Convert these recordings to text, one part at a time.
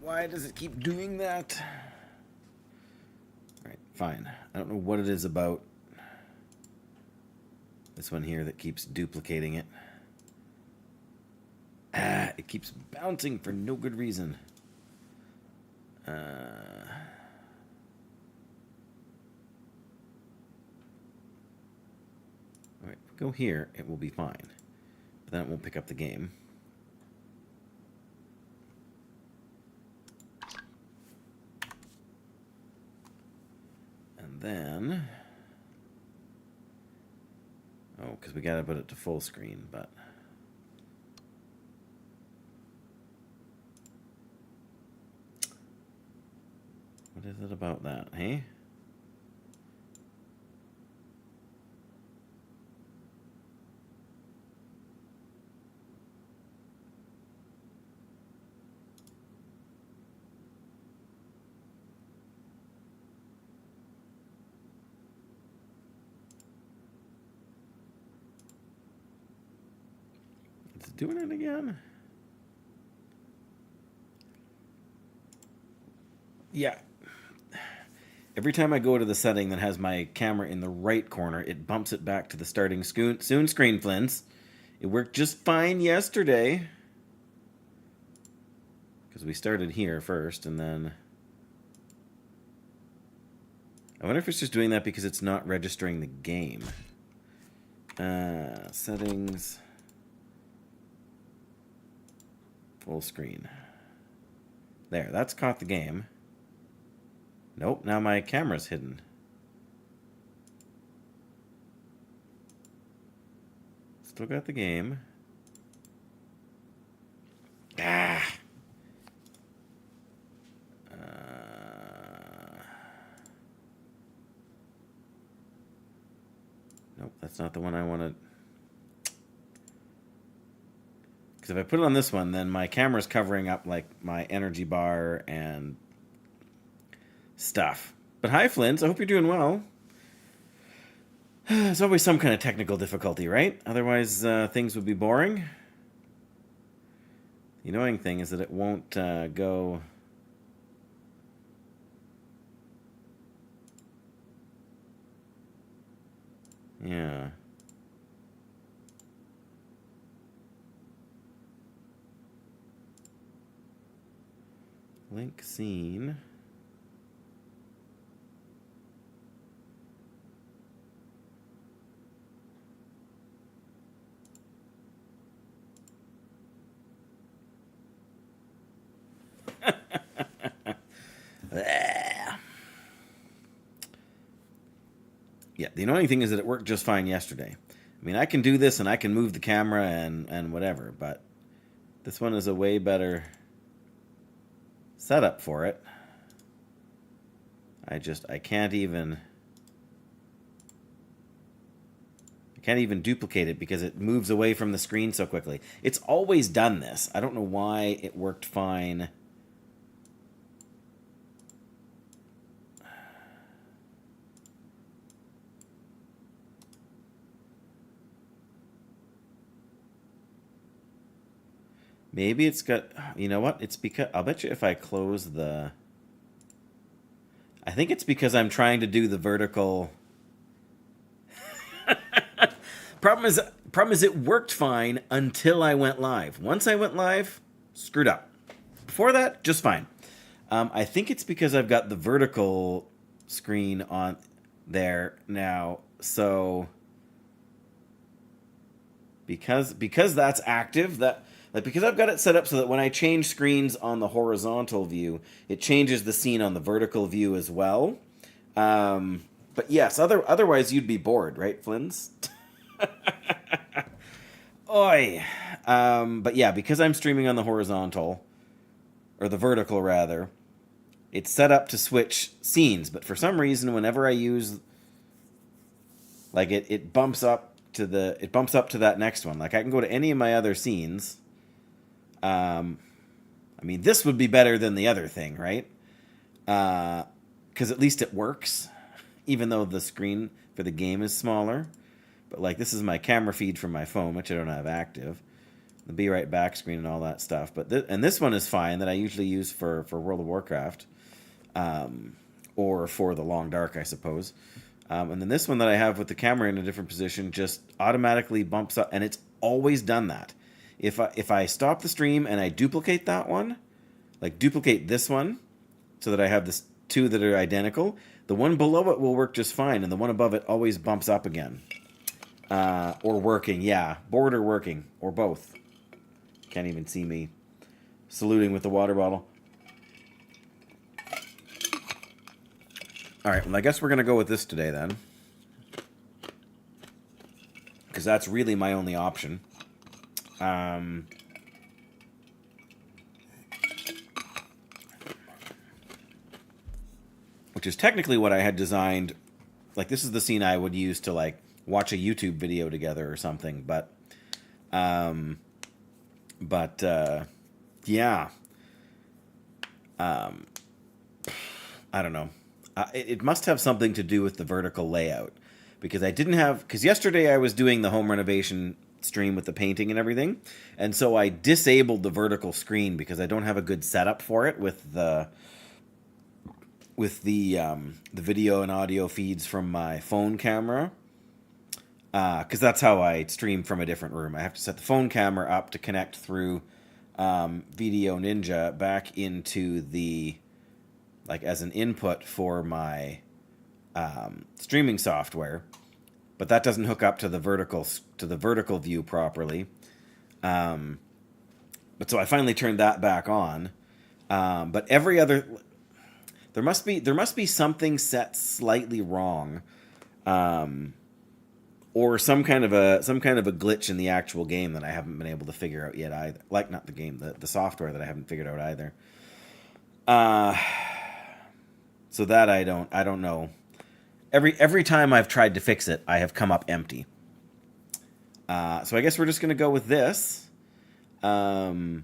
Why does it keep doing that? Alright, fine. I don't know what it is about this one here that keeps duplicating it. Ah, it keeps bouncing for no good reason. Alright, go here, it will be fine. But then it won't pick up the game. And then... Oh, because we gotta put it to full screen, but... What is it about that, hey? Is it doing it again? Yeah. Every time I go to the setting that has my camera in the right corner, it bumps it back to the starting soon screen, Flints. It worked just fine yesterday. Because we started here first, and then... I wonder if it's just doing that because it's not registering the game. Settings. Full screen. There, that's caught the game. Nope, now my camera's hidden. Still got the game. Ah! Nope, that's not the one I wanted. Because if I put it on this one, then my camera's covering up like my energy bar and stuff. But hi, Flint. I hope you're doing well. There's always some kind of technical difficulty, right? Otherwise, things would be boring. The annoying thing is that it won't go... Yeah. Link scene. Yeah, the annoying thing is that it worked just fine yesterday. I mean, I can do this and I can move the camera and whatever, but this one is a way better setup for it. I can't even duplicate it because it moves away from the screen so quickly. It's always done this. I don't know why it worked fine. Maybe it's got, you know what? It's because, I'll bet you if I close the, I think it's because I'm trying to do the vertical. Problem is it worked fine until I went live. Once I went live, screwed up. Before that, just fine. I think it's because I've got the vertical screen on there now. So because that's active, because I've got it set up so that when I change screens on the horizontal view, it changes the scene on the vertical view as well. But yes, otherwise you'd be bored, right, Flins? Oi. But yeah, because I'm streaming on the horizontal, or the vertical rather, it's set up to switch scenes. But for some reason, whenever I use, like it bumps up to that next one. Like I can go to any of my other scenes. I mean, this would be better than the other thing, right? Because at least it works, even though the screen for the game is smaller. But like this is my camera feed from my phone, which I don't have active. the Be Right Back screen and all that stuff. But and this one is fine that I usually use for World of Warcraft, or for the Long Dark, I suppose. And then this one that I have with the camera in a different position just automatically bumps up, and it's always done that. If I stop the stream and I duplicate that one, like duplicate this one, so that I have this two that are identical, the one below it will work just fine, and the one above it always bumps up again. Or working, yeah. Bored or working, or both. Can't even see me saluting with the water bottle. Alright, well I guess we're going to go with this today then. Because that's really my only option. Which is technically what I had designed. Like, this is the scene I would use to, like, watch a YouTube video together or something. But, yeah. I don't know. It must have something to do with the vertical layout. Because I didn't have... Because yesterday I was doing the home renovation stream with the painting and everything. And so I disabled the vertical screen because I don't have a good setup for it with the video and audio feeds from my phone camera. Because that's how I stream from a different room. I have to set the phone camera up to connect through Video Ninja back into the... like as an input for my streaming software, but that doesn't hook up to the vertical view properly. But so I finally turned that back on. But every other, there must be something set slightly wrong, or some kind of a glitch in the actual game that I haven't been able to figure out yet either. Like, not the game, the software that I haven't figured out either. So that I don't know. Every time I've tried to fix it, I have come up empty. So I guess we're just going to go with this. Oh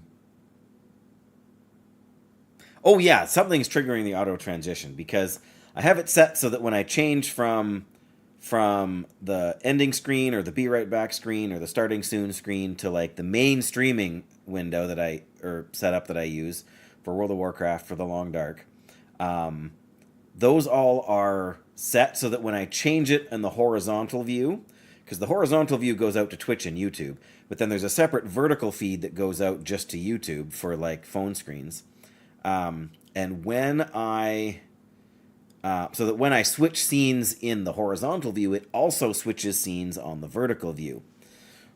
yeah, something's triggering the auto transition because I have it set so that when I change from the ending screen or the Be Right Back screen or the starting soon screen to like the main streaming window setup that I use for World of Warcraft for the Long Dark. Those all are set so that when I change it in the horizontal view, because the horizontal view goes out to Twitch and YouTube, but then there's a separate vertical feed that goes out just to YouTube for like phone screens. And when so that when I switch scenes in the horizontal view, it also switches scenes on the vertical view,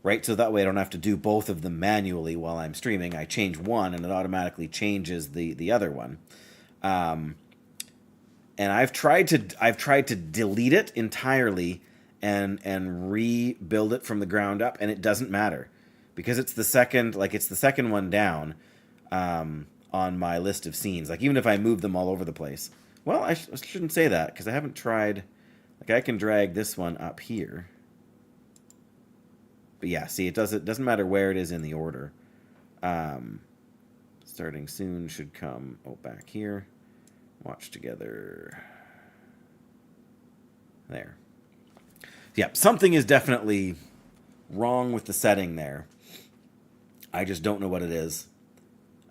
right? So that way I don't have to do both of them manually while I'm streaming. I change one and it automatically changes the other one. And I've tried to delete it entirely and rebuild it from the ground up, and it doesn't matter because it's the second one down on my list of scenes. Like, even if I move them all over the place. Well, I shouldn't say that because I haven't tried. Like, I can drag this one up here. But yeah, see, it doesn't matter where it is in the order. Starting soon should come back here. Watch together. There. Yeah, something is definitely wrong with the setting there. I just don't know what it is.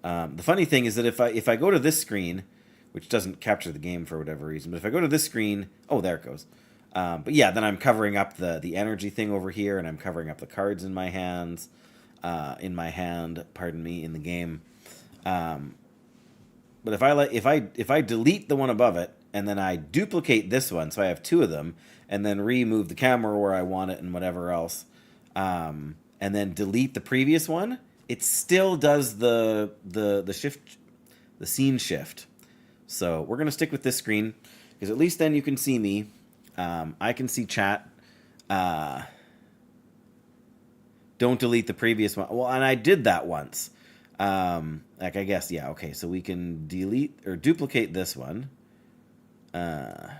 The funny thing is that if I go to this screen, which doesn't capture the game for whatever reason, but if I go to this screen, oh, there it goes. But yeah, then I'm covering up the energy thing over here, and I'm covering up the cards in my hands, in the game. But if I delete the one above it and then I duplicate this one, so I have two of them, and then remove the camera where I want it and whatever else, and then delete the previous one, it still does the shift, the scene shift. So we're gonna stick with this screen because at least then you can see me. I can see chat. Don't delete the previous one. Well, and I did that once. Like, I guess, yeah, okay, so we can delete or duplicate this one. There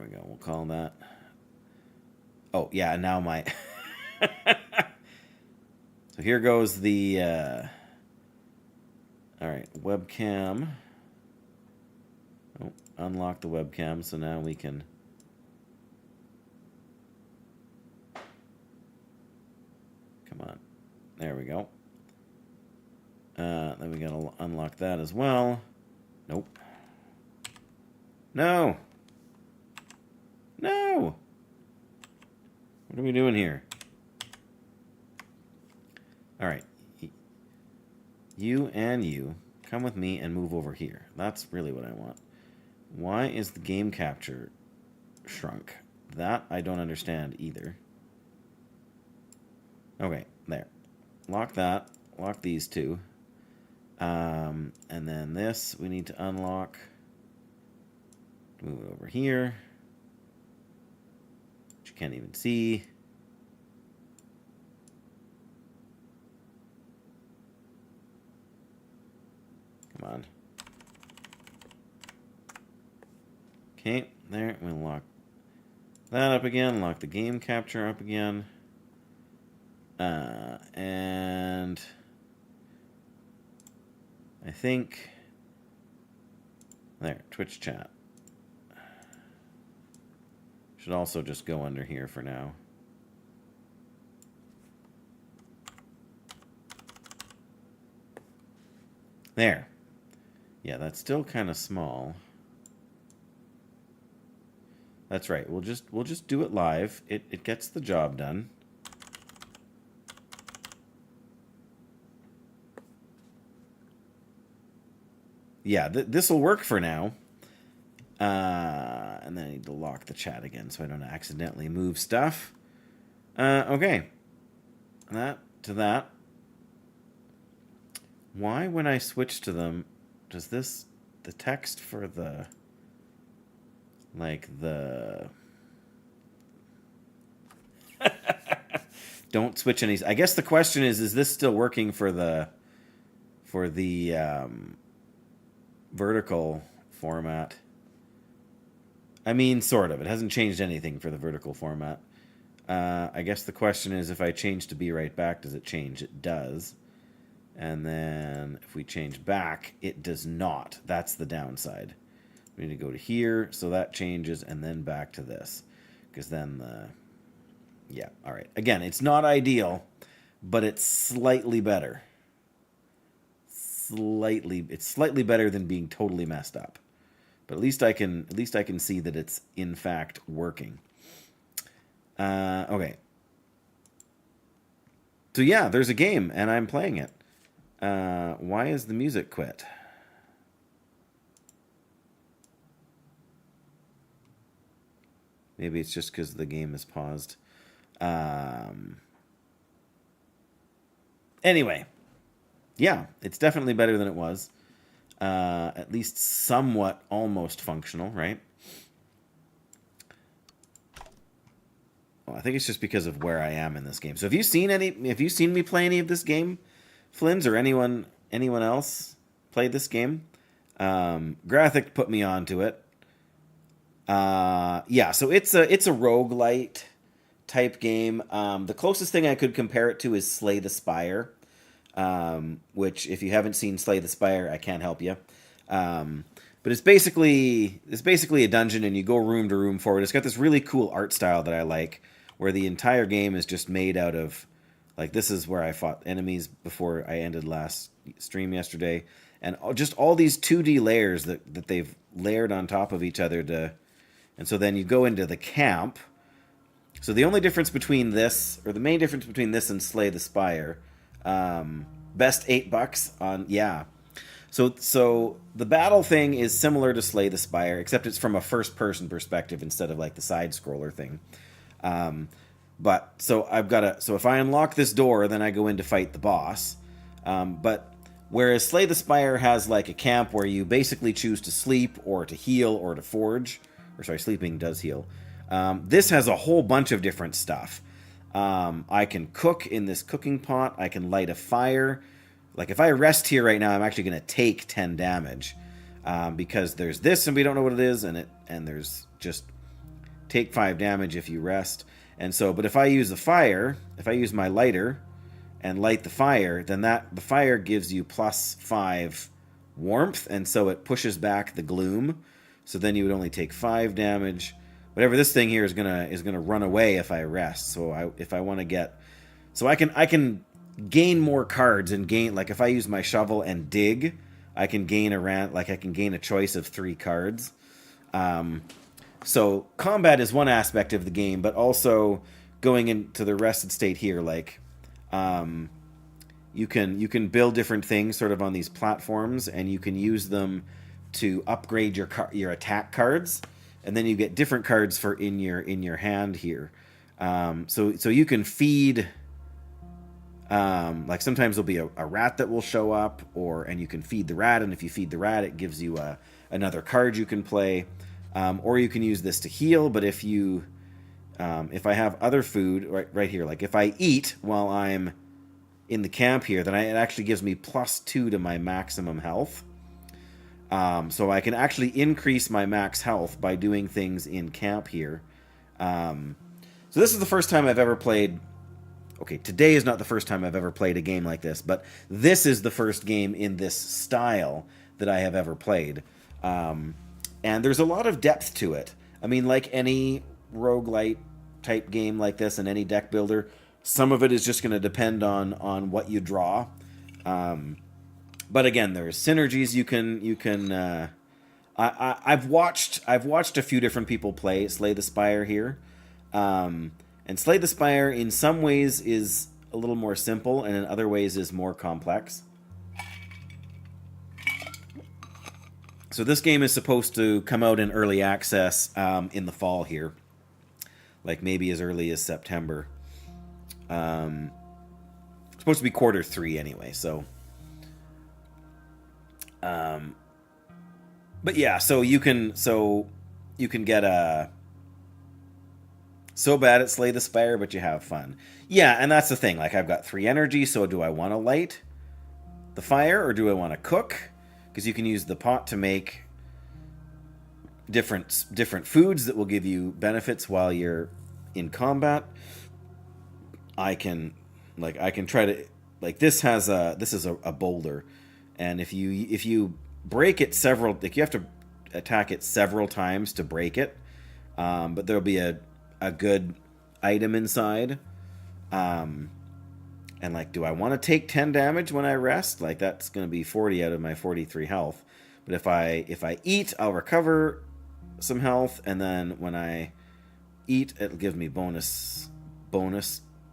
we go, we'll call that. Oh, yeah, now my... So here goes the... Alright, webcam. Oh, unlock the webcam, so now we can There we go. Then we gotta unlock that as well. Nope. No! No! What are we doing here? Alright. You and you, come with me and move over here. That's really what I want. Why is the game capture shrunk? That I don't understand either. Okay, there. Lock that. Lock these two. And then this we need to unlock. Move it over here. Which you can't even see. Come on. Okay, there. We'll lock that up again. Lock the game capture up again. And I think there, Twitch chat. Should also just go under here for now. There. Yeah, that's still kind of small. That's right. We'll just do it live. It gets the job done. Yeah, this will work for now. And then I need to lock the chat again so I don't accidentally move stuff. Okay. That to that. Why, when I switch to them, does this, the text for the, like the... Don't switch any... I guess the question is this still working for the vertical format? I mean, sort of. It hasn't changed anything for the vertical format. I guess the question is, if I change to be right back, does it change? It does. And then if we change back, it does not. That's the downside. We need to go to here, so that changes, and then back to this. Because then the... Yeah, all right. Again, it's not ideal, but it's slightly better. It's slightly better than being totally messed up. But at least I can see that it's in fact working. Okay. So yeah, there's a game and I'm playing it. Why is the music quit? Maybe it's just because the game is paused. Anyway, yeah, it's definitely better than it was. At least somewhat almost functional, right? Well, I think it's just because of where I am in this game. So have you seen me play any of this game, Flynn's, or anyone else play this game? Graphic put me onto it. Yeah, so it's a roguelite type game. The closest thing I could compare it to is Slay the Spire. Which, if you haven't seen Slay the Spire, I can't help you. But it's basically a dungeon, and you go room to room forward. It's got this really cool art style that I like, where the entire game is just made out of, like, this is where I fought enemies before I ended last stream yesterday, and just all these 2D layers that they've layered on top of each other to, and so then you go into the camp. So the only difference between this, or the main difference between this and Slay the Spire, best $8 on, yeah. So the battle thing is similar to Slay the Spire, except it's from a first-person perspective instead of like the side-scroller thing. But so if I unlock this door, then I go in to fight the boss. But whereas Slay the Spire has like a camp where you basically choose to sleep or to heal or to forge, or sorry, sleeping does heal. This has a whole bunch of different stuff. I can cook in this cooking pot. I can light a fire. Like, if I rest here right now, I'm actually going to take 10 damage. Because there's this, and we don't know what it is, and there's just take 5 damage if you rest. And so, but if I use the fire, if I use my lighter and light the fire, then the fire gives you +5 warmth, and so it pushes back the gloom. So then you would only take 5 damage. Whatever this thing here is gonna run away if I rest. So if I want to get, so I can gain more cards and gain, like if I use my shovel and dig, I can gain I can gain a choice of 3 cards. So combat is one aspect of the game, but also going into the rested state here, like you can build different things sort of on these platforms, and you can use them to upgrade your attack cards, and then you get different cards for in your hand here. So you can feed. Like sometimes there'll be a rat that will show up, and you can feed the rat, and if you feed the rat, it gives you another card you can play, or you can use this to heal. But if I have other food right here, like if I eat while I'm in the camp here, then it actually gives me +2 to my maximum health. So I can actually increase my max health by doing things in camp here. So this is the first time I've ever played. Okay, today is not the first time I've ever played a game like this, but this is the first game in this style that I have ever played. And there's a lot of depth to it. I mean, like any roguelite type game like this and any deck builder, some of it is just going to depend on what you draw. But again, there's synergies I've watched a few different people play Slay the Spire here. And Slay the Spire in some ways is a little more simple, and in other ways is more complex. So this game is supposed to come out in early access in the fall here. Like maybe as early as September. It's supposed to be Q3 anyway, so... but yeah, so you can get a... So bad at Slay the Spire, but you have fun. Yeah, and that's the thing. Like, I've got 3 energy, so do I want to light the fire, or do I want to cook? Because you can use the pot to make different foods that will give you benefits while you're in combat. I can try to, like, this is a boulder, and if you break it like you have to attack it several times to break it, but there'll be a good item inside. And like, do I want to take 10 damage when I rest? Like, that's going to be 40 out of my 43 health. But if I eat, I'll recover some health, and then when I eat, it'll give me bonus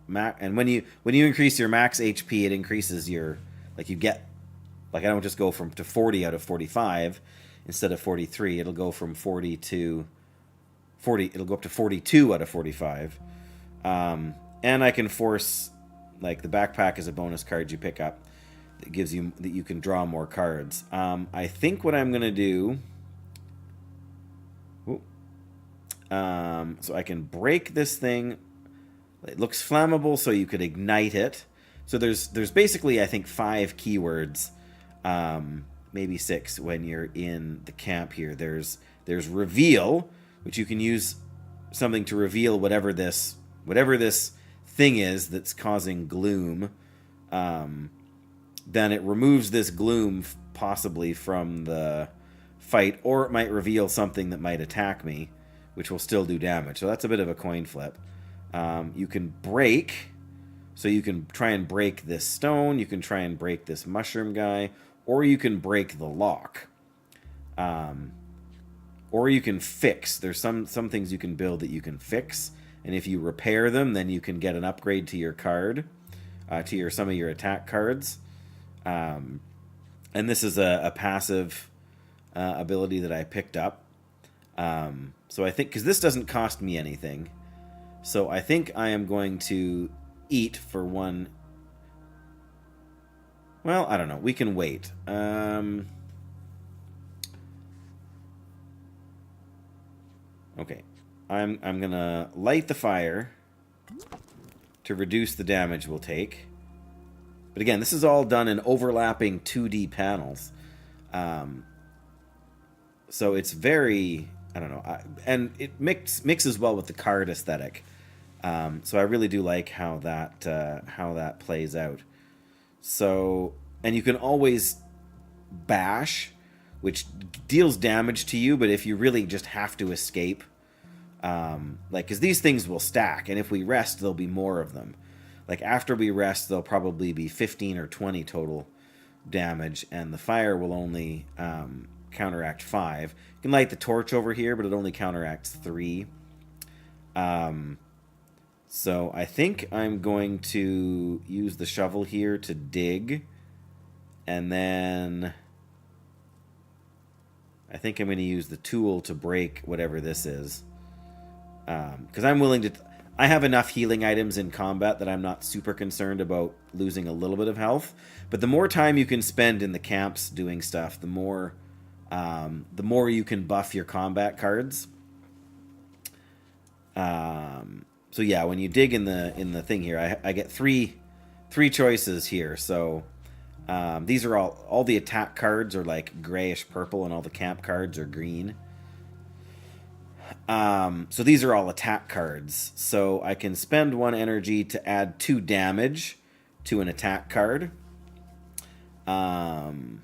max. And when you increase your max HP, it increases your, like, you get, like, I don't just go to 40 out of 45 instead of 43. It'll go from 40 to 40. It'll go up to 42 out of 45. And I can force, like, the backpack is a bonus card you pick up that gives you, that you can draw more cards. I think what I'm gonna do, so I can break this thing. It looks flammable, so you could ignite it. So there's basically, I think, 5 keywords, maybe 6 when you're in the camp here. There's reveal, which you can use something to reveal whatever this thing is that's causing gloom. Then it removes this gloom possibly from the fight, or it might reveal something that might attack me, which will still do damage. So that's a bit of a coin flip. You can break, so you can try and break this stone, you can try and break this mushroom guy, or you can break the lock. Or you can fix. There's some things you can build that you can fix, and if you repair them, then you can get an upgrade to your card, to some of your attack cards. And this is a passive ability that I picked up. So I think, because this doesn't cost me anything, so I think I am going to eat for one. Well, I don't know. We can wait. Okay. I'm gonna light the fire to reduce the damage we'll take. But again, this is all done in overlapping 2D panels. So it's very, I don't know, and it mixes well with the card aesthetic. So I really do like how that plays out. So, and you can always bash, which deals damage to you, but if you really just have to escape, like, because these things will stack, and if we rest, there'll be more of them. like after we rest, there'll probably be 15 or 20 total damage, and the fire will only counteract 5. You can light the torch over here, but it only counteracts 3. So I think I'm going to use the shovel here to dig, and then I think I'm going to use the tool to break whatever this is. Because I'm willing to... I have enough healing items in combat that I'm not super concerned about losing a little bit of health. But the more time you can spend in the camps doing stuff, the more you can buff your combat cards. So yeah, when you dig in the thing here, I get three choices here. So these are all the attack cards are like grayish purple, and all the camp cards are green. So these are all attack cards. So I can spend 1 energy to add 2 damage to an attack card. And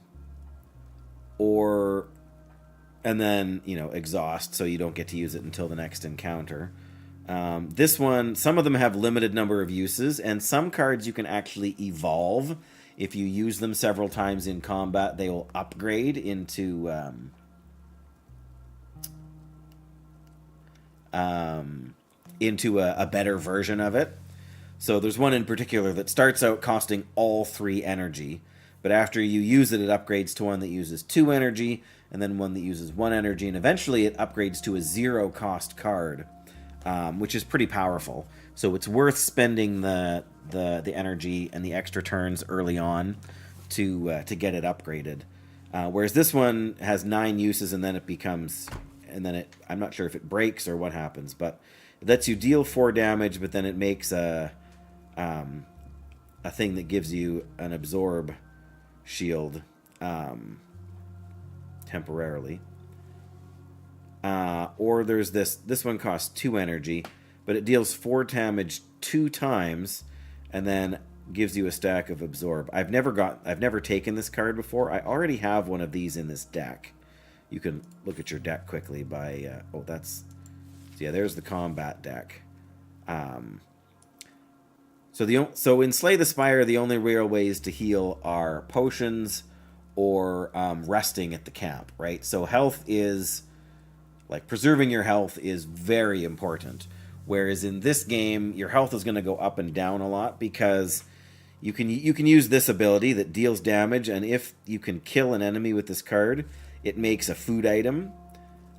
then, exhaust, so you don't get to use it until the next encounter. This one, some of them have limited number of uses, and some cards you can actually evolve. If you use them several times in combat, they will upgrade into a better version of it. So there's one in particular that starts out costing all 3 energy, but after you use it, it upgrades to one that uses 2 energy, and then one that uses 1 energy, and eventually it upgrades to a 0 cost card, which is pretty powerful. So it's worth spending the energy and the extra turns early on to get it upgraded. Whereas this one has 9 uses, and then it becomes... And then I'm not sure if it breaks or what happens, but it lets you deal 4 damage, but then it makes a thing that gives you an absorb shield temporarily. Or there's this one costs 2 energy, but it deals 4 damage 2 times, and then gives you a stack of absorb. I've never taken this card before. I already have one of these in this deck. You can look at your deck quickly by... there's the combat deck. So in Slay the Spire, the only real ways to heal are potions or resting at the camp, right? So health is... Like, preserving your health is very important. Whereas in this game, your health is going to go up and down a lot, because you can use this ability that deals damage, and if you can kill an enemy with this card... It makes a food item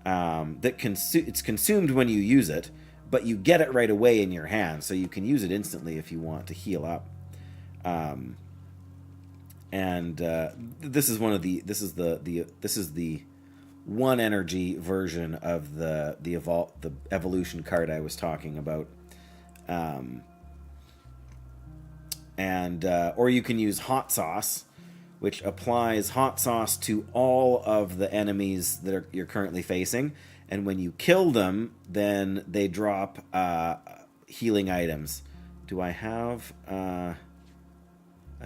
that it's consumed when you use it, but you get it right away in your hand, so you can use it instantly if you want to heal up. This is the 1 energy version of the evolution card I was talking about. Or you can use hot sauce, which applies hot sauce to all of the enemies that you're currently facing. And when you kill them, then they drop healing items. Do I have a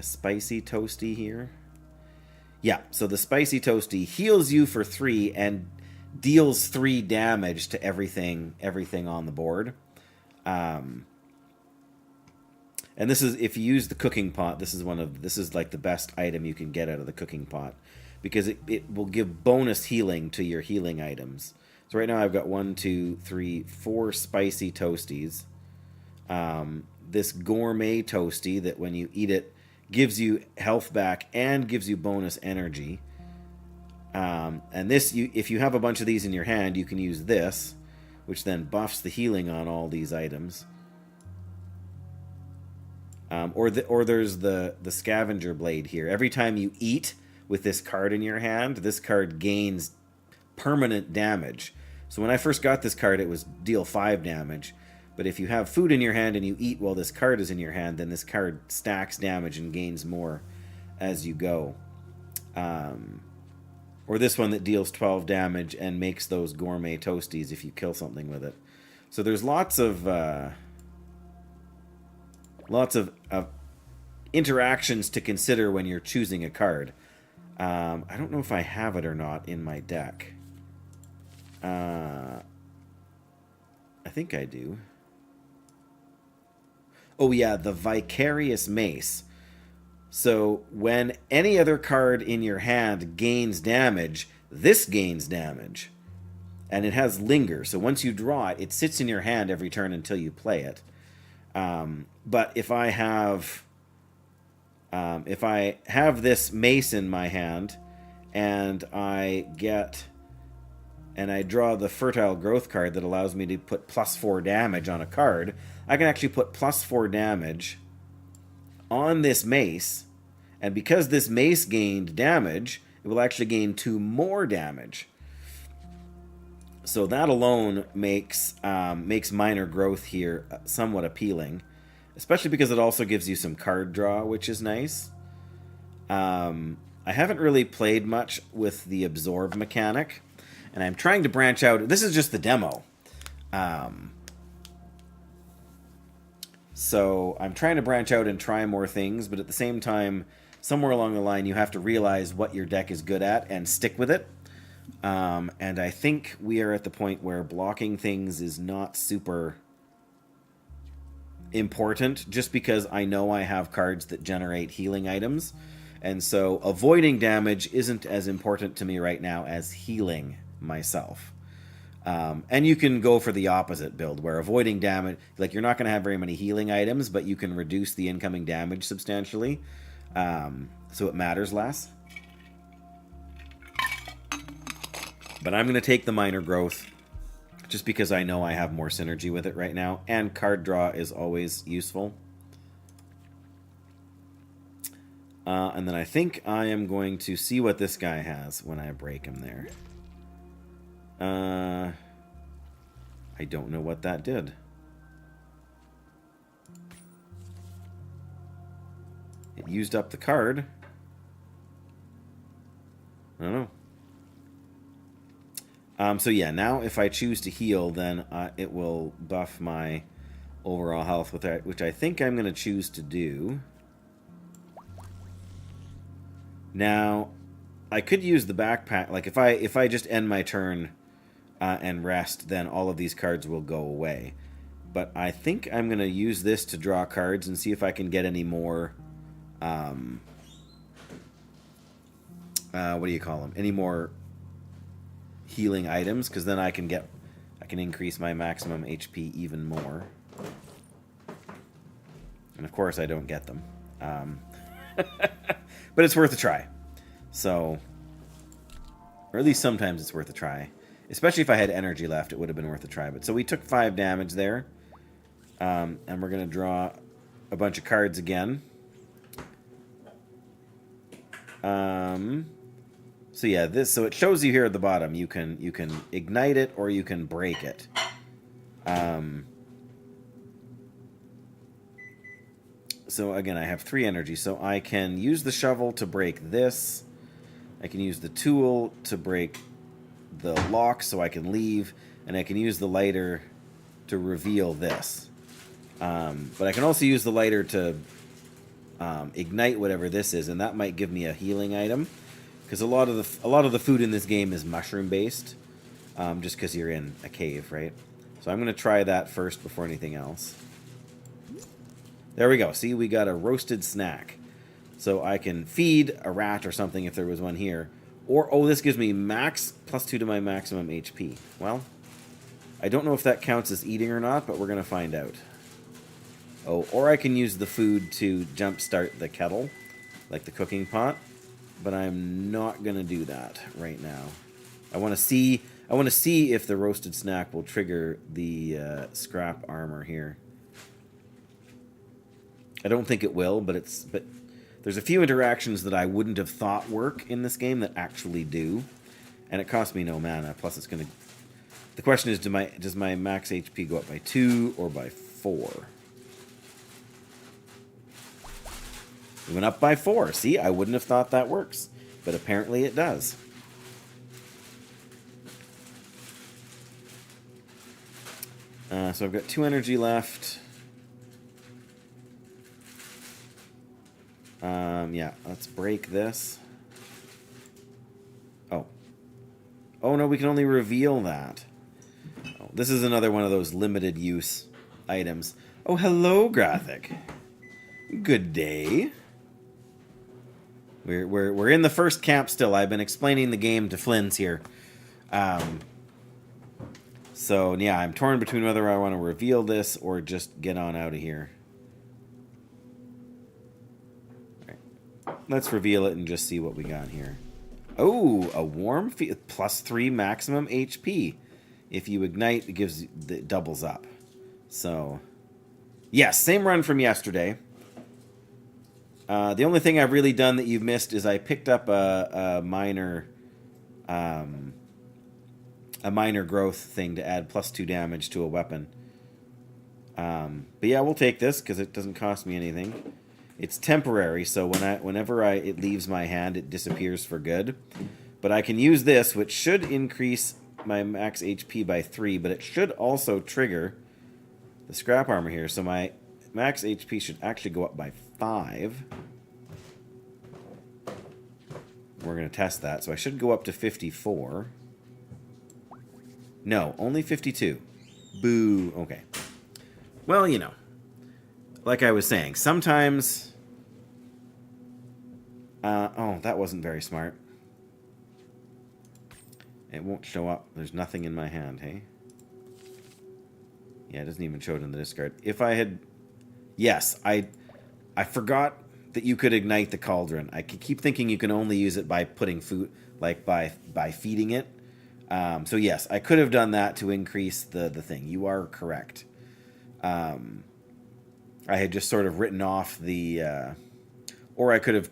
spicy toasty here? Yeah, so the spicy toasty heals you for 3 and deals 3 damage to everything on the board. And this is, if you use the cooking pot, this is like the best item you can get out of the cooking pot, because it will give bonus healing to your healing items. So right now I've got 1, 2, 3, 4 spicy toasties. This gourmet toasty that when you eat it gives you health back and gives you bonus energy. And this, if you have a bunch of these in your hand, you can use this, which then buffs the healing on all these items. Or there's the scavenger blade here. Every time you eat with this card in your hand, this card gains permanent damage. So when I first got this card, it was deal 5 damage. But if you have food in your hand and you eat while this card is in your hand, then this card stacks damage and gains more as you go. Or this one that deals 12 damage and makes those gourmet toasties if you kill something with it. So there's lots of interactions to consider when you're choosing a card. I don't know if I have it or not in my deck. I think I do. Oh yeah, the Vicarious Mace. So when any other card in your hand gains damage, this gains damage. And it has Linger. So once you draw it, it sits in your hand every turn until you play it. But if I have this mace in my hand, and I draw the Fertile Growth card that allows me to put +4 damage on a card, I can actually put +4 damage on this mace, and because this mace gained damage, it will actually gain 2 more damage. So that alone makes Minor Growth here somewhat appealing, especially because it also gives you some card draw, which is nice. I haven't really played much with the Absorb mechanic, and I'm trying to branch out. This is just the demo. So I'm trying to branch out and try more things, but at the same time, somewhere along the line, you have to realize what your deck is good at and stick with it. And I think we are at the point where blocking things is not super important, just because I know I have cards that generate healing items. And so avoiding damage isn't as important to me right now as healing myself. And you can go for the opposite build, where avoiding damage, like you're not going to have very many healing items, but you can reduce the incoming damage substantially, so it matters less. But I'm going to take the Minor Growth, just because I know I have more synergy with it right now, and card draw is always useful. And then I think I am going to see what this guy has when I break him there. I don't know what that did. It used up the card. I don't know. So yeah, now if I choose to heal, then it will buff my overall health, with that, which I think I'm going to choose to do. Now, I could use the backpack. Like if I just end my turn and rest, then all of these cards will go away. But I think I'm going to use this to draw cards and see if I can get any more. What do you call them? Any more healing items? Because then I can increase my maximum HP even more. And of course, I don't get them. But it's worth a try. So, or at least sometimes it's worth a try. Especially if I had energy left, it would have been worth a try. But so we took 5 damage there. And we're going to draw a bunch of cards again. So yeah, so it shows you here at the bottom. You can ignite it or you can break it. So again, I have 3 energy, so I can use the shovel to break this. I can use the tool to break the lock so I can leave, and I can use the lighter to reveal this. But I can also use the lighter to ignite whatever this is, and that might give me a healing item, because a lot of the food in this game is mushroom based, just because you're in a cave, right? So I'm going to try that first before anything else. There we go. See, we got a roasted snack. So I can feed a rat or something if there was one here. Or, oh, this gives me max +2 to my maximum HP. Well, I don't know if that counts as eating or not, but we're going to find out. Oh, or I can use the food to jumpstart the kettle, like the cooking pot. But I'm not going to do that right now. I want to see if the roasted snack will trigger the scrap armor here. I don't think it will, but there's a few interactions that I wouldn't have thought work in this game that actually do, and it costs me no mana. Plus, it's gonna. The question is, does my max HP go up by 2 or by 4? It went up by 4. See, I wouldn't have thought that works, but apparently it does. So I've got 2 energy left. Yeah, let's break this. Oh. Oh, no, we can only reveal that. Oh, this is another one of those limited use items. Oh, hello, Graphic. Good day. We're in the first camp still. I've been explaining the game to Flynn's here. So, yeah, I'm torn between whether I want to reveal this or just get on out of here. All right. Let's reveal it and just see what we got here. Oh, a warm plus 3 maximum HP. If you ignite, it doubles up. So, yes, same run from yesterday. The only thing I've really done that you've missed is I picked up a minor growth thing to add plus 2 damage to a weapon. But yeah, we'll take this because it doesn't cost me anything. It's temporary, so whenever it leaves my hand, it disappears for good. But I can use this, which should increase my max HP by 3, but it should also trigger the scrap armor here. So my max HP should actually go up by 5. We're going to test that. So I should go up to 54. No, only 52. Boo. Okay. Well, you know, like I was saying, sometimes... oh, that wasn't very smart. It won't show up. There's nothing in my hand, hey? Yeah, it doesn't even show it in the discard. If I had... Yes, I forgot that you could ignite the cauldron. I keep thinking you can only use it by putting food, like by feeding it. So yes, I could have done that to increase the thing. You are correct. I had just sort of written off the... or I could have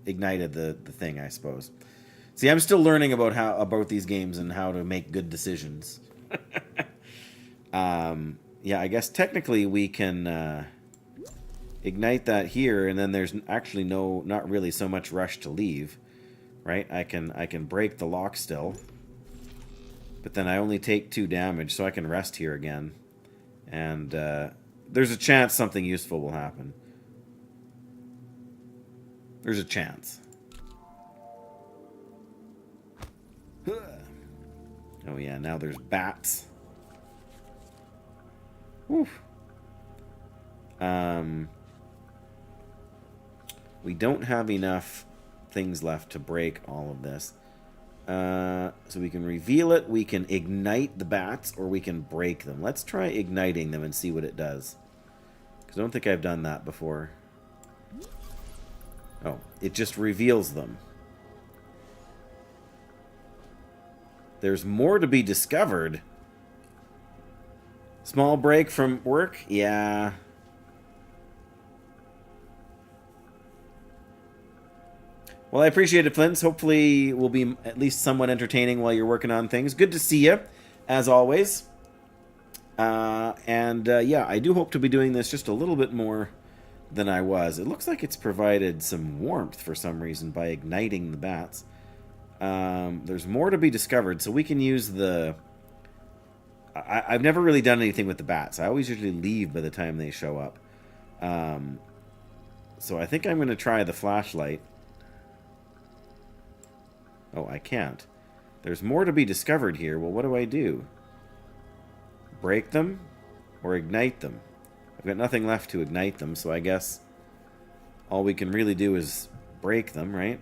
ignited the thing, I suppose. See, I'm still learning about these games and how to make good decisions. Yeah, I guess technically we can ignite that here, and then there's actually not really so much rush to leave, right? I can break the lock still, but then I only take 2 damage, so I can rest here again, and there's a chance something useful will happen. There's a chance. Oh yeah, now there's bats. Whew. We don't have enough things left to break all of this. So we can reveal it, we can ignite the bats, or we can break them. Let's try igniting them and see what it does. Because I don't think I've done that before. Oh, it just reveals them. There's more to be discovered. Small break from work? Yeah. Well, I appreciate it, Flint. Hopefully we'll be at least somewhat entertaining while you're working on things. Good to see you, as always. Yeah, I do hope to be doing this just a little bit more than I was. It looks like it's provided some warmth for some reason by igniting the bats. There's more to be discovered, so we can use the... I've never really done anything with the bats. I always usually leave by the time they show up. So I think I'm going to try the flashlight. Oh, I can't. There's more to be discovered here. Well, what do I do? Break them or ignite them? I've got nothing left to ignite them, so I guess all we can really do is break them, right?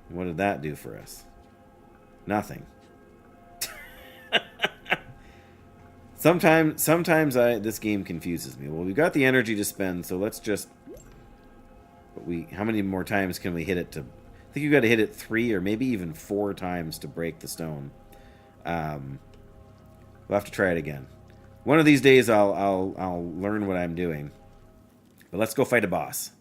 What did that do for us? Nothing. Sometimes this game confuses me. Well, we got the energy to spend, so let's just... How many more times can we hit it to... I think you got to hit it 3 or maybe even 4 times to break the stone. We'll have to try it again. One of these days I'll learn what I'm doing. But let's go fight a boss.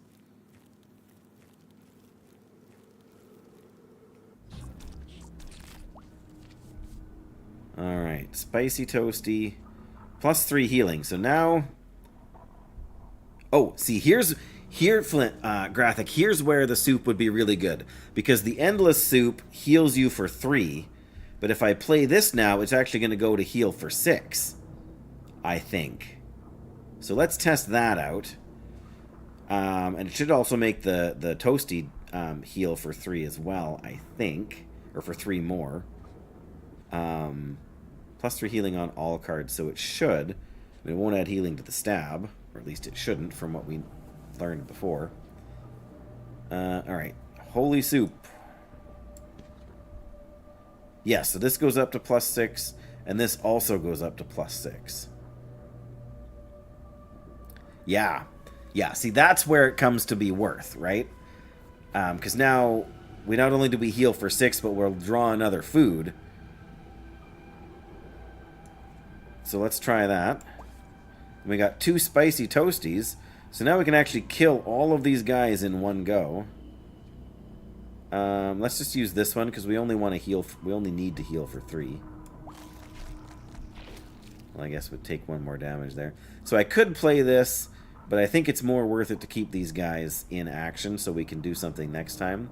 Alright, spicy toasty. Plus 3 healing. So now... Oh, see, here, Flint, Graphic, here's where the soup would be really good. Because the endless soup heals you for 3. But if I play this now, it's actually going to go to heal for 6. I think. So let's test that out. And it should also make the toasty heal for 3 as well, I think. Or for 3 more. +3 healing on all cards, so it should. I mean, it won't add healing to the stab, or at least it shouldn't from what we learned before. Alright. Holy Soup. Yeah, so this goes up to +6, and this also goes up to +6. Yeah. Yeah, see, that's where it comes to be worth, right? Because now, we not only do we heal for 6, but we'll draw another food. So let's try that. We got 2 spicy toasties. So now we can actually kill all of these guys in one go. Let's just use this one because we only want to heal. We only need to heal for 3. Well, I guess we'd take 1 more damage there. So I could play this, but I think it's more worth it to keep these guys in action so we can do something next time.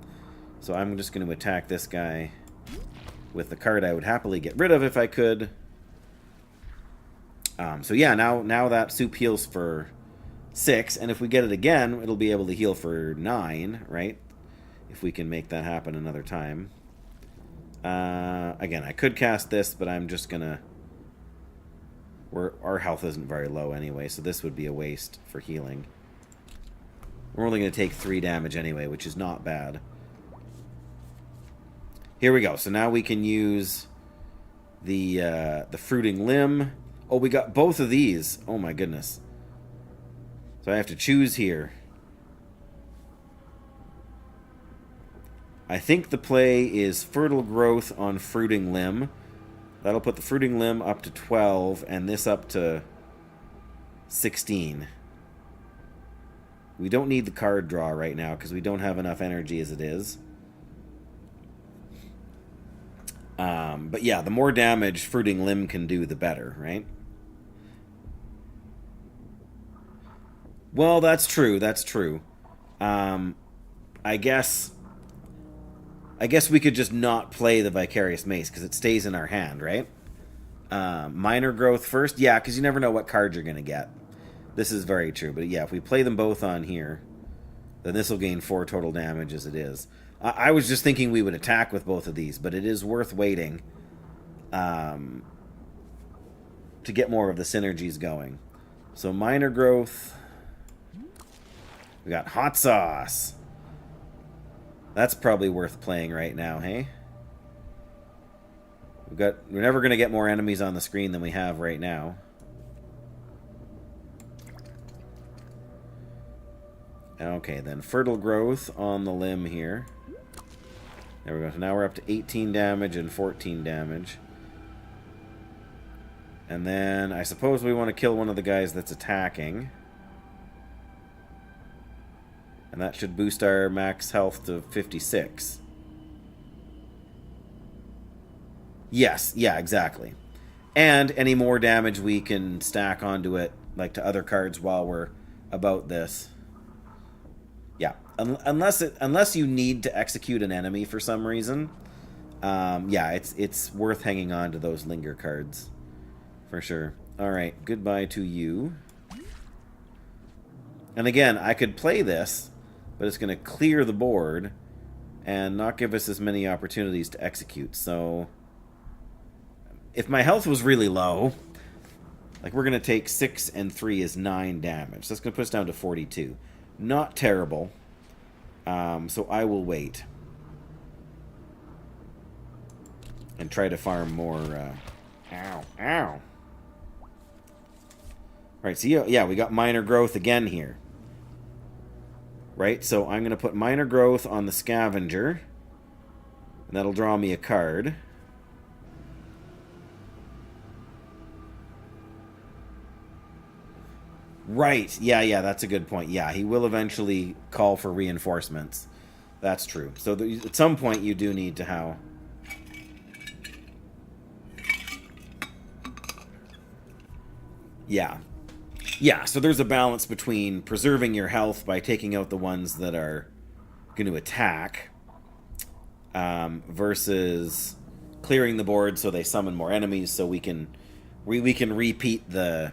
So I'm just going to attack this guy with the card I would happily get rid of if I could. So yeah, now that soup heals for 6, and if we get it again, it'll be able to heal for 9, right? If we can make that happen another time. Again, I could cast this, but I'm just gonna... Our health isn't very low anyway, so this would be a waste for healing. We're only going to take 3 damage anyway, which is not bad. Here we go. So now we can use the fruiting limb. Oh, we got both of these. Oh my goodness. So I have to choose here. I think the play is fertile growth on fruiting limb. That'll put the fruiting limb up to 12 and this up to 16. We don't need the card draw right now because we don't have enough energy as it is. But yeah, the more damage fruiting limb can do, the better, right? Well, that's true. That's true. I guess we could just not play the Vicarious Mace because it stays in our hand, right? Minor growth first. Yeah, because you never know what card you're going to get. This is very true. But yeah, if we play them both on here, then this will gain 4 total damage as it is. I was just thinking we would attack with both of these, but it is worth waiting to get more of the synergies going. So minor growth. We got hot sauce. That's probably worth playing right now, hey? We're never going to get more enemies on the screen than we have right now. Okay, then fertile growth on the limb here. There we go. So now we're up to 18 damage and 14 damage. And then I suppose we want to kill one of the guys that's attacking. And that should boost our max health to 56. Yes, yeah, exactly. And any more damage we can stack onto it, like to other cards while we're about this. Yeah, unless you need to execute an enemy for some reason, yeah, it's worth hanging on to those linger cards for sure. All right, goodbye to you. And again, I could play this, but it's going to clear the board and not give us as many opportunities to execute. So if my health was really low, like we're going to take 6 and 3 is 9 damage. So that's going to put us down to 42. Not terrible. So I will wait. And try to farm more... Ow. Ow. Right, so yeah, we got minor growth again here. Right, so I'm going to put minor growth on the scavenger. And that'll draw me a card. Right, yeah, that's a good point. Yeah, he will eventually call for reinforcements. That's true. So at some point you do need to how... Yeah. Yeah, so there's a balance between preserving your health by taking out the ones that are going to attack versus clearing the board so they summon more enemies so we can repeat the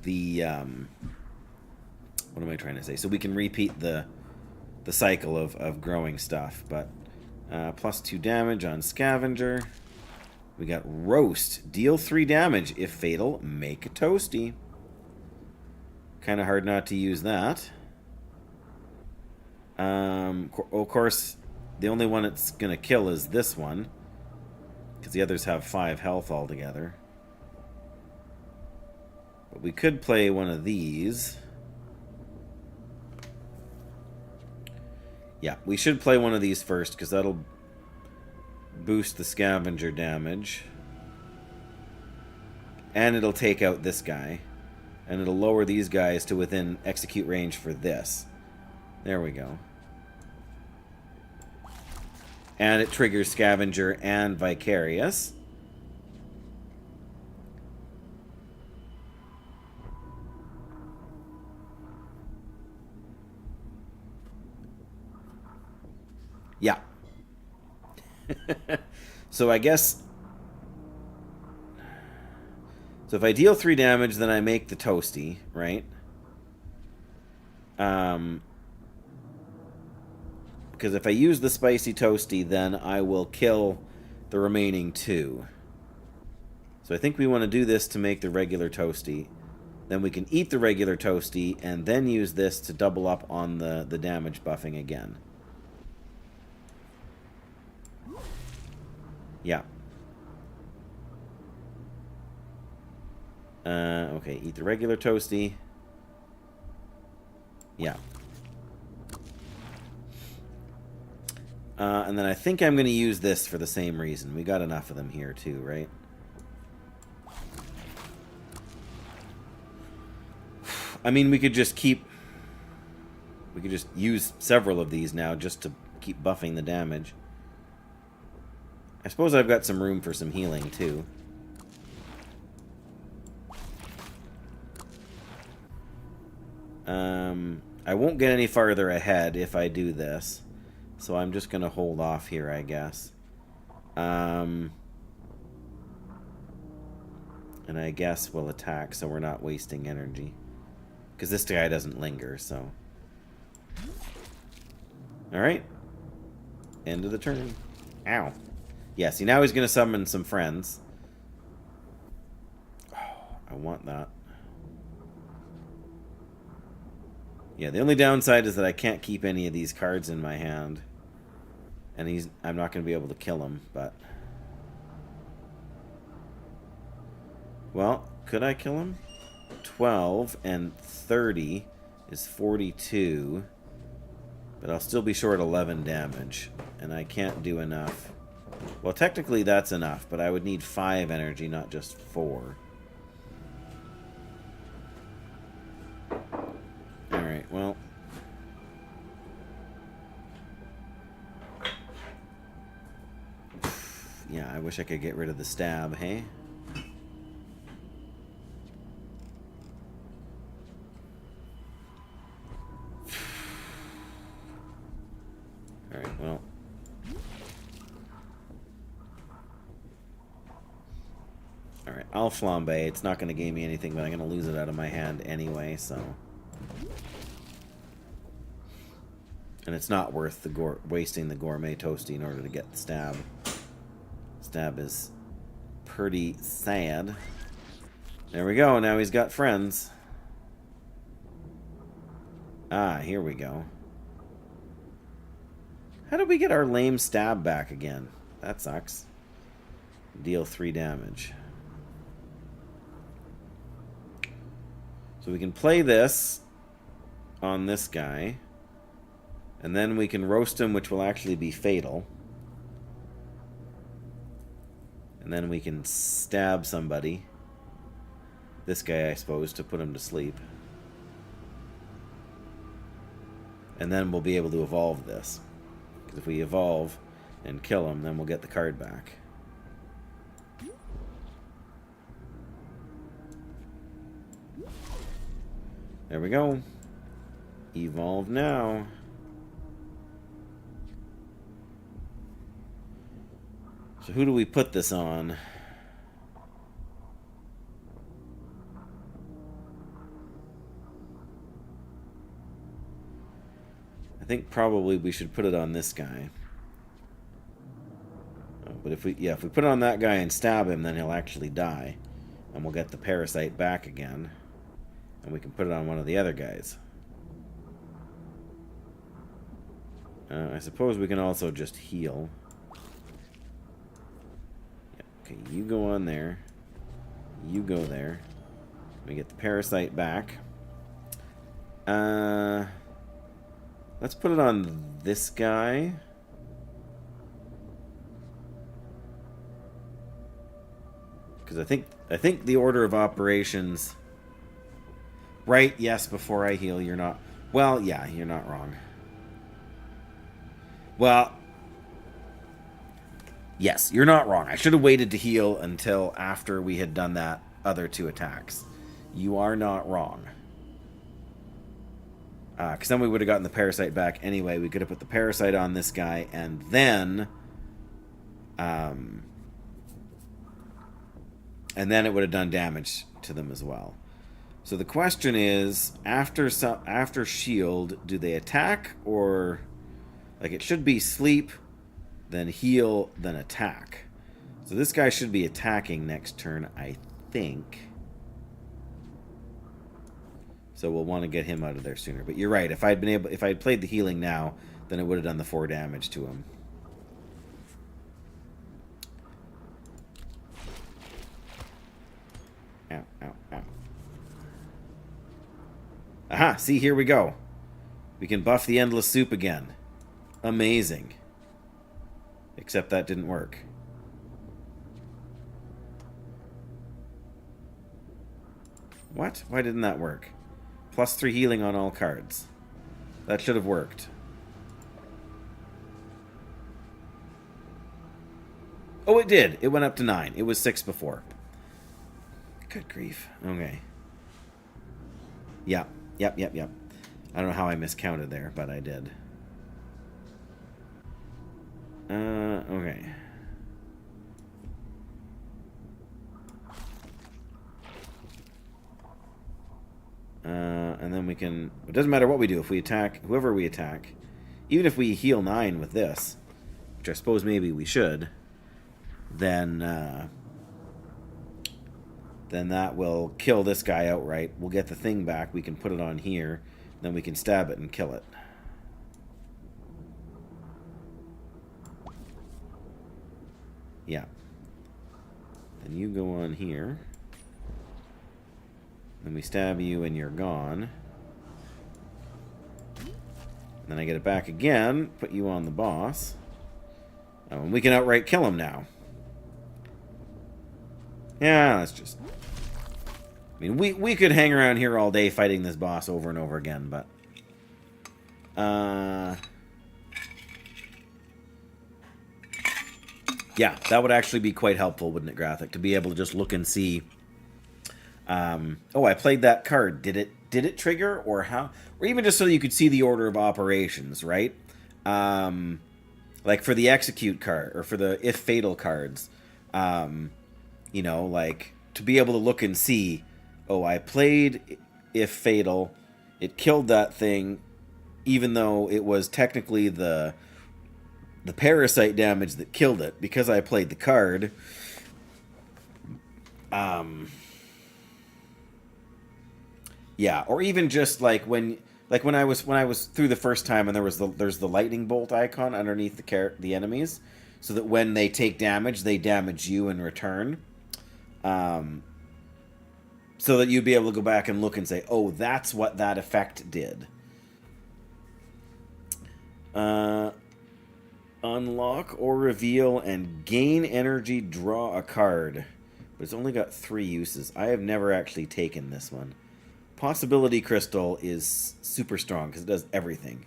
what am I trying to say? So we can repeat the cycle of growing stuff. But plus 2 damage on scavenger. We got Roast. Deal 3 damage. If fatal, make a toasty. Kind of hard not to use that. Of course, the only one it's going to kill is this one. Because the others have 5 health altogether. But we could play one of these. Yeah, we should play one of these first, because that'll boost the scavenger damage. And it'll take out this guy. And it'll lower these guys to within execute range for this. There we go. And it triggers Scavenger and Vicarious. Yeah. So I guess... So if I deal 3 damage, then I make the toasty, right? Because if I use the spicy toasty, then I will kill the remaining 2. So I think we want to do this to make the regular toasty. Then we can eat the regular toasty, and then use this to double up on the damage buffing again. Yeah. Okay, eat the regular toasty. Yeah. And then I think I'm going to use this for the same reason. We got enough of them here too, right? I mean, we could just keep... We could just use several of these now just to keep buffing the damage. I suppose I've got some room for some healing too. I won't get any farther ahead if I do this. So I'm just going to hold off here, I guess. And I guess we'll attack so we're not wasting energy. Because this guy doesn't linger, so... Alright. End of the turn. Ow. Yeah, see, now he's going to summon some friends. Oh, I want that. Yeah, the only downside is that I can't keep any of these cards in my hand. And I'm not going to be able to kill him, but... Well, could I kill him? 12 and 30 is 42. But I'll still be short 11 damage. And I can't do enough. Well, technically that's enough, but I would need 5 energy, not just 4. Alright, well... Yeah, I wish I could get rid of the stab, hey? Alright, well... Alright, I'll flambe. It's not going to gain me anything, but I'm going to lose it out of my hand anyway, so... And it's not worth the wasting the gourmet toasty in order to get the stab. Stab is pretty sad. There we go, now he's got friends. Ah, here we go. How did we get our lame stab back again? That sucks. Deal 3 damage. So we can play this on this guy. And then we can roast him, which will actually be fatal. And then we can stab somebody. This guy, I suppose, to put him to sleep. And then we'll be able to evolve this. Because if we evolve and kill him, then we'll get the card back. There we go. Evolve now. So who do we put this on? I think probably we should put it on this guy. Oh, But if we put it on that guy and stab him, then he'll actually die. And we'll get the parasite back again. And we can put it on one of the other guys. I suppose we can also just heal. Yeah, okay, you go on there. You go there. We get the parasite back. Let's put it on this guy. Because I think the order of operations... Right, yes, before I heal, you're not... Well, yeah, you're not wrong. Well, yes, you're not wrong. I should have waited to heal until after we had done that other 2 attacks. You are not wrong. Because then we would have gotten the parasite back anyway. We could have put the parasite on this guy, and then... and then it would have done damage to them as well. So the question is, after shield, do they attack, or... Like, it should be sleep, then heal, then attack. So this guy should be attacking next turn, I think. So we'll want to get him out of there sooner. But you're right, if I'd played the healing now, then it would have done the 4 damage to him. Ow, ow, ow. Aha, see, here we go. We can buff the endless soup again. Amazing. Except that didn't work. What? Why didn't that work? +3 healing on all cards. That should have worked. Oh, it did. It went up to 9. It was 6 before. Good grief. Okay. Yeah. Yep. I don't know how I miscounted there, but I did. Okay. And then we can... It doesn't matter what we do. If we attack whoever we attack, even if we heal 9 with this, which I suppose maybe we should, then that will kill this guy outright. We'll get the thing back. We can put it on here. Then we can stab it and kill it. Yeah. Then you go on here. Then we stab you and you're gone. Then I get it back again, put you on the boss. Oh, and we can outright kill him now. Yeah, that's just... I mean, we could hang around here all day fighting this boss over and over again, but... Yeah, that would actually be quite helpful, wouldn't it, Graphic? To be able to just look and see... oh, I played that card. Did it trigger, or how? Or even just so you could see the order of operations, right? Like for the execute card, or for the if fatal cards, you know, like to be able to look and see, oh, I played if fatal, it killed that thing, even though it was technically the parasite damage that killed it, because I played the card. Yeah, or even just like when I was through the first time and there's the lightning bolt icon underneath the enemies, so that when they take damage, they damage you in return. So that you'd be able to go back and look and say, oh, that's what that effect did. Unlock or reveal and gain energy, draw a card. But it's only got 3 uses. I have never actually taken this one. Possibility Crystal is super strong because it does everything.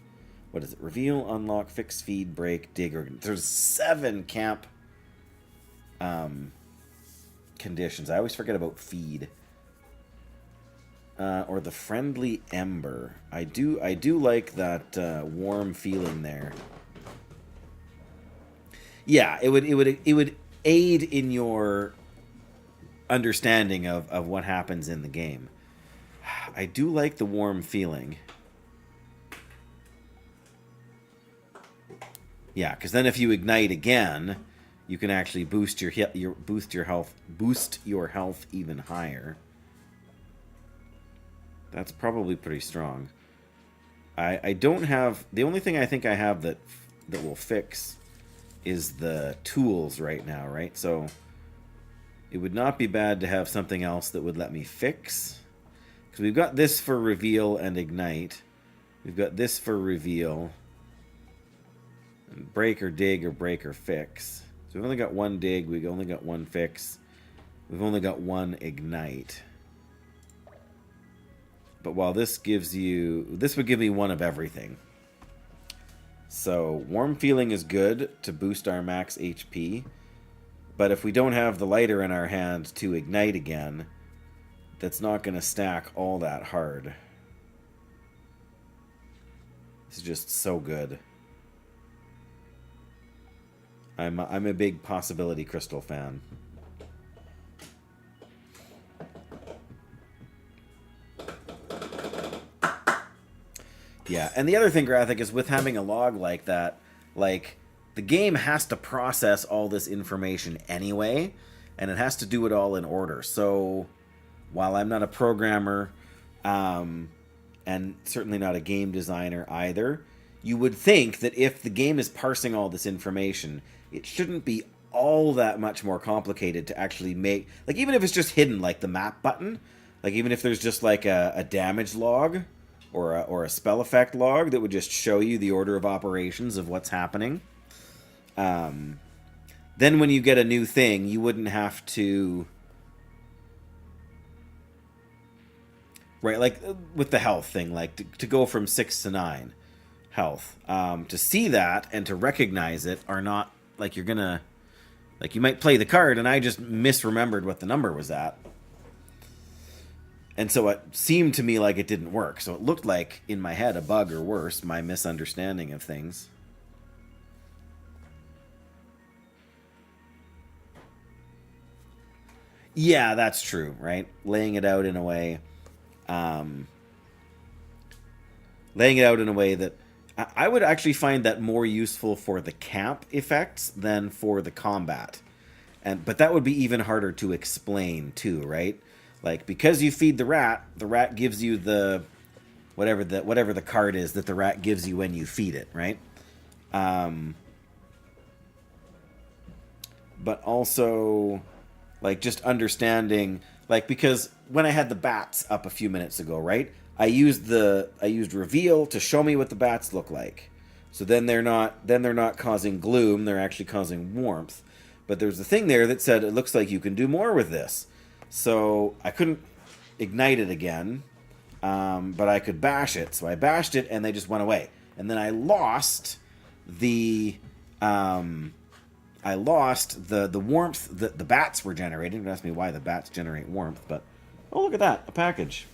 What is it? Reveal, unlock, fix, feed, break, dig, or... There's 7 camp conditions. I always forget about feed. Or the friendly ember. I do like that warm feeling there. Yeah, it would aid in your understanding of what happens in the game. I do like the warm feeling. Yeah, because then if you ignite again, you can actually boost your health even higher. That's probably pretty strong. I don't have, the only thing I think I have that will fix is the tools right now, right? So it would not be bad to have something else that would let me fix. Because we've got this for reveal and ignite. We've got this for reveal. And break or dig or break or fix. So we've only got one dig, we've only got one fix. We've only got one ignite. But while this gives you, this would give me one of everything. So warm feeling is good to boost our max HP. But if we don't have the lighter in our hand to ignite again, that's not going to stack all that hard. This is just so good. I'm a big possibility crystal fan. Yeah, and the other thing, Graphic, is with having a log like that, like, the game has to process all this information anyway, and it has to do it all in order. So, while I'm not a programmer, and certainly not a game designer either, you would think that if the game is parsing all this information, it shouldn't be all that much more complicated to actually make, like, even if it's just hidden, like the map button, like even if there's just like a damage log, or a spell effect log that would just show you the order of operations of what's happening. Then when you get a new thing, you wouldn't have to... Right, like with the health thing, like to go from 6 to 9 health. To see that and to recognize it are not, like you're gonna... Like you might play the card and I just misremembered what the number was at. And so it seemed to me like it didn't work. So it looked like, in my head, a bug or worse, my misunderstanding of things. Yeah, that's true, right? Laying it out in a way... laying it out in a way that... I would actually find that more useful for the camp effects than for the combat. But that would be even harder to explain, too, right? Like, because you feed the rat gives you the whatever the card is that the rat gives you when you feed it, right? But also, like, just understanding, like, because when I had the bats up a few minutes ago, right? I used reveal to show me what the bats look like. So then they're not causing gloom, they're actually causing warmth. But there's a thing there that said it looks like you can do more with this. So I couldn't ignite it again, but I could bash it. So I bashed it, and they just went away. And then I lost the warmth that the bats were generating. Don't ask me why the bats generate warmth, but oh, look at that, a package.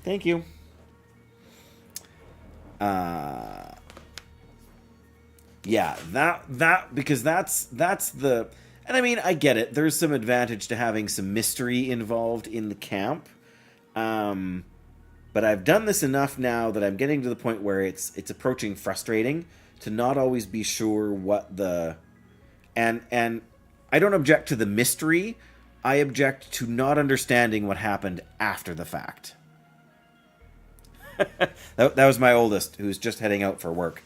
Thank you. Yeah, that because that's the... And I mean, I get it. There's some advantage to having some mystery involved in the camp. But I've done this enough now that I'm getting to the point where it's approaching frustrating to not always be sure what the... And I don't object to the mystery. I object to not understanding what happened after the fact. that was my oldest, who's just heading out for work.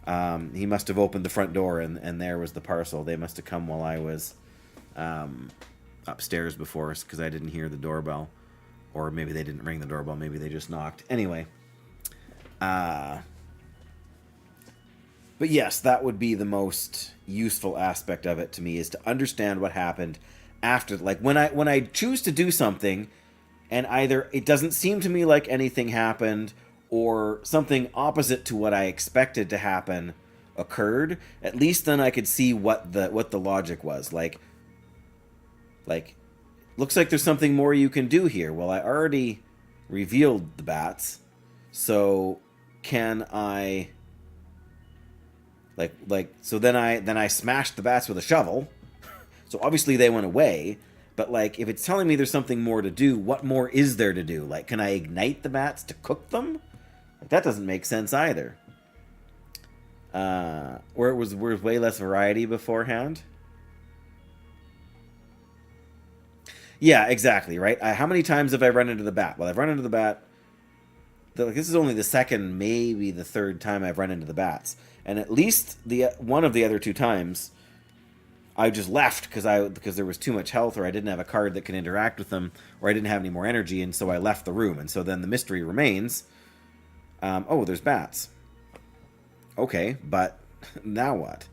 He must have opened the front door, and there was the parcel. They must have come while I was upstairs before us, because I didn't hear the doorbell. Or maybe they didn't ring the doorbell. Maybe they just knocked. Anyway. But yes, that would be the most useful aspect of it to me, is to understand what happened after. Like, when I choose to do something, and either it doesn't seem to me like anything happened, or something opposite to what I expected to happen occurred, at least then I could see what the logic was. Like, looks like there's something more you can do here. Well, I already revealed the bats, so can I... So then I smashed the bats with a shovel, so obviously they went away. But, like, if it's telling me there's something more to do, what more is there to do? Like, can I ignite the bats to cook them? Like, that doesn't make sense either. where it was way less variety beforehand. Yeah, exactly, right? How many times have I run into the bat? Well, I've run into the bat. This is only the second, maybe the third time I've run into the bats. And at least the one of the other two times, I just left because there was too much health, or I didn't have a card that can interact with them, or I didn't have any more energy, and so I left the room. And so then the mystery remains. Oh, there's bats. Okay, but now what?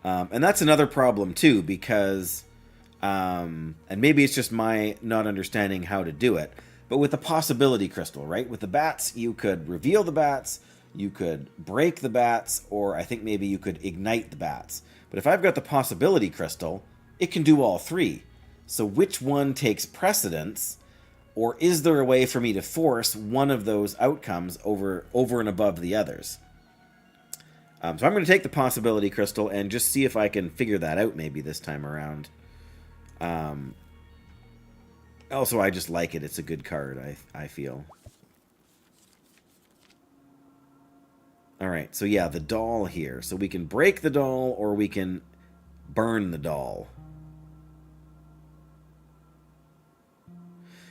And that's another problem too, because, and maybe it's just my not understanding how to do it, but with the possibility crystal, right? With the bats, you could reveal the bats, you could break the bats, or I think maybe you could ignite the bats. But if I've got the possibility crystal, it can do all three. So which one takes precedence? Or is there a way for me to force one of those outcomes over and above the others? So I'm going to take the possibility crystal and just see if I can figure that out maybe this time around. Also, I just like it. It's a good card, I feel. All right, so yeah, the doll here. So we can break the doll or we can burn the doll.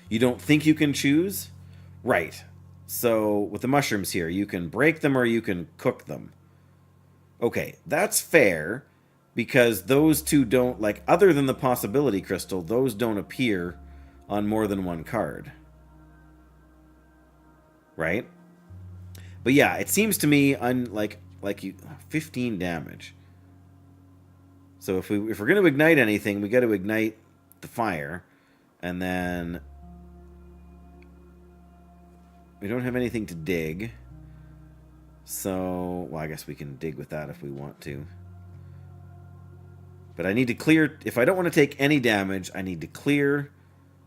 You don't think you can choose? Right. So with the mushrooms here, you can break them or you can cook them. Okay, that's fair, because those two don't, like, other than the possibility crystal, those don't appear on more than one card. Right? But yeah, it seems to me like you 15 damage. So if we're going to ignite anything, we got to ignite the fire, and then we don't have anything to dig. So, well, I guess we can dig with that if we want to. But I need to clear, if I don't want to take any damage, I need to clear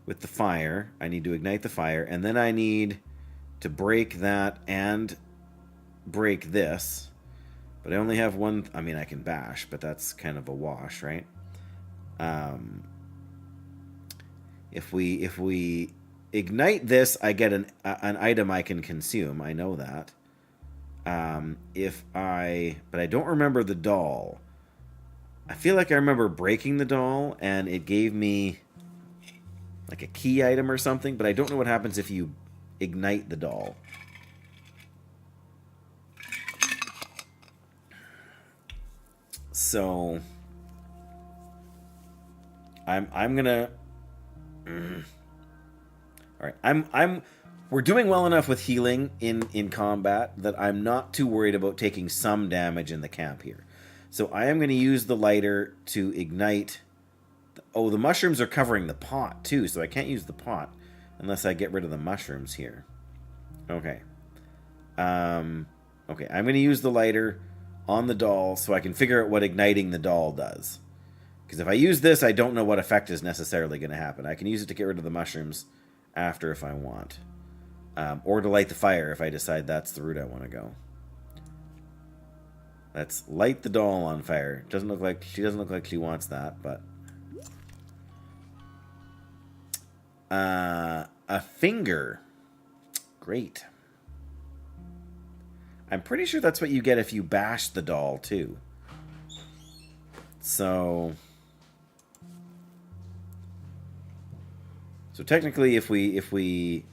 with the fire. I need to ignite the fire, and then I need to break that and break this. But I only have one, I mean, I can bash, but that's kind of a wash, right? If we ignite this, I get an item I can consume. I know that. But I don't remember the doll. I feel like I remember breaking the doll and it gave me like a key item or something, but I don't know what happens if you ignite the doll. So I'm gonna. All right, we're doing well enough with healing in combat that I'm not too worried about taking some damage in the camp here. So I am going to use the lighter to ignite. Oh, the mushrooms are covering the pot too, so I can't use the pot unless I get rid of the mushrooms here. Okay. Okay, I'm going to use the lighter on the doll so I can figure out what igniting the doll does. Because if I use this, I don't know what effect is necessarily going to happen. I can use it to get rid of the mushrooms after if I want. Or to light the fire if I decide that's the route I want to go. Let's light the doll on fire. She doesn't look like she wants that, but a finger. Great. I'm pretty sure that's what you get if you bash the doll too. So technically, if we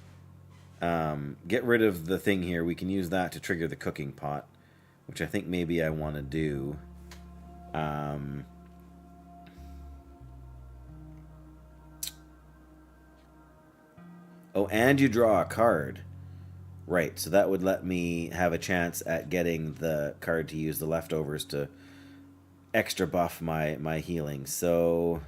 get rid of the thing here, we can use that to trigger the cooking pot, which I think maybe I want to do. Oh, and you draw a card. Right, so that would let me have a chance at getting the card to use the leftovers to extra buff my healing. So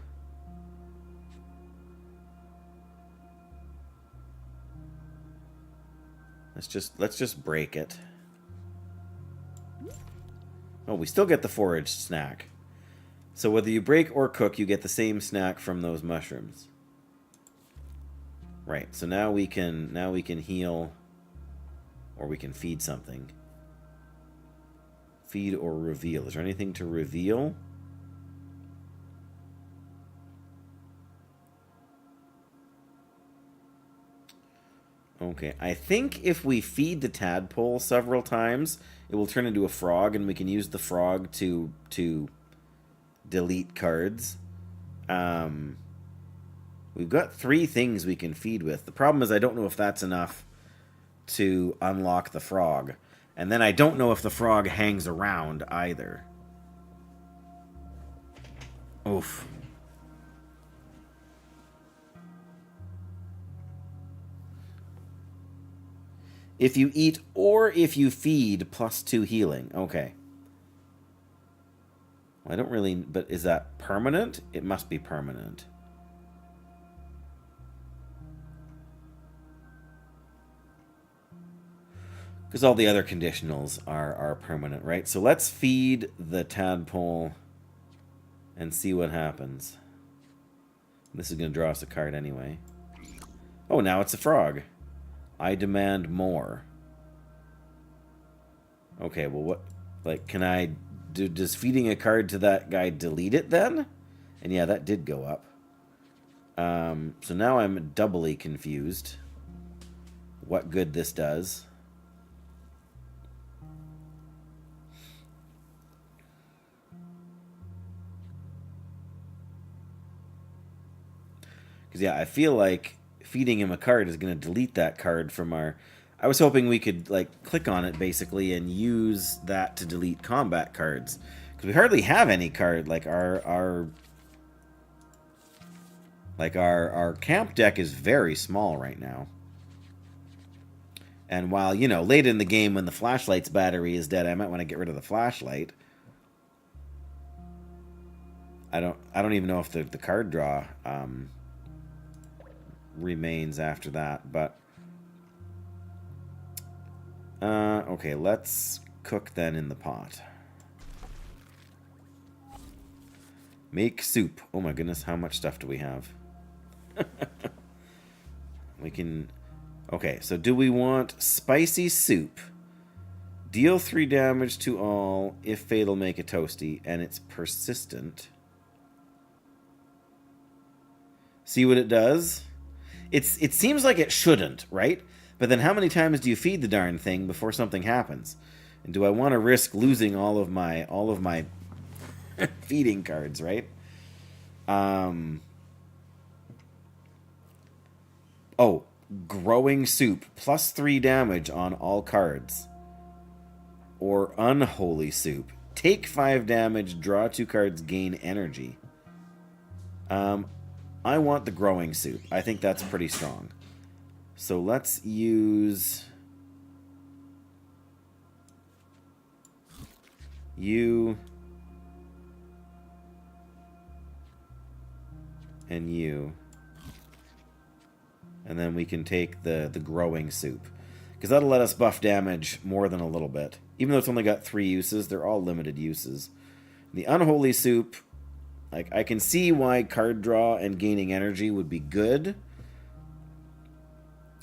let's just break it. Oh, we still get the foraged snack. So whether you break or cook, you get the same snack from those mushrooms. Right. So now we can heal, or we can feed something. Feed or reveal. Is there anything to reveal? Okay, I think if we feed the tadpole several times, it will turn into a frog, and we can use the frog to delete cards. Um, we've got 3 things we can feed with. The problem is I don't know if that's enough to unlock the frog. And then I don't know if the frog hangs around either. Oof. If you eat or if you feed, +2 healing. Okay. Well, I don't really... But is that permanent? It must be permanent. Because all the other conditionals are permanent, right? So let's feed the tadpole and see what happens. This is going to draw us a card anyway. Oh, now it's a frog. I demand more. Okay, well, what... Like, can I... Does feeding a card to that guy delete it then? And yeah, that did go up. So now I'm doubly confused. What good this does. Because, yeah, I feel like feeding him a card is going to delete that card from our... I was hoping we could, like, click on it, basically, and use that to delete combat cards. Because we hardly have any card. Like, our camp deck is very small right now. And while, you know, late in the game when the flashlight's battery is dead, I might want to get rid of the flashlight. I don't even know if the card draw... remains after that, but okay, let's cook then in the pot. Make soup. Oh my goodness, how much stuff do we have? We can... Okay, so do we want spicy soup? Deal 3 damage to all if fatal, make a toasty, and it's persistent. See what it does? It seems like it shouldn't, right? But then how many times do you feed the darn thing before something happens? And do I want to risk losing all of my feeding cards, right? Oh, growing soup, +3 damage on all cards. Or unholy soup. Take 5 damage, draw 2 cards, gain energy. I want the growing soup. I think that's pretty strong. So let's use you and you. And then we can take the growing soup. Because that'll let us buff damage more than a little bit. Even though it's only got 3 uses, they're all limited uses. The unholy soup... Like, I can see why card draw and gaining energy would be good.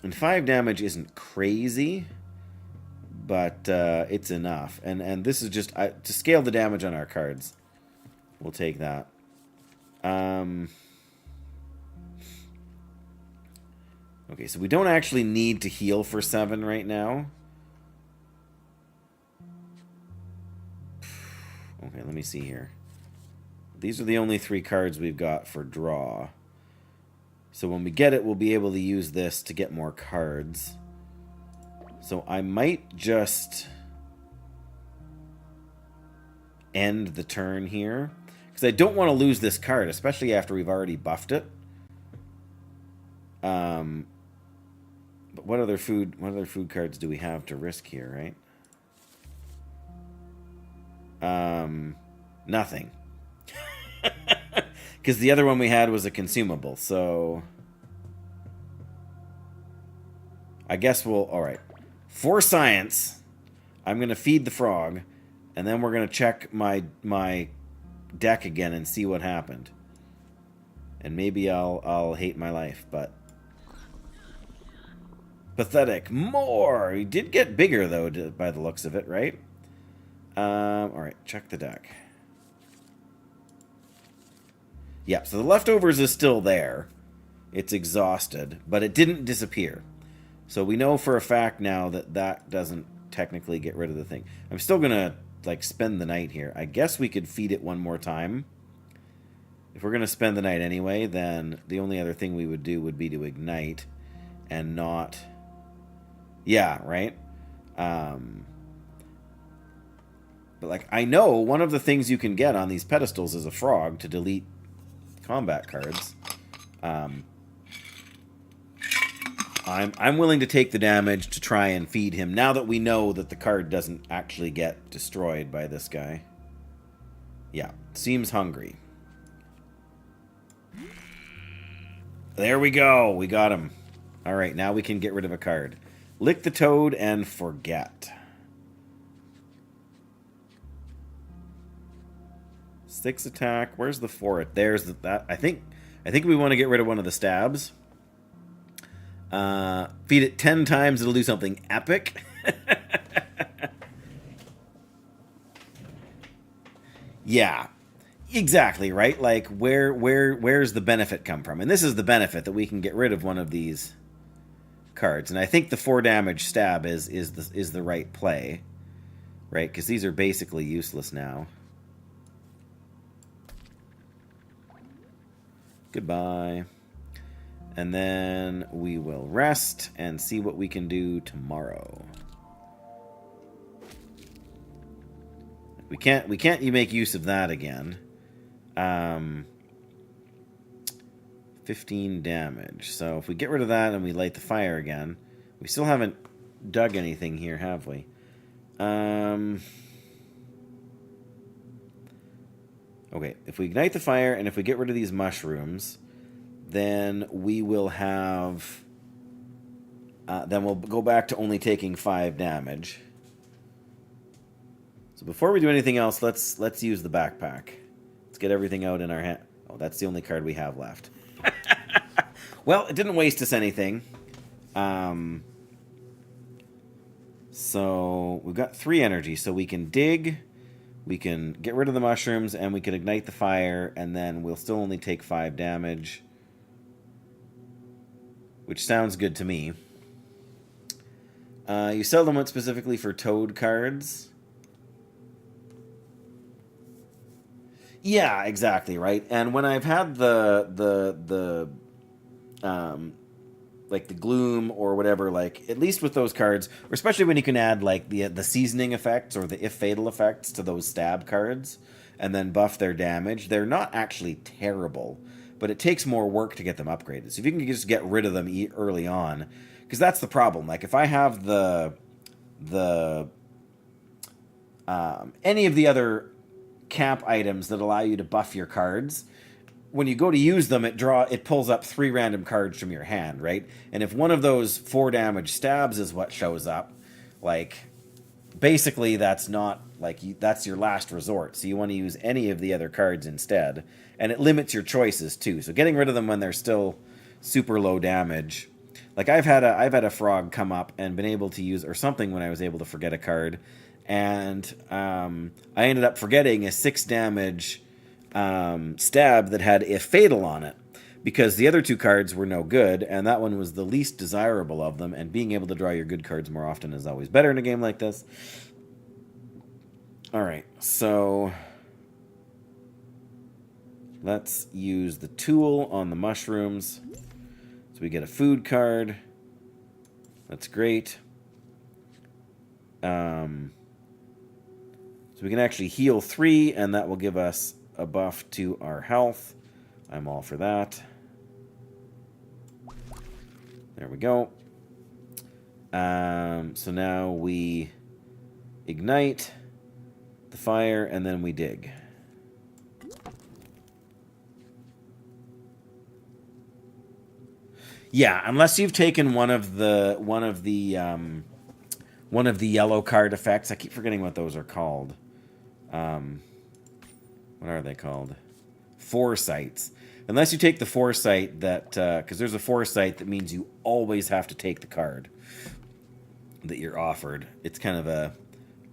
And 5 damage isn't crazy, but it's enough. And this is just... to scale the damage on our cards. We'll take that. Okay, so we don't actually need to heal for 7 right now. Okay, let me see here. These are the only 3 cards we've got for draw. So when we get it, we'll be able to use this to get more cards. So I might just end the turn here. Because I don't want to lose this card, especially after we've already buffed it. But what other food cards do we have to risk here, right? Nothing. Because the other one we had was a consumable, so... I guess we'll... Alright. For science, I'm going to feed the frog, and then we're going to check my deck again and see what happened. And maybe I'll hate my life, but... Pathetic. More! He did get bigger, though, by the looks of it, right? Alright, check the deck. Yeah, so the leftovers is still there. It's exhausted, but it didn't disappear. So we know for a fact now that that doesn't technically get rid of the thing. I'm still going to, like, spend the night here. I guess we could feed it one more time. If we're going to spend the night anyway, then the only other thing we would do would be to ignite and not... Yeah, right? But, like, I know one of the things you can get on these pedestals is a frog to delete combat cards. I'm willing to take the damage to try and feed him now that we know that the card doesn't actually get destroyed by this guy. Yeah, seems hungry. There we go. We got him. All right, now we can get rid of a card. Lick the toad and forget. 6 attack. Where's the 4? There's that. I think we want to get rid of one of the stabs. Feed it 10 times, it'll do something epic. Yeah, exactly, right? Like, where's the benefit come from? And this is the benefit, that we can get rid of one of these cards. And I think the 4 damage stab is the right play, right? Because these are basically useless now. Goodbye. And then we will rest and see what we can do tomorrow. We can't make use of that again. 15 damage. So if we get rid of that and we light the fire again, we still haven't dug anything here, have we? Okay, if we ignite the fire and if we get rid of these mushrooms, then we will have... then we'll go back to only taking 5 damage. So before we do anything else, let's use the backpack. Let's get everything out in our hand. Oh, that's the only card we have left. Well, it didn't waste us anything. So we've got 3 energy, so we can dig, we can get rid of the mushrooms, and we can ignite the fire, and then we'll still only take 5 damage. Which sounds good to me. You sell them out specifically for toad cards. Yeah, exactly, right? And when I've had like the gloom or whatever, like, at least with those cards, or especially when you can add like the seasoning effects or the if fatal effects to those stab cards and then buff their damage, they're not actually terrible, but it takes more work to get them upgraded. So if you can just get rid of them early on, because that's the problem. Like, if I have any of the other camp items that allow you to buff your cards, when you go to use them, it pulls up 3 random cards from your hand, right? And if one of those 4 damage stabs is what shows up, like, basically that's not, like, that's your last resort. So you want to use any of the other cards instead. And it limits your choices too. So getting rid of them when they're still super low damage. Like, I've had a frog come up and been able to use, or something, when I was able to forget a card. And I ended up forgetting a 6 damage stab that had if fatal on it, because the other 2 cards were no good, and that one was the least desirable of them, and being able to draw your good cards more often is always better in a game like this. Alright, so let's use the tool on the mushrooms. So we get a food card. That's great. So we can actually heal 3, and that will give us a buff to our health. I'm all for that. There we go. So now we ignite the fire, and then we dig. Yeah, unless you've taken one of the yellow card effects. I keep forgetting what those are called. What are they called? Foresights. Unless you take the foresight that, because there's a foresight that means you always have to take the card that you're offered. It's kind of a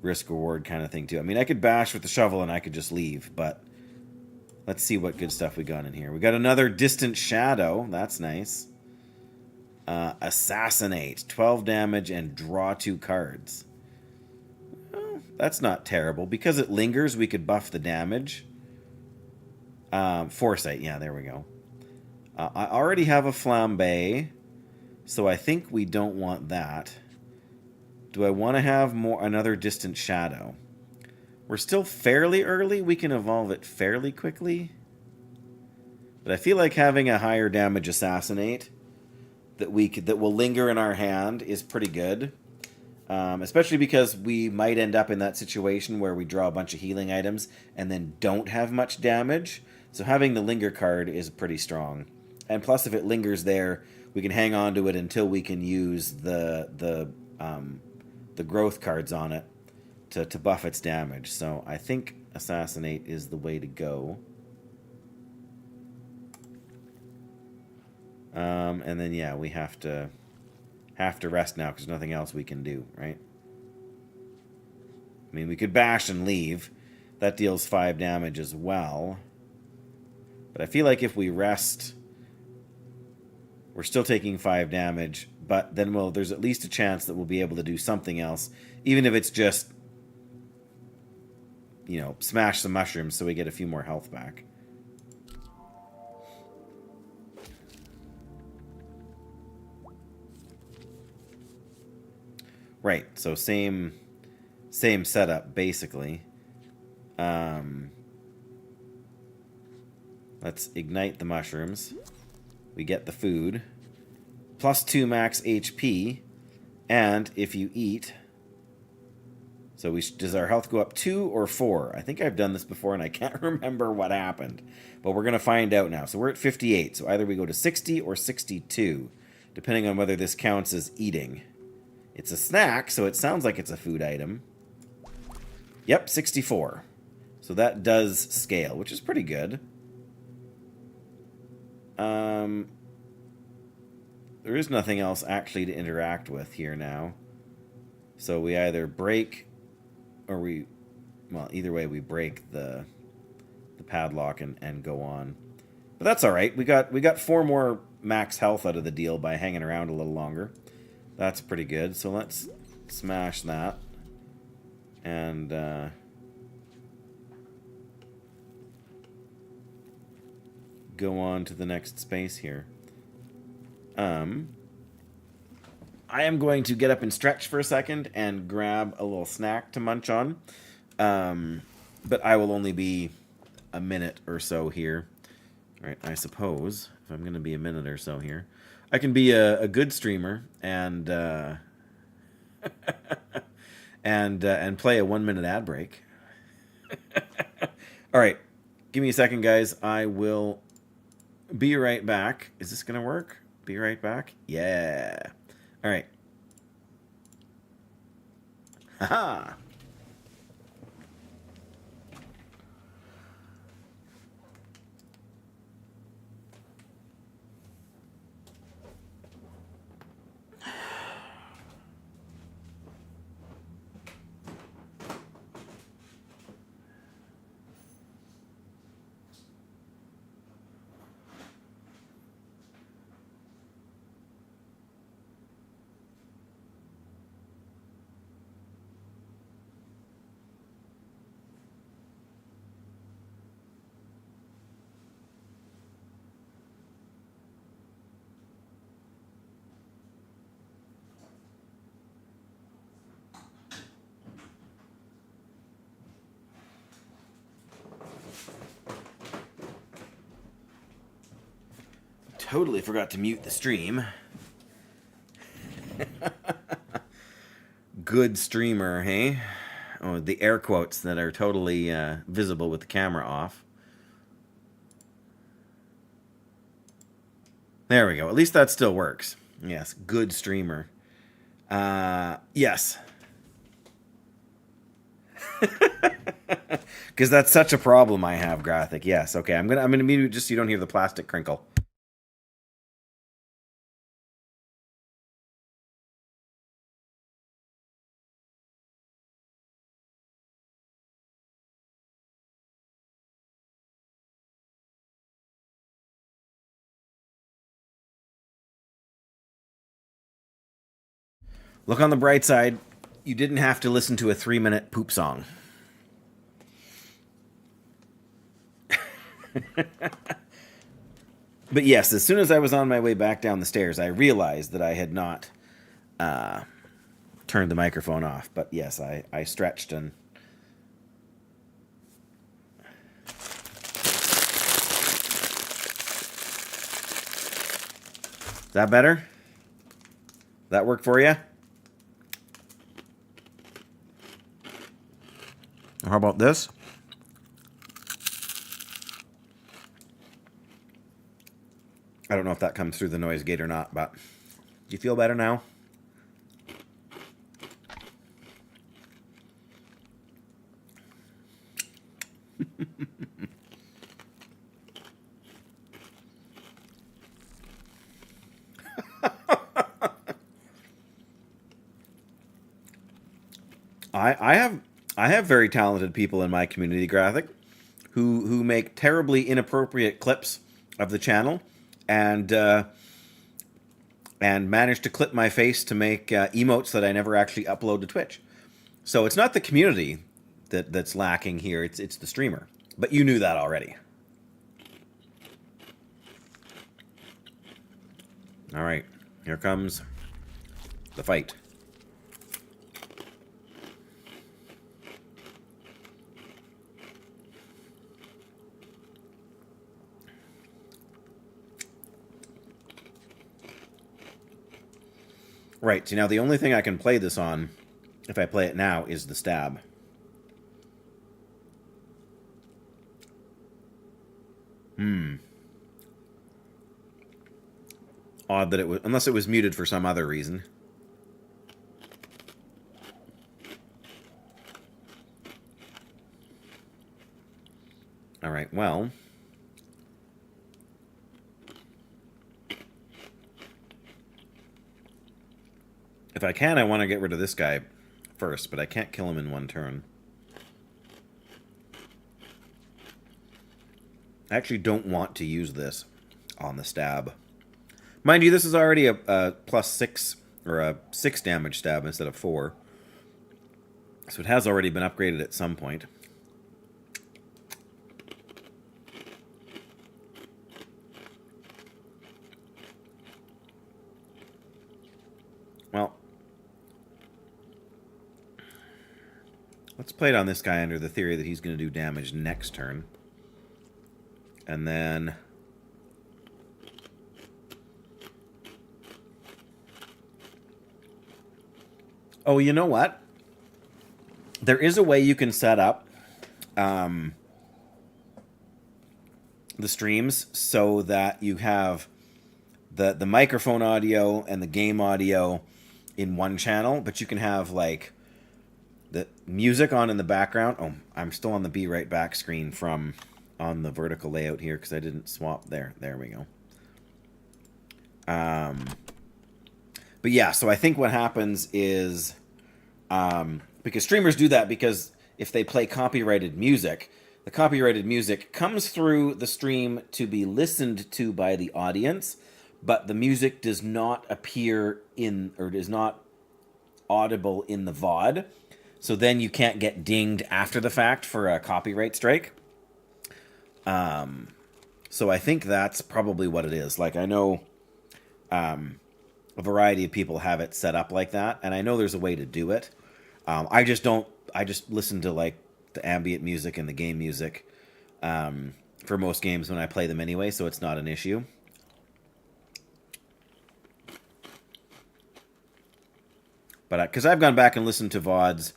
risk-reward kind of thing, too. I mean, I could bash with the shovel and I could just leave, but let's see what good stuff we got in here. We got another distant shadow. That's nice. Assassinate. 12 damage and draw 2 cards. Well, that's not terrible. Because it lingers, we could buff the damage. Foresight. Yeah, there we go. I already have a flambe, so I think we don't want that. Do I want to have another distant shadow? We're still fairly early. We can evolve it fairly quickly. But I feel like having a higher damage assassinate that will linger in our hand is pretty good. Especially because we might end up in that situation where we draw a bunch of healing items and then don't have much damage. So having the linger card is pretty strong. And plus, if it lingers there, we can hang on to it until we can use the growth cards on it to buff its damage. So I think Assassinate is the way to go. And then yeah, we have to rest now because there's nothing else we can do, right? I mean, we could bash and leave. That deals 5 damage as well. But I feel like if we rest, we're still taking 5 damage, but then there's at least a chance that we'll be able to do something else, even if it's just, you know, smash some mushrooms so we get a few more health back. Right, so same setup, basically. Let's ignite the mushrooms. We get the food. +2 max HP. And if you eat... So does our health go up 2 or 4? I think I've done this before and I can't remember what happened. But we're going to find out now. So we're at 58. So either we go to 60 or 62, depending on whether this counts as eating. It's a snack, so it sounds like it's a food item. Yep, 64. So that does scale, which is pretty good. There is nothing else actually to interact with here now. So we either break, or well, either way we break the padlock and go on. But that's all right. We got 4 more max health out of the deal by hanging around a little longer. That's pretty good. So let's smash that. And go on to the next space here. I am going to get up and stretch for a second and grab a little snack to munch on. But I will only be a minute or so here. All right, I suppose, if I'm going to be a minute or so here, I can be a good streamer and and play a 1-minute ad break. All right, give me a second, guys. I will be right back. Is this going to work? Be right back? Yeah. All right. Haha. Totally forgot to mute the stream. Good streamer, hey? Oh, the air quotes that are totally visible with the camera off. There we go. At least that still works. Yes, good streamer. Yes. Because that's such a problem I have, Graphic. Yes, okay. I'm gonna mute just so you don't hear the plastic crinkle. Look on the bright side. You didn't have to listen to a 3-minute poop song. But yes, as soon as I was on my way back down the stairs, I realized that I had not turned the microphone off. But yes, I stretched and... Is that better? That work for you? How about this? I don't know if that comes through the noise gate or not, but do you feel better now? I have very talented people in my community, Graphic, who make terribly inappropriate clips of the channel, and manage to clip my face to make emotes that I never actually upload to Twitch. So it's not the community that's lacking here; it's the streamer. But you knew that already. All right, here comes the fight. Right, so now the only thing I can play this on, if I play it now, is the stab. Odd that it was, unless it was muted for some other reason. Alright, well... If I can, I want to get rid of this guy first, but I can't kill him in one turn. I actually don't want to use this on the stab. Mind you, this is already a +6, or a 6 damage stab instead of 4. So it has already been upgraded at some point. Well, let's play it on this guy under the theory that he's going to do damage next turn. And then... Oh, you know what? There is a way you can set up the streams so that you have the microphone audio and the game audio in one channel, but you can have, like, the music on in the background. Oh, I'm still on the Be Right Back screen from on the vertical layout here because I didn't swap there. There we go. But yeah, so I think what happens is, because streamers do that because if they play copyrighted music, the copyrighted music comes through the stream to be listened to by the audience, but the music does not appear in, or is not audible in the VOD. So then you can't get dinged after the fact for a copyright strike. So I think that's probably what it is. Like, I know a variety of people have it set up like that, and I know there's a way to do it. I just listen to, like, the ambient music and the game music for most games when I play them anyway, so it's not an issue. But because I've gone back and listened to VODs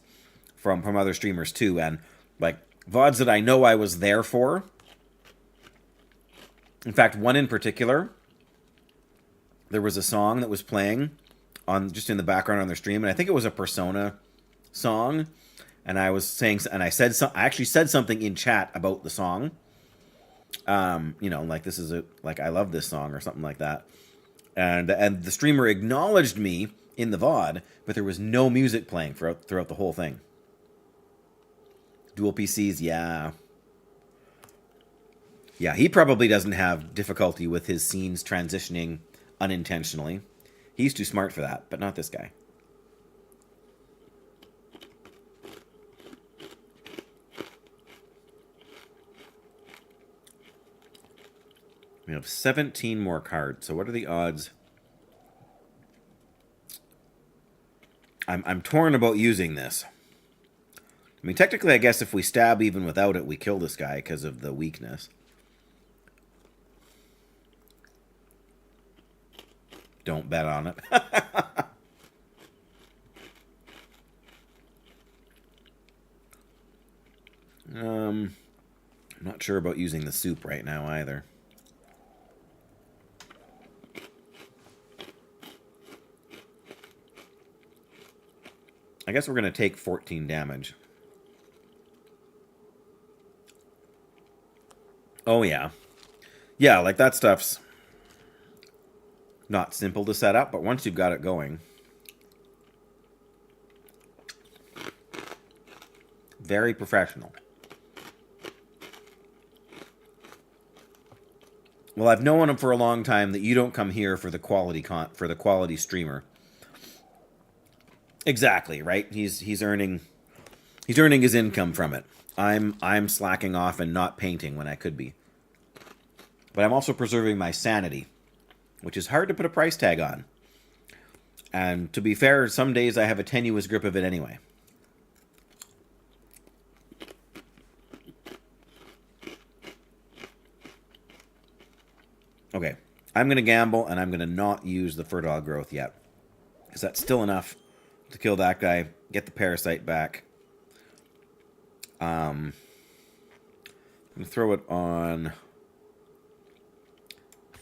from other streamers too, and, like, VODs that I know I was there for. In fact, one in particular, there was a song that was playing on just in the background on their stream, and I think it was a Persona song, and I was saying, and I actually said something in chat about the song. You know, like, this is like, I love this song or something like that. And the streamer acknowledged me in the VOD, but there was no music playing throughout the whole thing. Dual PCs, yeah. Yeah, he probably doesn't have difficulty with his scenes transitioning unintentionally. He's too smart for that, but not this guy. We have 17 more cards. So what are the odds? I'm torn about using this. I mean, technically, I guess if we stab even without it, we kill this guy because of the weakness. Don't bet on it. I'm not sure about using the soup right now either. I guess we're going to take 14 damage. Oh, yeah. Yeah, like that stuff's not simple to set up, but once you've got it going... Very professional. Well, I've known him for a long time that you don't come here for the quality streamer. Exactly, right? He's earning his income from it. I'm slacking off and not painting when I could be. But I'm also preserving my sanity, which is hard to put a price tag on. And to be fair, some days I have a tenuous grip of it anyway. Okay, I'm going to gamble, and I'm going to not use the fertile growth yet. Because that's still enough to kill that guy, get the parasite back. I'm going to throw it on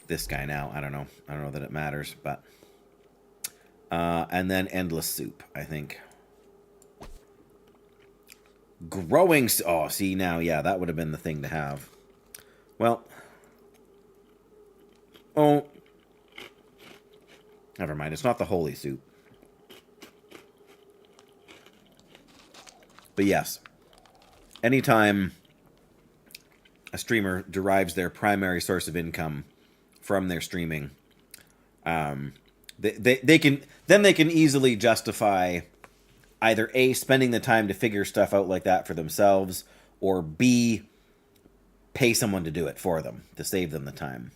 this guy now. I don't know that it matters, but... and then Endless Soup, I think. Growing... Oh, see, now, yeah, that would have been the thing to have. Well... Oh, never mind. It's not the holy soup. But yes, anytime a streamer derives their primary source of income from their streaming, they can easily justify either A, spending the time to figure stuff out like that for themselves, or B, pay someone to do it for them, to save them the time.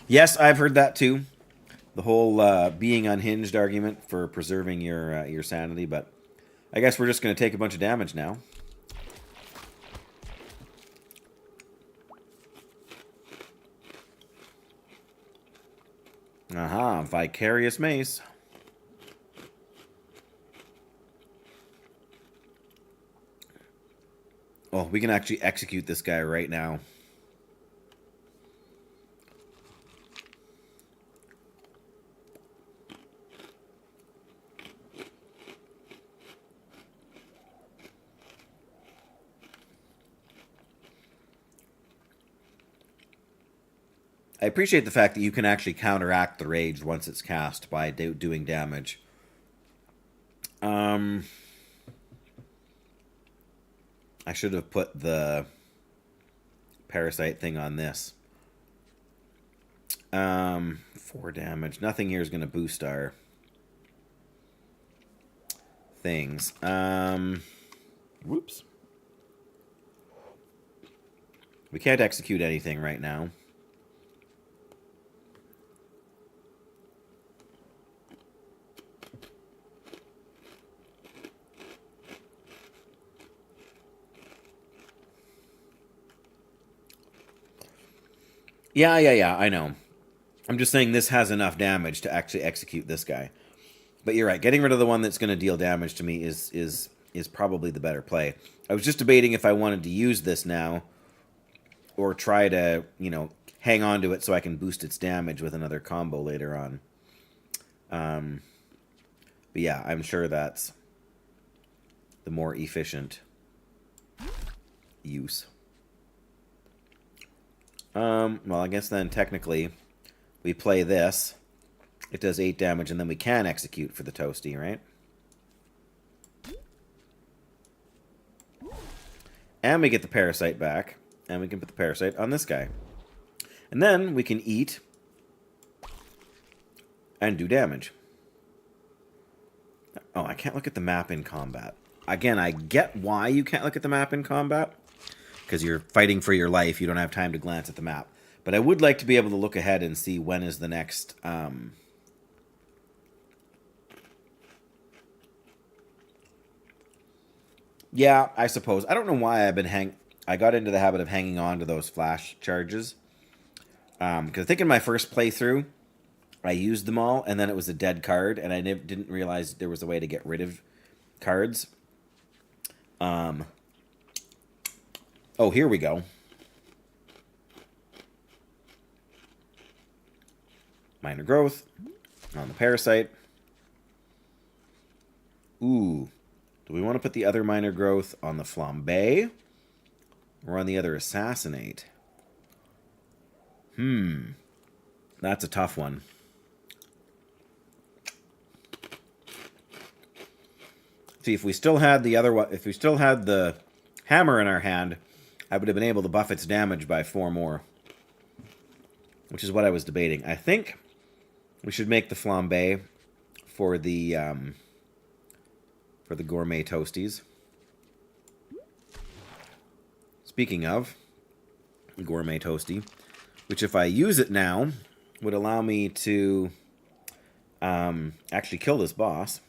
Yes, I've heard that too. The whole being unhinged argument for preserving your sanity, but I guess we're just going to take a bunch of damage now. Aha, Vicarious Mace. Oh, we can actually execute this guy right now. I appreciate the fact that you can actually counteract the rage once it's cast by doing damage. I should have put the parasite thing on this. 4 damage. Nothing here is going to boost our things. Whoops. We can't execute anything right now. Yeah, I know. I'm just saying this has enough damage to actually execute this guy. But you're right, getting rid of the one that's going to deal damage to me is probably the better play. I was just debating if I wanted to use this now, or try to, hang on to it so I can boost its damage with another combo later on. But yeah, I'm sure that's the more efficient use. Well, I guess then technically we play this. It does 8 damage, and then we can execute for the toasty, right? And we get the parasite back, and we can put the parasite on this guy. And then we can eat and do damage. Oh, I can't look at the map in combat. Again, I get why you can't look at the map in combat, because you're fighting for your life. You don't have time to glance at the map. But I would like to be able to look ahead and see when is the next... Yeah, I suppose. I don't know why I got into the habit of hanging on to those flash charges. Because I think in my first playthrough, I used them all, and then it was a dead card, and I didn't realize there was a way to get rid of cards. Oh, here we go. Minor growth on the parasite. Ooh. Do we want to put the other minor growth on the flambe? Or on the other assassinate? That's a tough one. See, if we still had the other one, if we still had the hammer in our hand, I would have been able to buff its damage by 4 more. Which is what I was debating. I think we should make the flambe for the gourmet toasties. Speaking of gourmet toasty, which if I use it now would allow me to actually kill this boss.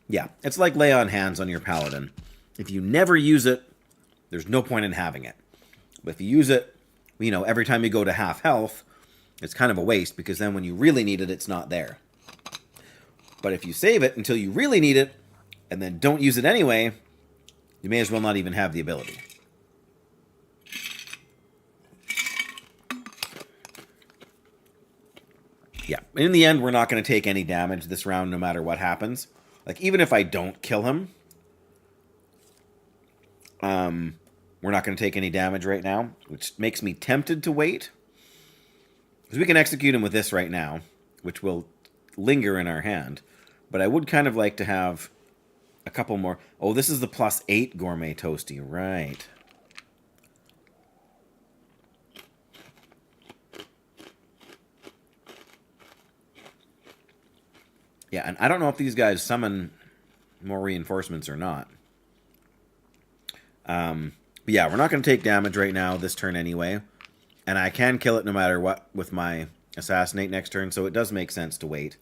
Yeah, it's like lay on hands on your paladin. If you never use it, there's no point in having it. But if you use it, you know, every time you go to half health, it's kind of a waste because then when you really need it, it's not there. But if you save it until you really need it, and then don't use it anyway, you may as well not even have the ability. Yeah, in the end, we're not going to take any damage this round no matter what happens. Like, even if I don't kill him, we're not going to take any damage right now, which makes me tempted to wait. Because we can execute him with this right now, which will linger in our hand. But I would kind of like to have a couple more. Oh, this is the +8 gourmet toasty, right. Yeah, and I don't know if these guys summon more reinforcements or not. But yeah, we're not going to take damage right now this turn anyway. And I can kill it no matter what with my assassinate next turn, so it does make sense to wait.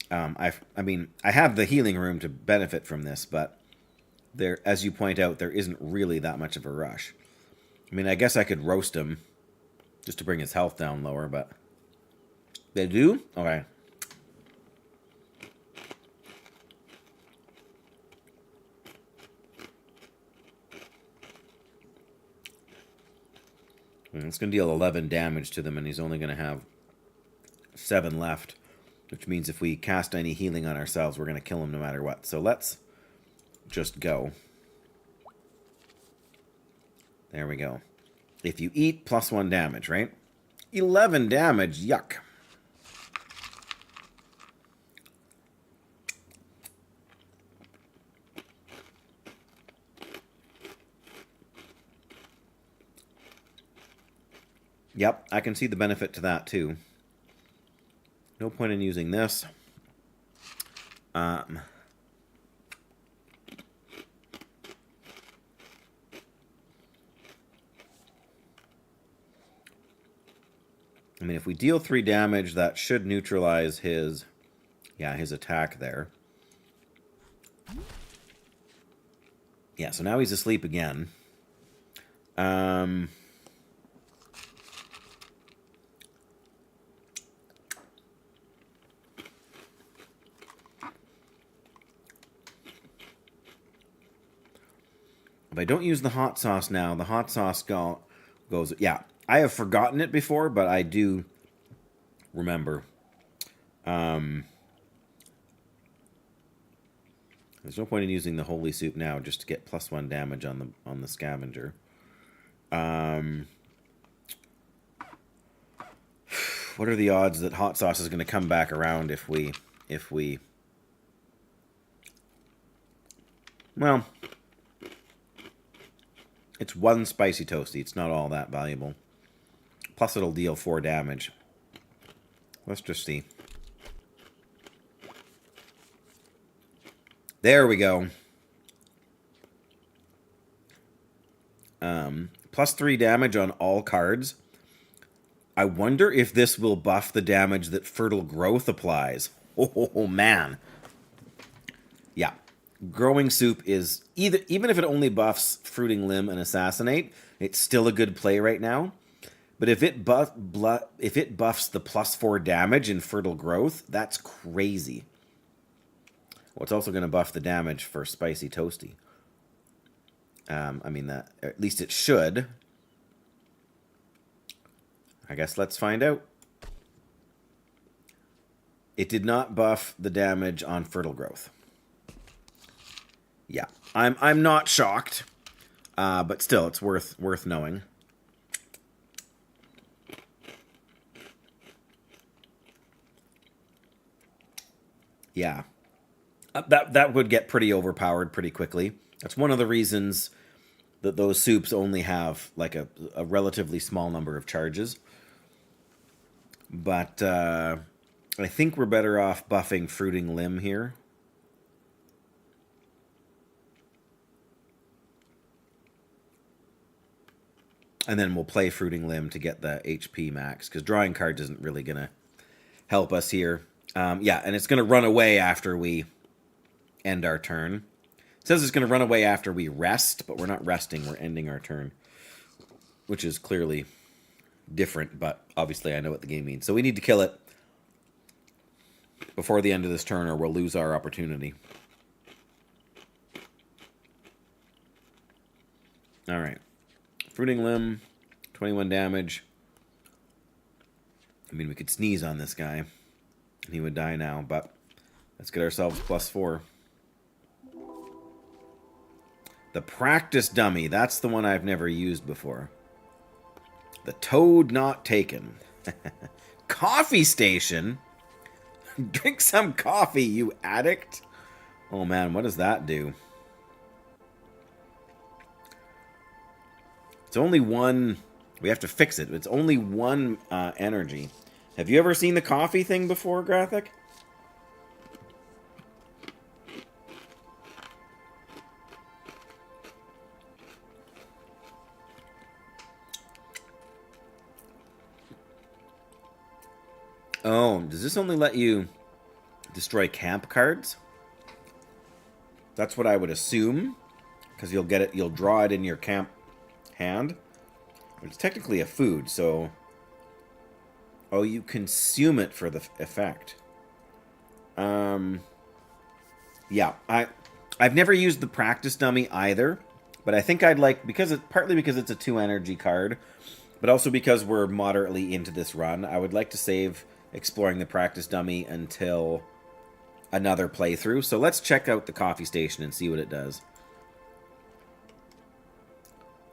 I mean, I have the healing room to benefit from this, but there, as you point out, there isn't really that much of a rush. I mean, I guess I could roast him just to bring his health down lower, but... They do? Okay. It's going to deal 11 damage to them, and he's only going to have 7 left, which means if we cast any healing on ourselves, we're going to kill him no matter what. So let's just go. There we go. If you eat, +1 damage, right? 11 damage, yuck. Yep, I can see the benefit to that too. No point in using this. I mean, if we deal 3 damage, that should neutralize his, his attack there. Yeah, so now he's asleep again. If I don't use the hot sauce now, the hot sauce goes... Yeah, I have forgotten it before, but I do remember. There's no point in using the holy soup now just to get +1 damage on the scavenger. What are the odds that hot sauce is going to come back around if we... Well... It's 1 spicy toasty. It's not all that valuable. Plus it'll deal 4 damage. Let's just see. There we go. +3 damage on all cards. I wonder if this will buff the damage that Fertile Growth applies. Oh man. Yeah. Growing Soup is, even if it only buffs Fruiting Limb and Assassinate, it's still a good play right now. But if it buffs the +4 damage in Fertile Growth, that's crazy. Well, it's also going to buff the damage for Spicy Toasty. I mean, that, at least it should. I guess let's find out. It did not buff the damage on Fertile Growth. Yeah, I'm not shocked, but still, it's worth knowing. Yeah, that would get pretty overpowered pretty quickly. That's one of the reasons that those soups only have like a relatively small number of charges. But I think we're better off buffing Fruiting Limb here. And then we'll play Fruiting Limb to get the HP max, because drawing cards isn't really going to help us here. Yeah, and it's going to run away after we end our turn. It says it's going to run away after we rest, but we're not resting, we're ending our turn. Which is clearly different, but obviously I know what the game means. So we need to kill it before the end of this turn, or we'll lose our opportunity. Alright. Fruiting Limb, 21 damage. I mean, we could sneeze on this guy, and he would die now, but let's get ourselves +4. The Practice Dummy, that's the one I've never used before. The Toad Not Taken. Coffee Station? Drink some coffee, you addict. Oh man, what does that do? It's only one... We have to fix it. It's only one energy. Have you ever seen the coffee thing before, Graphic? Oh, does this only let you destroy camp cards? That's what I would assume, because you'll get it, you'll draw it in your camp hand. But it's technically a food, so... Oh, you consume it for the effect. Yeah, I've never used the Practice Dummy either, but I think I'd like, partly because it's a 2 energy card, but also because we're moderately into this run, I would like to save exploring the Practice Dummy until another playthrough. So let's check out the Coffee Station and see what it does.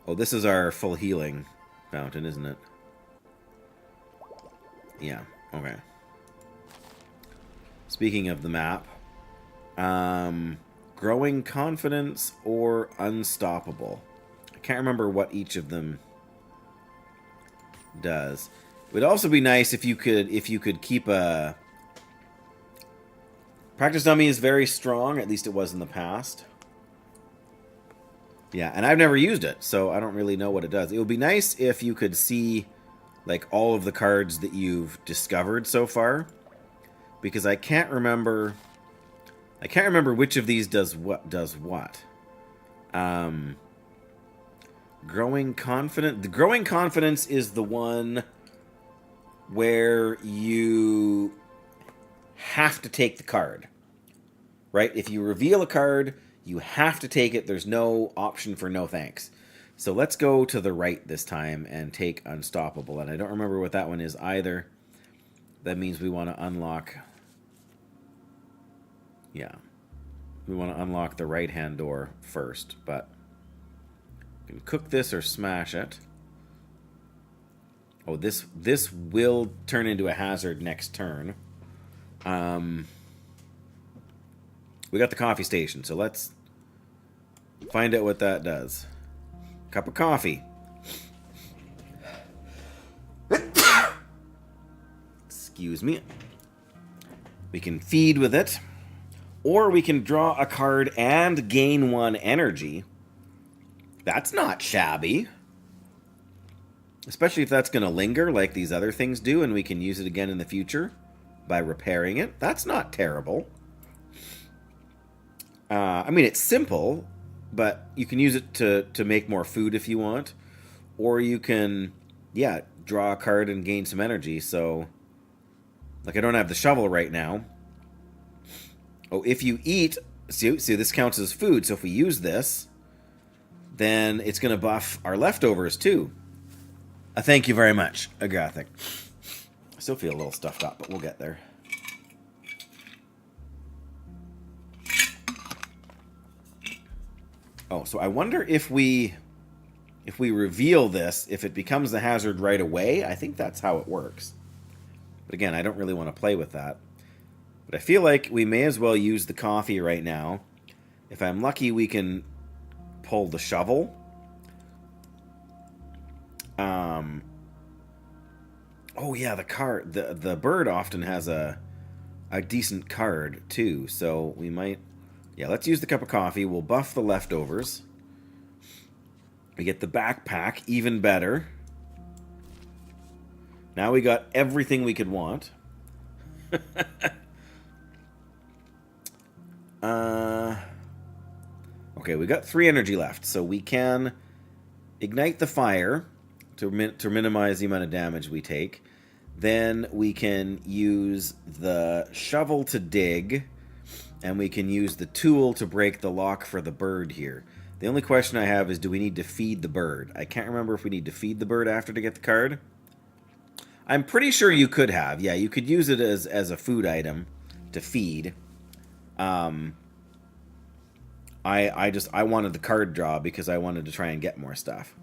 Oh, this is our full healing fountain, isn't it? Yeah, okay. Speaking of the map, Growing Confidence or Unstoppable. I can't remember what each of them does. It would also be nice if you could keep a... Practice Dummy is very strong, at least it was in the past. Yeah, and I've never used it, so I don't really know what it does. It would be nice if you could see like all of the cards that you've discovered so far, because I can't remember which of these does what. Growing Confidence. The Growing Confidence is the one where you have to take the card, right? If you reveal a card, you have to take it. There's no option for no thanks. So let's go to the right this time and take Unstoppable. And I don't remember what that one is either. That means we want to unlock... Yeah. We want to unlock the right-hand door first, but... You can cook this or smash it. Oh, this will turn into a hazard next turn. We got the Coffee Station, so let's find out what that does. Cup of coffee. Excuse me. We can feed with it. Or we can draw a card and gain 1 energy. That's not shabby. Especially if that's going to linger like these other things do, and we can use it again in the future by repairing it. That's not terrible. I mean, it's simple, but you can use it to make more food if you want. Or you can, yeah, draw a card and gain some energy. So, like, I don't have the shovel right now. Oh, if you eat, see, this counts as food. So if we use this, then it's going to buff our leftovers too. Thank you very much, Agrathic. I still feel a little stuffed up, but we'll get there. Oh, so I wonder if we reveal this, if it becomes a hazard right away. I think that's how it works. But again, I don't really want to play with that. But I feel like we may as well use the coffee right now. If I'm lucky, we can pull the shovel. Oh yeah, the card. The bird often has a decent card too. So we might. Yeah, let's use the cup of coffee. We'll buff the leftovers. We get the backpack, even better. Now we got everything we could want. Okay, we got 3 energy left, so we can ignite the fire to minimize the amount of damage we take. Then we can use the shovel to dig, and we can use the tool to break the lock for the bird here. The only question I have is, do we need to feed the bird? I can't remember if we need to feed the bird after to get the card. I'm pretty sure you could have. Yeah, you could use it as a food item to feed. I wanted the card draw because I wanted to try and get more stuff.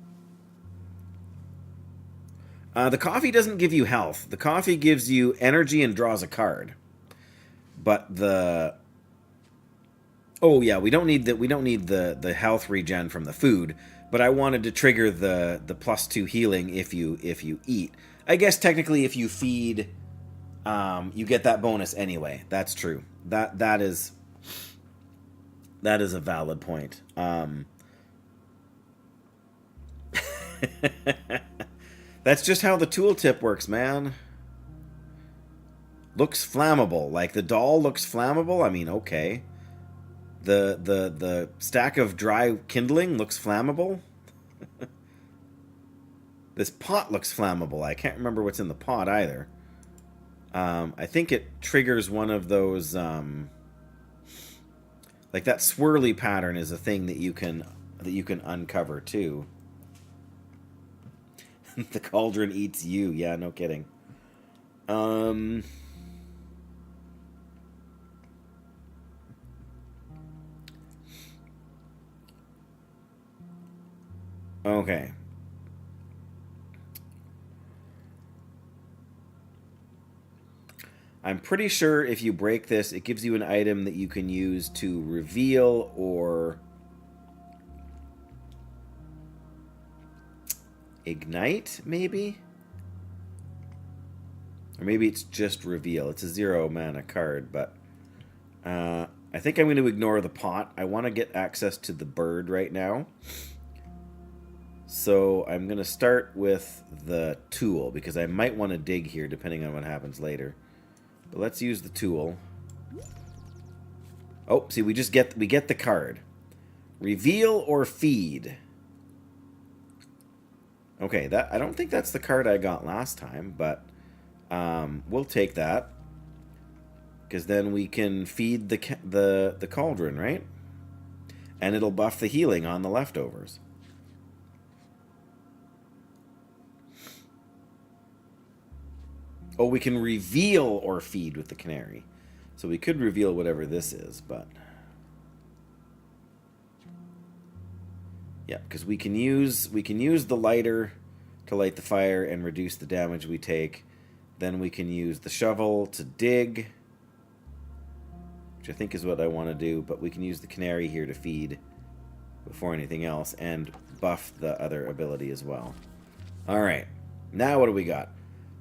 The coffee doesn't give you health. The coffee gives you energy and draws a card. But the... Oh yeah, we don't need the health regen from the food, but I wanted to trigger the +2 healing if you eat. I guess technically if you feed, you get that bonus anyway. That's true. That is a valid point. That's just how the tooltip works, man. Looks flammable. Like the doll looks flammable. I mean, okay. The stack of dry kindling looks flammable. This pot looks flammable. I can't remember what's in the pot either. I think it triggers one of those. Like that swirly pattern is a thing that you can uncover too. The cauldron eats you. Yeah, no kidding. Okay. I'm pretty sure if you break this, it gives you an item that you can use to reveal or ignite, maybe? Or maybe it's just reveal. It's a 0 mana card, but I think I'm going to ignore the pot. I want to get access to the bird right now. So I'm going to start with the tool, because I might want to dig here depending on what happens later. But let's use the tool. Oh, see, we get the card. Reveal or feed. Okay, I don't think that's the card I got last time, but we'll take that, because then we can feed the cauldron, right? And it'll buff the healing on the leftovers. Oh, we can reveal or feed with the canary. So we could reveal whatever this is, but... Yeah, because we can use the lighter to light the fire and reduce the damage we take. Then we can use the shovel to dig, which I think is what I want to do, but we can use the canary here to feed before anything else and buff the other ability as well. Alright, now what do we got?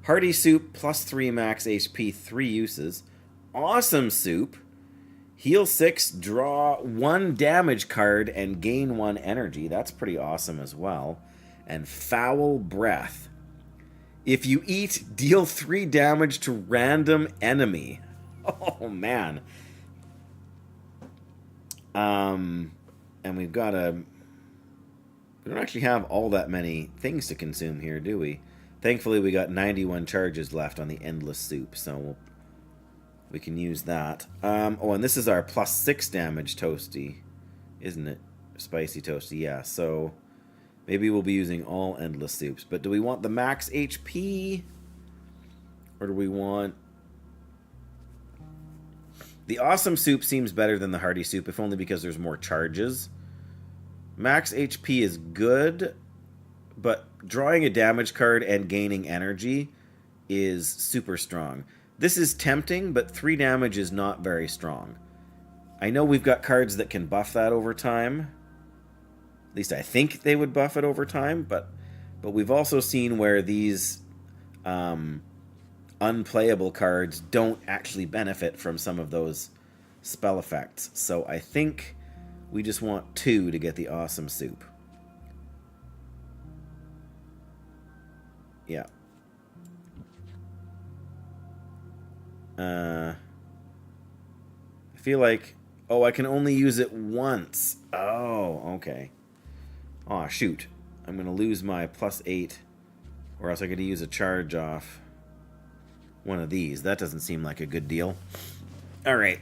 Hearty soup, plus 3 max HP, 3 uses. Awesome soup. Heal 6, draw 1 damage card, and gain 1 energy. That's pretty awesome as well. And foul breath. If you eat, deal 3 damage to random enemy. Oh, man. And we've got a... We don't actually have all that many things to consume here, do we? Thankfully, we got 91 charges left on the Endless Soup, so we can use that. Oh, and this is our plus 6 damage toasty, isn't it? Spicy toasty, yeah. So maybe we'll be using all Endless Soups. But do we want the max HP? Or do we want... The Awesome Soup seems better than the Hearty Soup, if only because there's more charges. Max HP is good, but drawing a damage card and gaining energy is super strong. This is tempting, but 3 damage is not very strong. I know we've got cards that can buff that over time. At least I think they would buff it over time, but we've also seen where these unplayable cards don't actually benefit from some of those spell effects. So I think we just want 2 to get the Awesome Soup. Yeah. I feel like... Oh, I can only use it once. Oh, okay. Aw, shoot. I'm going to lose my plus 8. Or else I could use a charge off one of these. That doesn't seem like a good deal. Alright.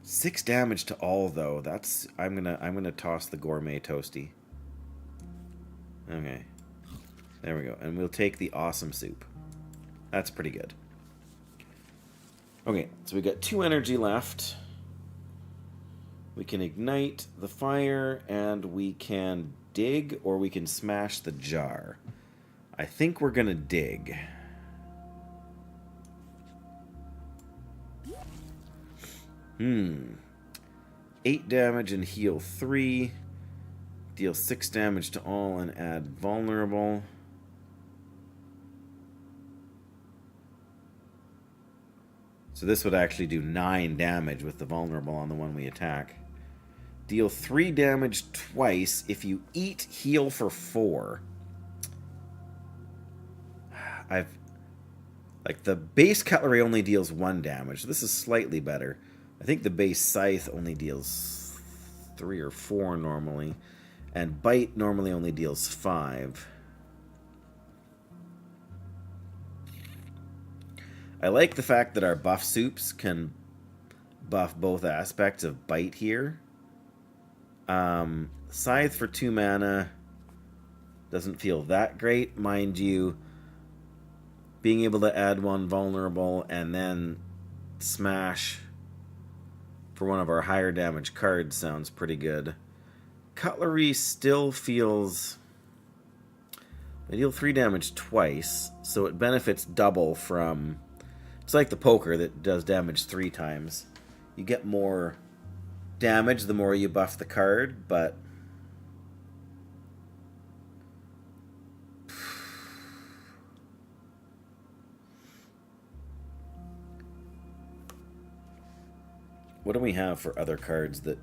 6 damage to all, though. That's... I'm gonna toss the Gourmet Toasty. Okay. There we go. And we'll take the Awesome Soup. That's pretty good. Okay, so we got 2 energy left. We can ignite the fire, and we can dig, or we can smash the jar. I think we're gonna dig. Hmm. 8 damage and heal 3. Deal 6 damage to all and add vulnerable. So this would actually do 9 damage with the vulnerable on the one we attack. Deal 3 damage twice. If you eat, heal for 4. Like, the base cutlery only deals 1 damage. This is slightly better. I think the base scythe only deals 3 or 4 normally. And bite normally only deals 5. I like the fact that our buff soups can buff both aspects of bite here. Scythe for 2 mana doesn't feel that great. Mind you, being able to add 1 vulnerable and then smash for one of our higher damage cards sounds pretty good. Cutlery still feels... They deal 3 damage twice, so it benefits double from... It's like the poker that does damage 3 times. You get more damage the more you buff the card, but... What do we have for other cards that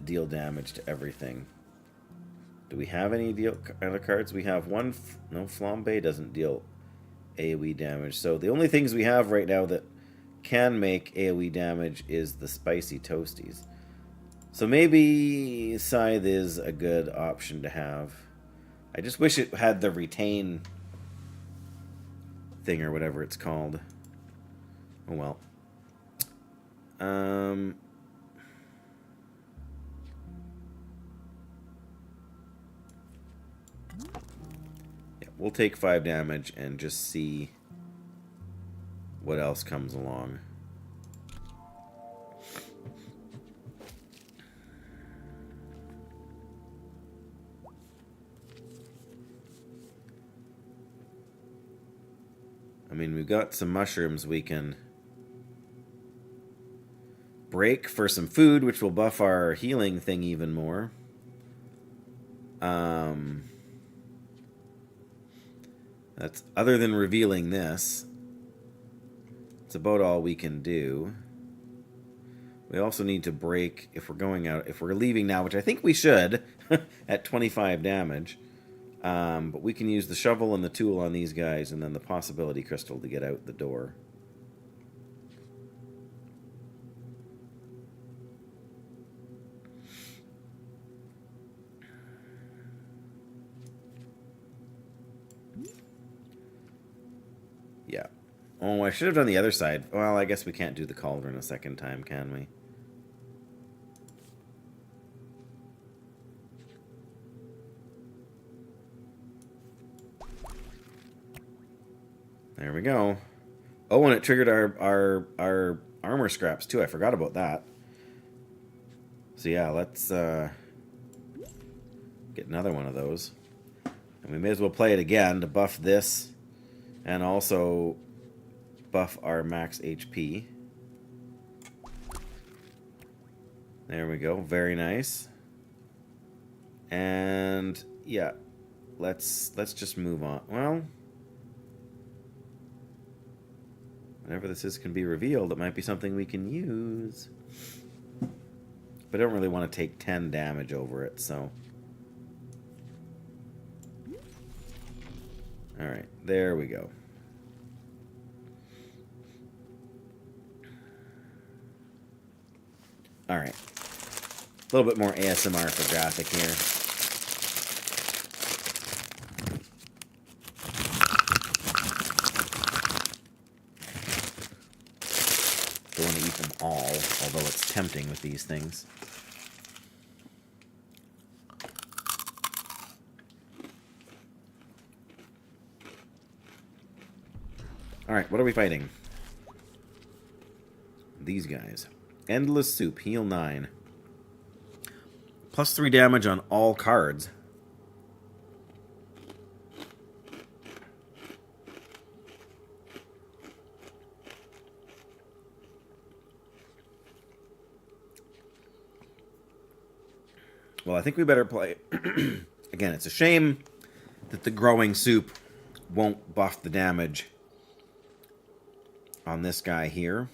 deal damage to everything? Do we have any other cards? We have one... No, Flambe doesn't deal AoE damage. So the only things we have right now that can make AoE damage is the Spicy Toasties. So maybe Scythe is a good option to have. I just wish it had the retain thing or whatever it's called. Oh well. Yeah, we'll take 5 damage and just see what else comes along. I mean, we've got some mushrooms we can break for some food, which will buff our healing thing even more. That's other than revealing this. It's about all we can do. We also need to break if we're going out. If we're leaving now, which I think we should, at 25 damage. But we can use the shovel and the tool on these guys, and then the possibility crystal to get out the door. Yeah. Oh, I should have done the other side. Well, I guess we can't do the cauldron a second time, can we? There we go. Oh, and it triggered our armor scraps too. I forgot about that. So yeah, let's get another one of those. And we may as well play it again to buff this and also buff our max HP. There we go. Very nice. And yeah, let's just move on. Well, whenever this is can be revealed, it might be something we can use. But I don't really want to take 10 damage over it, so. Alright, there we go. Alright. A little bit more ASMR for graphic here. Don't want to eat them all, although it's tempting with these things. Alright, what are we fighting? These guys. Endless Soup, heal 9. Plus 3 damage on all cards. Well, I think we better play. Again, it's a shame that the growing soup won't buff the damage on this guy here.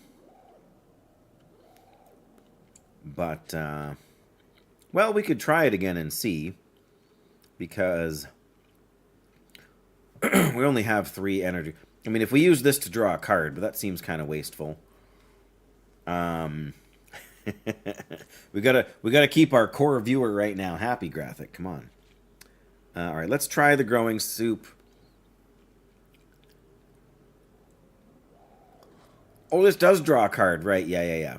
But, well, we could try it again and see. Because we only have 3 energy. I mean, if we use this to draw a card, but that seems kind of wasteful. we gotta keep our core viewer right now happy, graphic. Come on. All right, let's try the growing soup. Oh, this does draw a card, right? Yeah.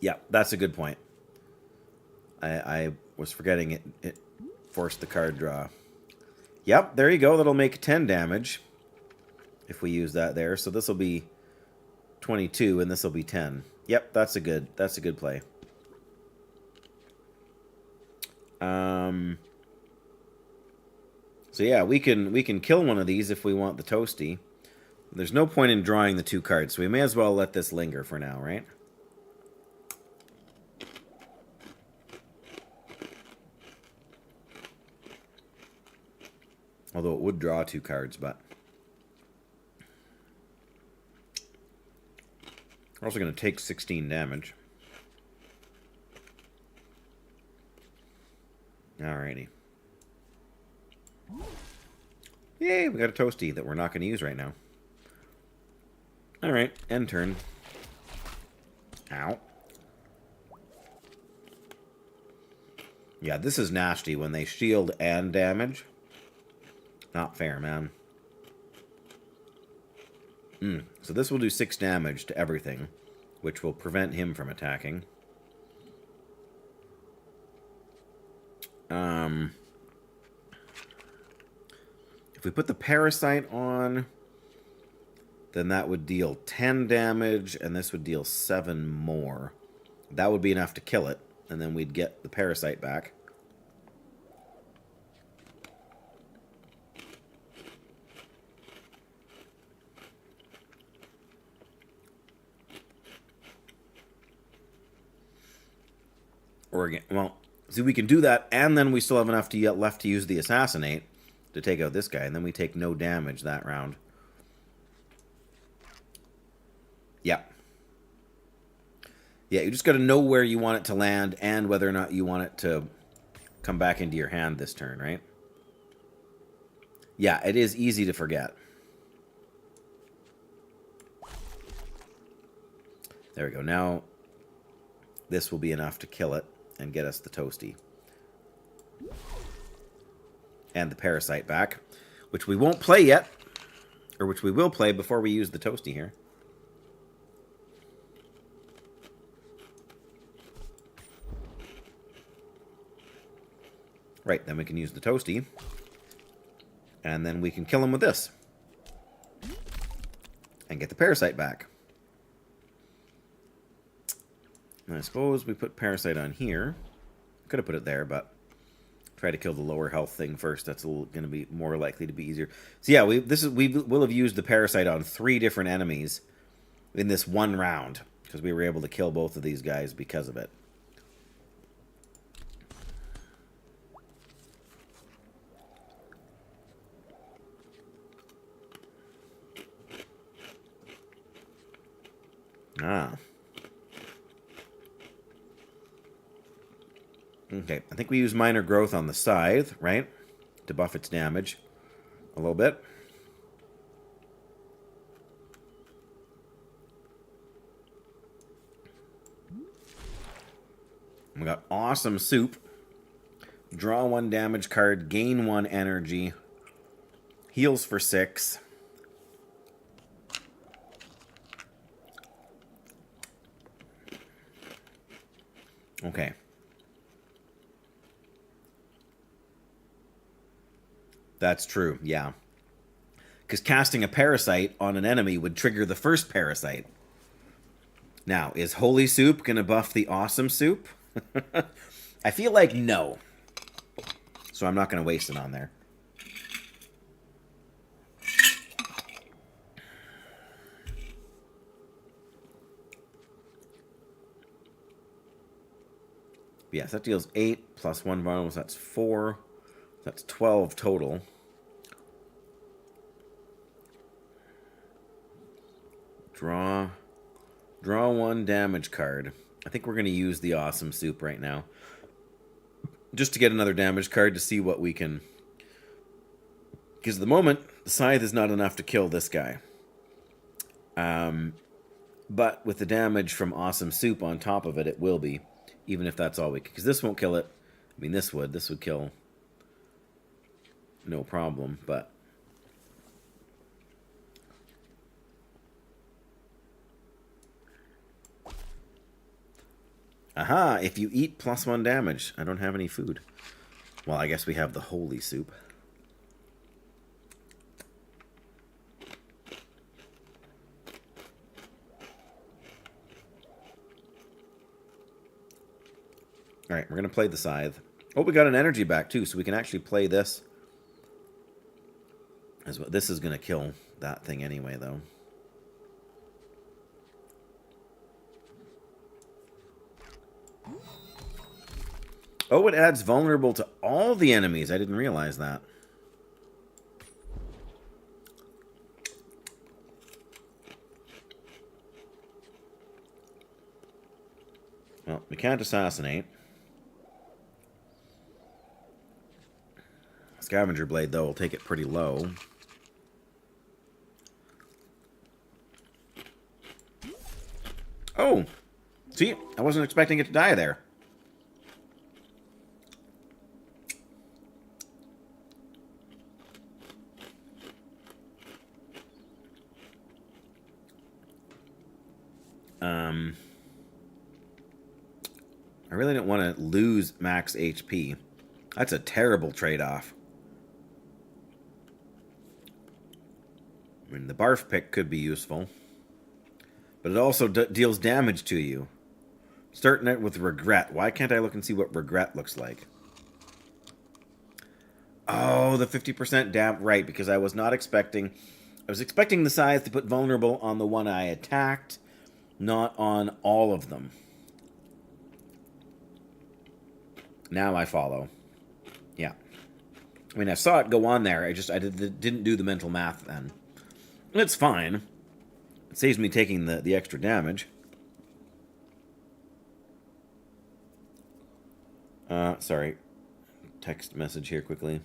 Yeah, that's a good point. I was forgetting it forced the card draw. Yep, there you go. That'll make 10 damage if we use that there. So this will be 22, and this will be 10. Yep, that's a good play. So yeah, we can kill one of these if we want the toasty. There's no point in drawing the 2 cards, so we may as well let this linger for now, right? Although it would draw 2 cards, but we're also going to take 16 damage. Alrighty. Yay, we got a toasty that we're not going to use right now. Alright, end turn. Ow. Yeah, this is nasty when they shield and damage. Not fair, man. So this will do 6 damage to everything, which will prevent him from attacking. If we put the parasite on, then that would deal 10 damage, and this would deal 7 more. That would be enough to kill it, and then we'd get the parasite back. Or again, well, see, we can do that, and then we still have enough left to use the assassinate to take out this guy, and then we take no damage that round. Yeah. Yeah, you just got to know where you want it to land and whether or not you want it to come back into your hand this turn, right? Yeah, it is easy to forget. There we go. Now, this will be enough to kill it and get us the toasty. And the parasite back, which we won't play yet, or which we will play before we use the toasty here. Right, then we can use the toasty. And then we can kill him with this. And get the parasite back. And I suppose we put parasite on here. Could have put it there, but try to kill the lower health thing first. That's going to be more likely to be easier. So yeah, we will have used the parasite on 3 different enemies in this one round, because we were able to kill both of these guys because of it. Ah. Okay, I think we use minor growth on the scythe, right? To buff its damage a little bit. We got awesome soup. Draw 1 damage card, gain 1 energy. Heals for 6. Okay. That's true, yeah. Because casting a parasite on an enemy would trigger the first parasite. Now, is Holy Soup going to buff the Awesome Soup? I feel like no. So I'm not going to waste it on there. Yes, that deals 8 plus 1 vulnerable, so that's 4. That's 12 total. Draw 1 damage card. I think we're going to use the Awesome Soup right now. Just to get another damage card to see what we can... Because at the moment, the Scythe is not enough to kill this guy. But with the damage from Awesome Soup on top of it, it will be. Even if that's all we can. Because this won't kill it. I mean, this would. This would kill... No problem, but... Aha! If you eat plus 1 damage. I don't have any food. Well, I guess we have the Holy Soup. Alright, we're going to play the Scythe. Oh, we got an energy back, too, so we can actually play this. This is going to kill that thing anyway, though. Oh, it adds vulnerable to all the enemies. I didn't realize that. Well, we can't assassinate. Scavenger Blade, though, will take it pretty low. Oh! See? I wasn't expecting it to die there. I really don't want to lose max HP. That's a terrible trade-off. I mean, the barf pick could be useful. But it also deals damage to you. Starting it with regret. Why can't I look and see what regret looks like? Oh, the 50% dam... Right, because I was not expecting... I was expecting the Scythe to put vulnerable on the one I attacked, not on all of them. Now I follow. Yeah. I mean, I saw it go on there. Didn't do the mental math then. It's fine. It saves me taking the extra damage. Sorry. Text message here quickly.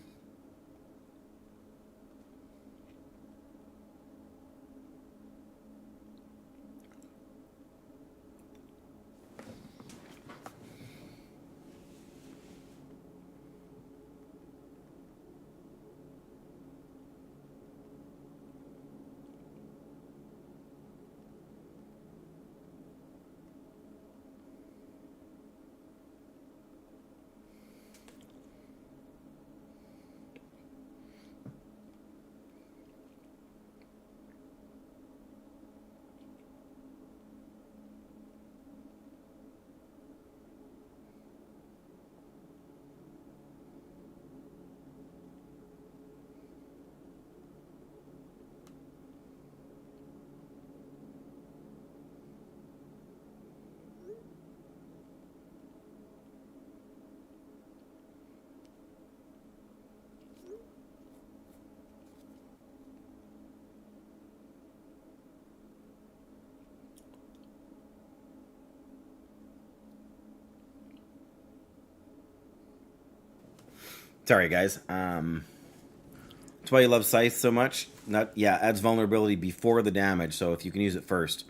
Sorry, guys. That's why you love Scythe so much. Not yeah, adds vulnerability before the damage, so if you can use it first.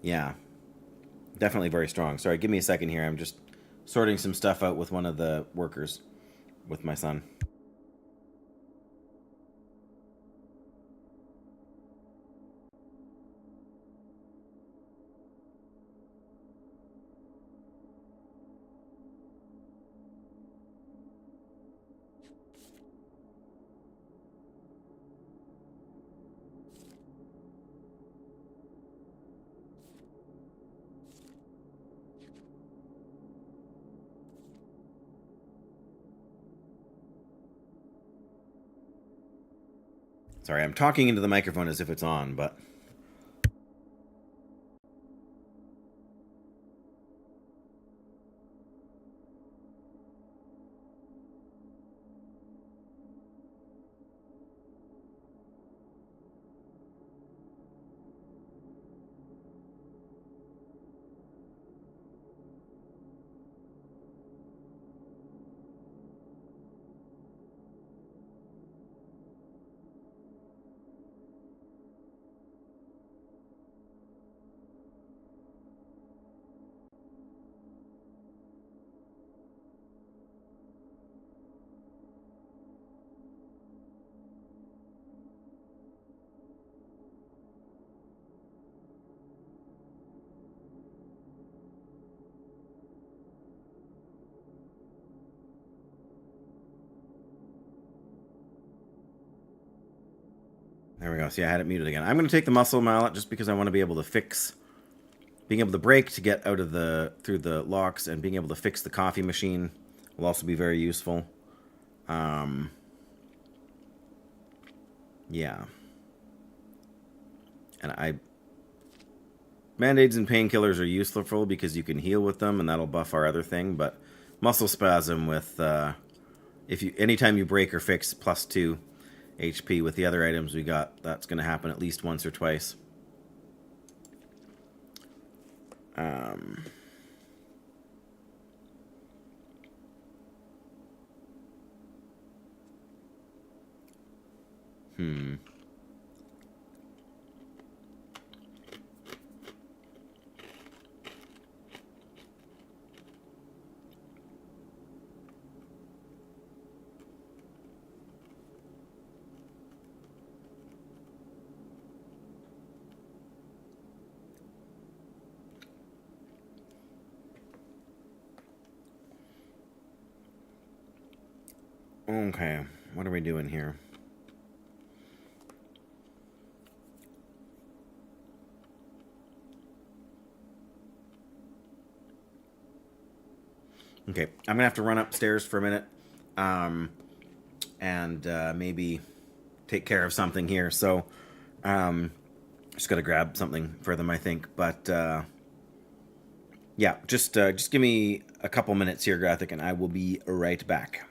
Yeah. Definitely very strong. Sorry, give me a second here. I'm just sorting some stuff out with one of the workers with my son. Sorry, I'm talking into the microphone as if it's on, but there we go. See, I had it muted again. I'm going to take the muscle mallet just because I want to be able to fix, being able to break to get out of through the locks, and being able to fix the coffee machine will also be very useful. Yeah. And Band-aids and painkillers are useful because you can heal with them, and that'll buff our other thing, but muscle spasm with, anytime you break or fix +2 HP with the other items we got, that's going to happen at least once or twice. Okay, what are we doing here? Okay, I'm gonna have to run upstairs for a minute, and maybe take care of something here. So, just gotta grab something for them, I think. But yeah, just give me a couple minutes here, Graphic, and I will be right back.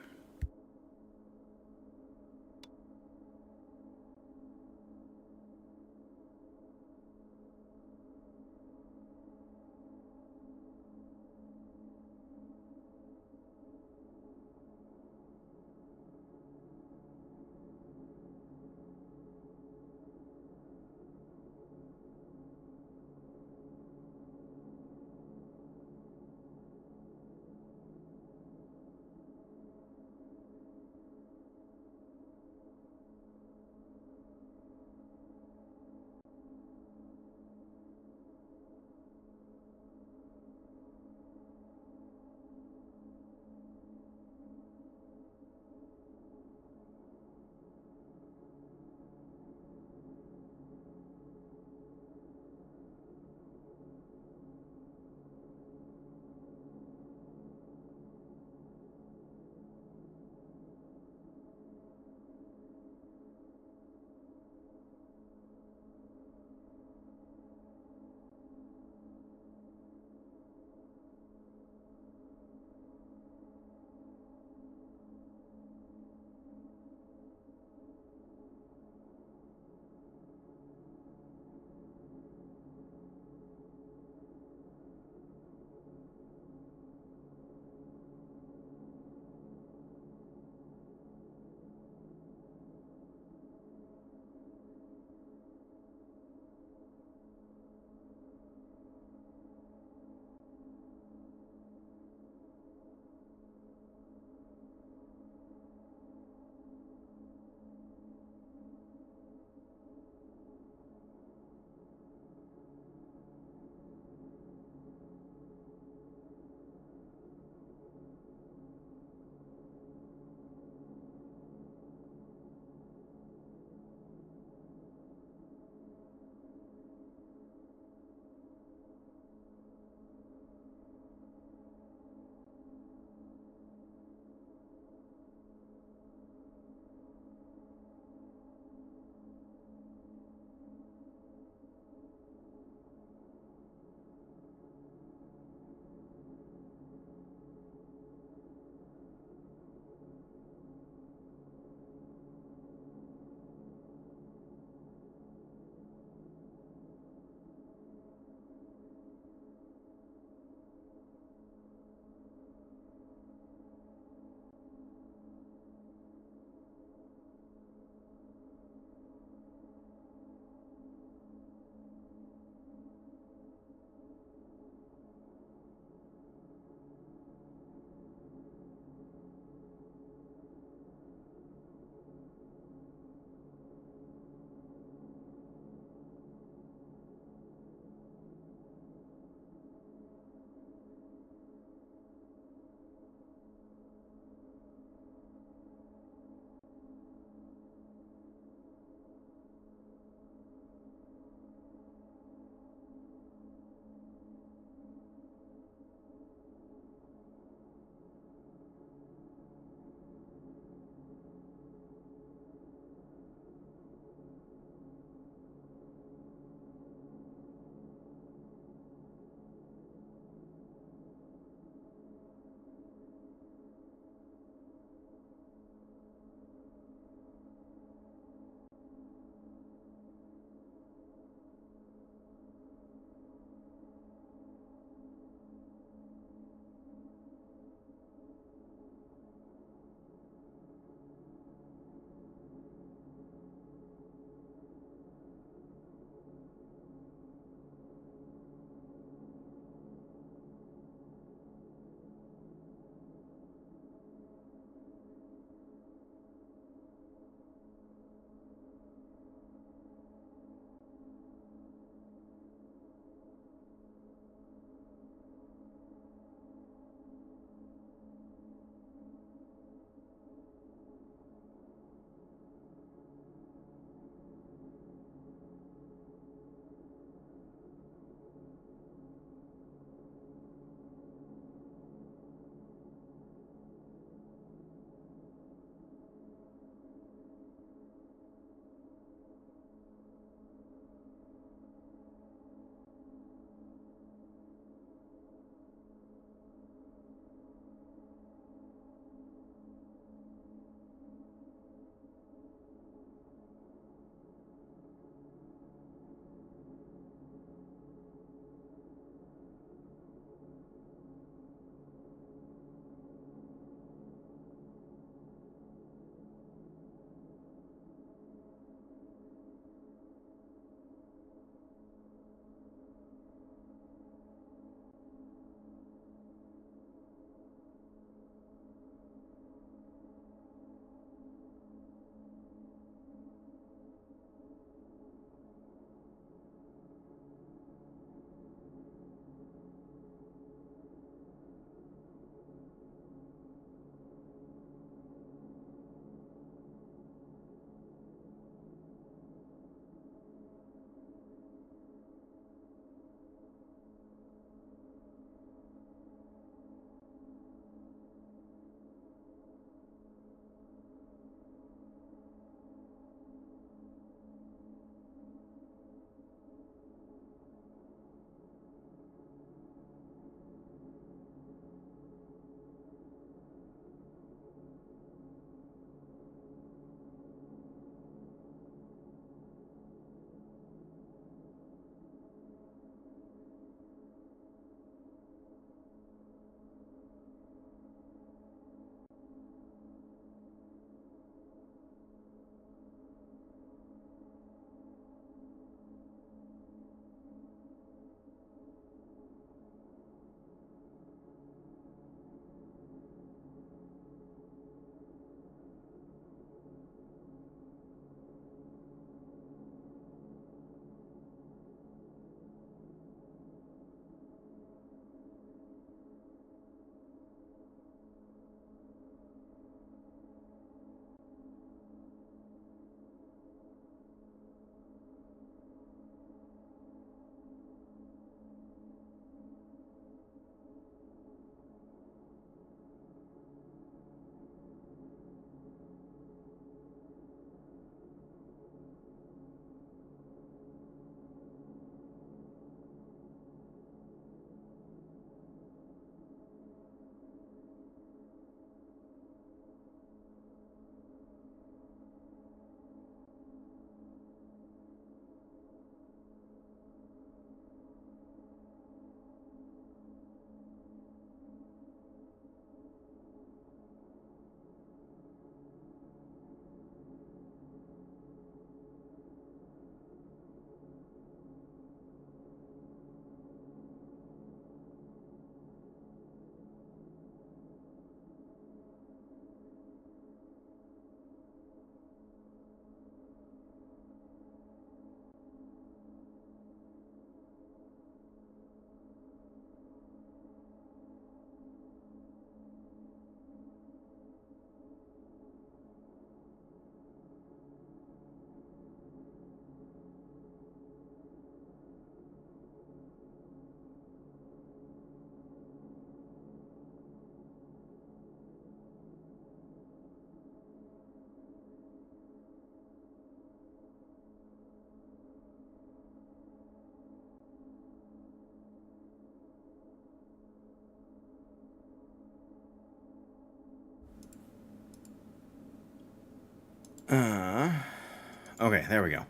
Okay, there we go.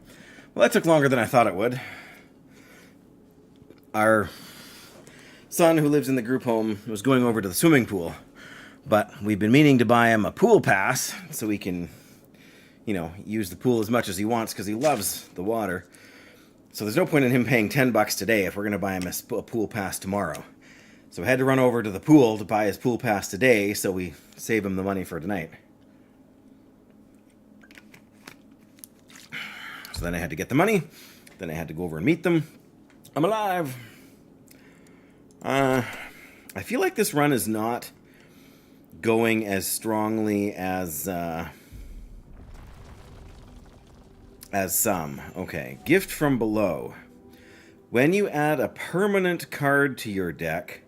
Well, that took longer than I thought it would. Our son, who lives in the group home, was going over to the swimming pool, but we've been meaning to buy him a pool pass so he can, use the pool as much as he wants because he loves the water. So there's no point in him paying $10 today if we're going to buy him a pool pass tomorrow. So we had to run over to the pool to buy his pool pass today so we save him the money for tonight. So then I had to get the money. Then I had to go over and meet them. I'm alive. I feel like this run is not going as strongly as some. Okay, gift from below. When you add a permanent card to your deck,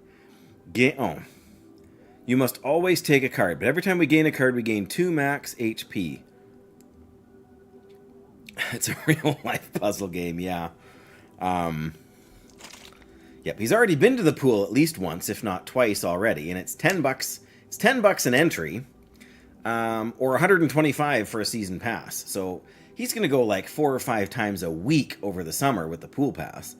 you must always take a card. But every time we gain a card, we gain 2 max HP. It's a real life puzzle game, yeah. Yep, he's already been to the pool at least once, if not twice already, and it's $10. It's $10 an entry, or 125 for a season pass. So he's going to go like 4 or 5 times a week over the summer with the pool pass.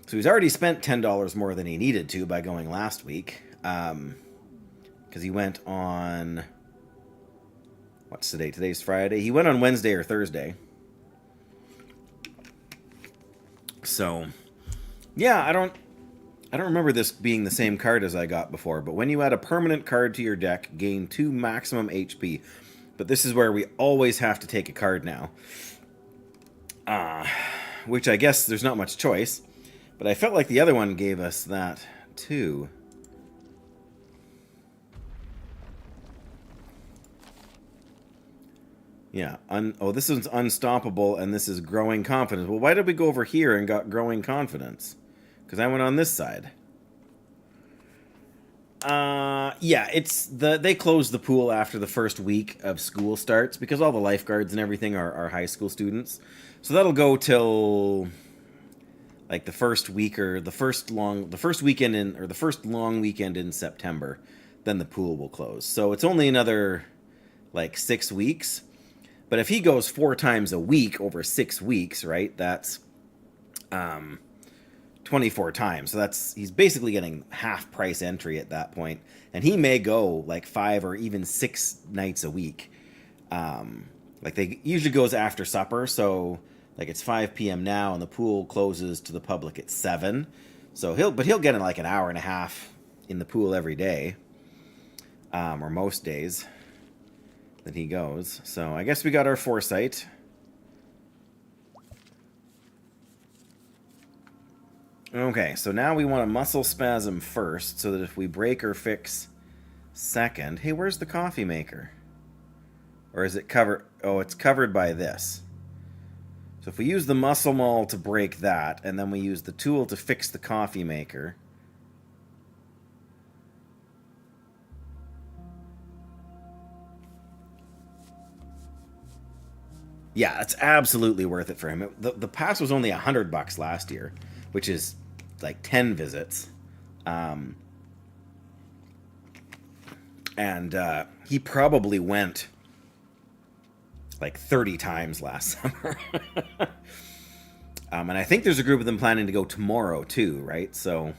So he's already spent $10 more than he needed to by going last week, because he went on. What's today? Today's Friday. He went on Wednesday or Thursday. So, yeah, I don't remember this being the same card as I got before, but when you add a permanent card to your deck, gain 2 maximum HP. But this is where we always have to take a card now. Which I guess there's not much choice, but I felt like the other one gave us that too. Yeah. This one's unstoppable, and this is growing confidence. Well, why did we go over here and got growing confidence? Because I went on this side. Yeah, they close the pool after the first week of school starts because all the lifeguards and everything are high school students. So that'll go till like the first week or the first long weekend in September. Then the pool will close. So it's only another like 6 weeks. But if he goes 4 times a week over 6 weeks, right, that's 24 times. So he's basically getting half price entry at that point. And he may go like 5 or even 6 nights a week. Like they usually goes after supper. So like it's 5 p.m. now and the pool closes to the public at 7. So he'll get in like an hour and a half in the pool every day. Or most days that he goes. So I guess we got our foresight. Okay, so now we want a muscle spasm first, so that if we break or fix second... Hey, where's the coffee maker? Or is it covered... Oh, it's covered by this. So if we use the muscle maul to break that, and then we use the tool to fix the coffee maker... Yeah, it's absolutely worth it for him. The pass was only $100 last year, which is like 10 visits. And he probably went like 30 times last summer. And I think there's a group of them planning to go tomorrow too, right? So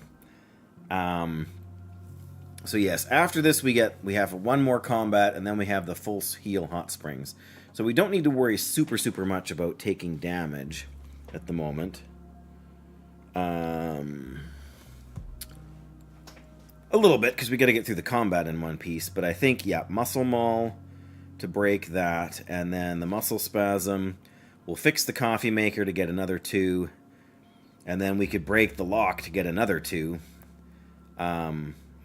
yes, after this we have one more combat, and then we have the full heal hot springs. So we don't need to worry super much about taking damage at the moment. A little bit, because we got to get through the combat in one piece. But I think, yeah, muscle maul to break that, and then the muscle spasm. We'll fix the coffee maker to get another 2, and then we could break the lock to get another 2.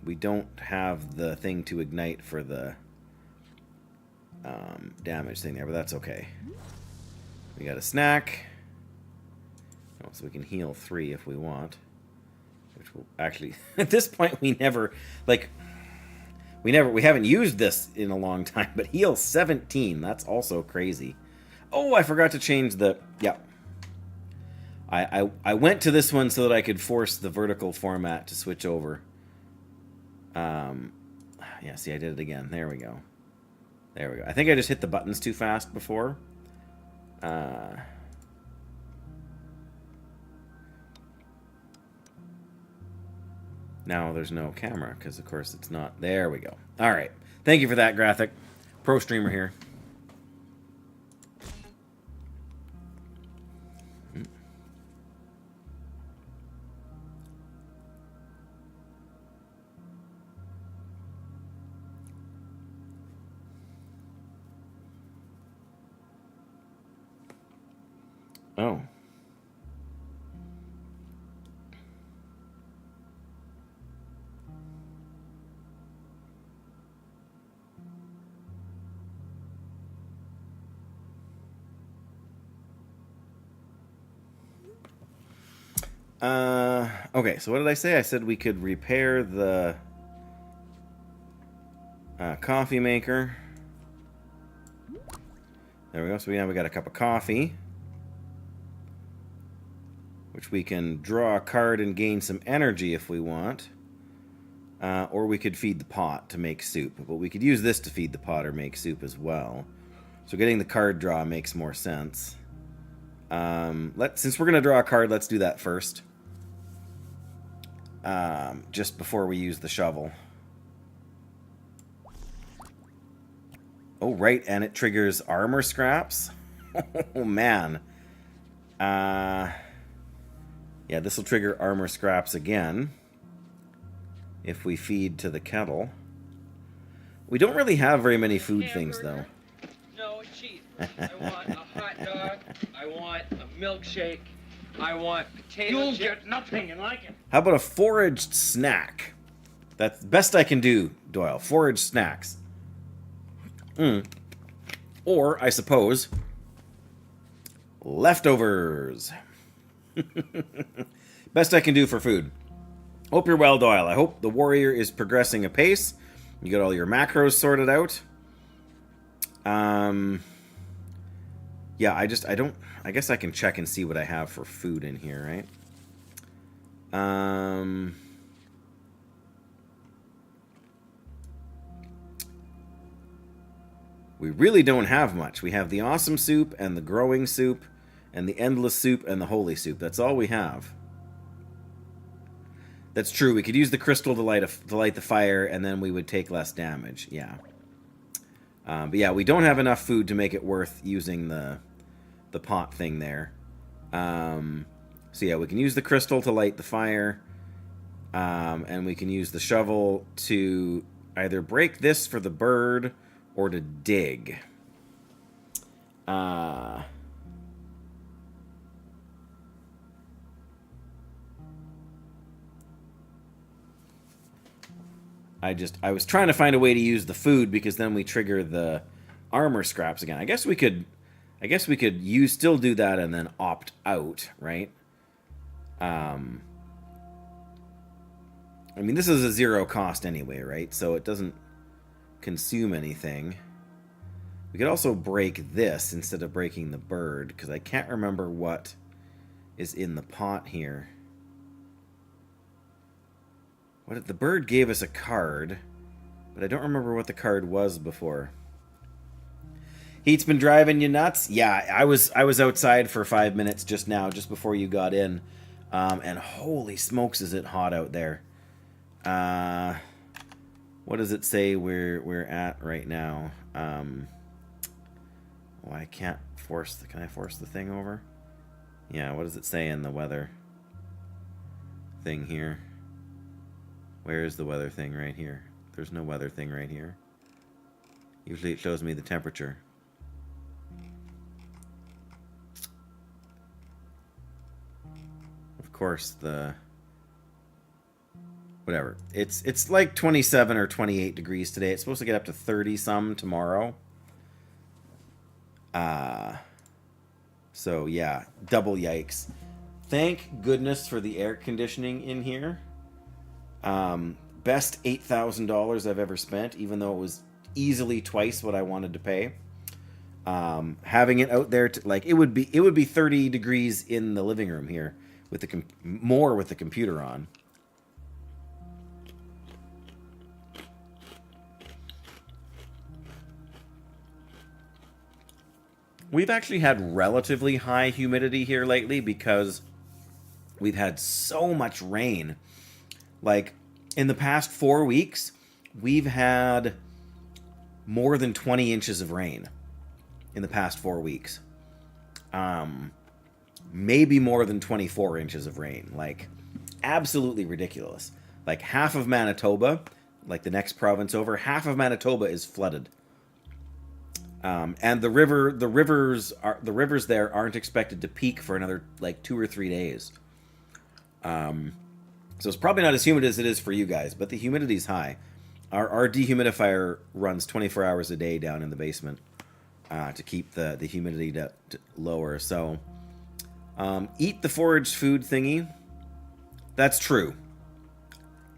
We don't have the thing to ignite for the damage thing there, but that's okay. We got a snack. Oh, so we can heal 3 if we want. Which will actually, at this point, we haven't used this in a long time, but heal 17, that's also crazy. Oh, I forgot to change the, yeah. I went to this one so that I could force the vertical format to switch over. Yeah, see, I did it again. There we go. There we go. I think I just hit the buttons too fast before. Now there's no camera because, of course, it's not. There we go. All right. Thank you for that, Graphic. Pro streamer here. Oh. Okay, so what did I say? I said we could repair the coffee maker. There we go. So now we got a cup of coffee, which we can draw a card and gain some energy if we want. Or we could feed the pot to make soup. But we could use this to feed the pot or make soup as well. So getting the card draw makes more sense. Since we're going to draw a card, let's do that first. Just before we use the shovel. Oh, right, and it triggers armor scraps. Oh, man. Yeah, this will trigger armor scraps again. If we feed to the kettle. We don't really have very many food things, though. No cheese. I want a hot dog. I want a milkshake. I want potato chips. You'll get nothing like it. How about a foraged snack? That's the best I can do, Doyle. Foraged snacks. Or, I suppose, leftovers. Best I can do for food. Hope you're well, Doyle. I hope the warrior is progressing apace. You got all your macros sorted out. Yeah, I guess I can check and see what I have for food in here, right? We really don't have much. We have the awesome soup and the growing soup and the endless soup and the holy soup. That's all we have. That's true. We could use the crystal to light the fire, and then we would take less damage. Yeah. But yeah, we don't have enough food to make it worth using the pot thing there. So yeah, we can use the crystal to light the fire, and we can use the shovel to either break this for the bird or to dig. I was trying to find a way to use the food because then we trigger the armor scraps again. I guess we could still do that and then opt out, right? I mean, this is a zero cost anyway, right? So it doesn't consume anything. We could also break this instead of breaking the bird, because I can't remember what is in the pot here. The bird gave us a card, but I don't remember what the card was before. Heat's been driving you nuts? Yeah, I was outside for 5 minutes just now, just before you got in, and holy smokes, is it hot out there? What does it say we're at right now? Oh, I can't force can I force the thing over? Yeah, what does it say in the weather thing here? Where is the weather thing right here? There's no weather thing right here. Usually it shows me the temperature. Of course, whatever. It's like 27 or 28 degrees today. It's supposed to get up to 30 some tomorrow. So yeah, double yikes. Thank goodness for the air conditioning in here. Best $8,000 I've ever spent, even though it was easily twice what I wanted to pay. Having it out there, it would be 30 degrees in the living room here with more with the computer on. We've actually had relatively high humidity here lately because we've had so much rain. Like, in the past 4 weeks, we've had more than 20 inches of rain in the past 4 weeks. Maybe more than 24 inches of rain. Like, absolutely ridiculous. Like, half of Manitoba, like the next province over, half of Manitoba is flooded. And the rivers there aren't expected to peak for another like 2 or 3 days. So it's probably not as humid as it is for you guys, but the humidity's high. Our dehumidifier runs 24 hours a day down in the basement to keep the humidity lower. So eat the foraged food thingy. That's true.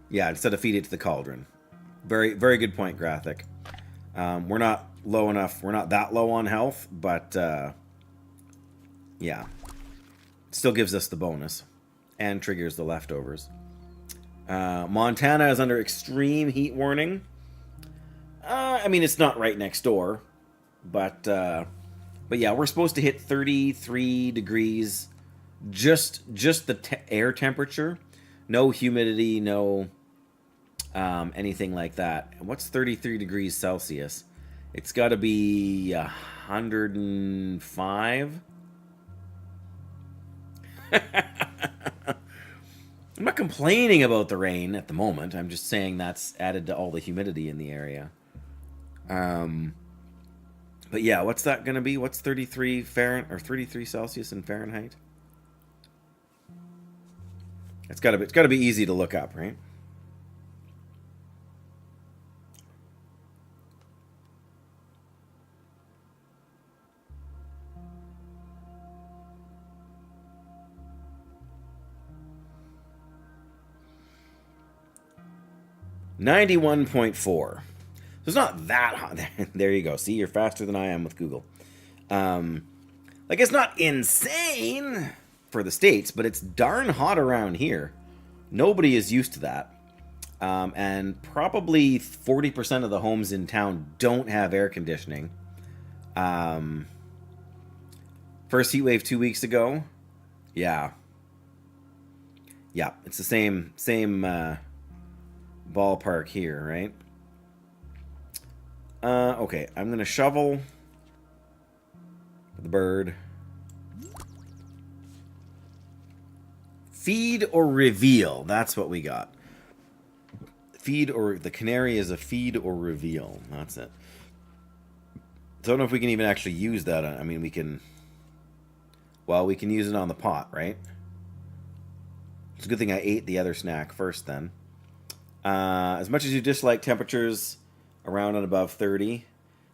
Yeah, instead of feed it to the cauldron. Very, very good point, Graphic. We're not low enough. We're not that low on health, but yeah. Still gives us the bonus and triggers the leftovers. Montana is under extreme heat warning. I mean, it's not right next door, but yeah, we're supposed to hit 33 degrees. Just the air temperature, no humidity, no anything like that. And what's 33 degrees Celsius? It's got to be 105. I'm not complaining about the rain at the moment. I'm just saying that's added to all the humidity in the area. But yeah, what's that going to be? What's 33 Fahrenheit or 33 Celsius in Fahrenheit? It's got to be easy to look up, right? .4. So it's not that hot. There you go. See, you're faster than I am with Google. Like, it's not insane for the States, but it's darn hot around here. Nobody is used to that. And probably 40% of the homes in town don't have air conditioning. First heat wave 2 weeks ago. Yeah. Yeah, it's the same ballpark here, right? Okay, I'm gonna shovel the bird. Feed or reveal. That's what we got. Feed or the canary is a feed or reveal. That's it. Don't know if we can even actually use that. I mean, we can. Well, we can use it on the pot, right? It's a good thing I ate the other snack first, then. As much as you dislike temperatures around and above 30,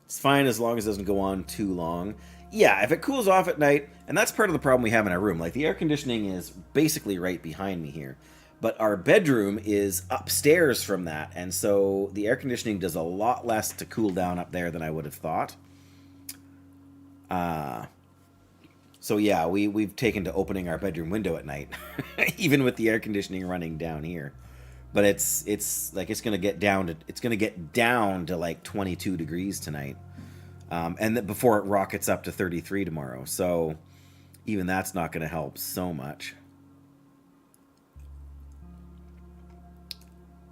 it's fine as long as it doesn't go on too long. Yeah, if it cools off at night, and that's part of the problem we have in our room. Like, the air conditioning is basically right behind me here. But our bedroom is upstairs from that, and so the air conditioning does a lot less to cool down up there than I would have thought. So yeah, we've taken to opening our bedroom window at night, even with the air conditioning running down here. But it's like it's gonna get down to like 22 degrees tonight, and before it rockets up to 33 tomorrow. So even that's not gonna help so much.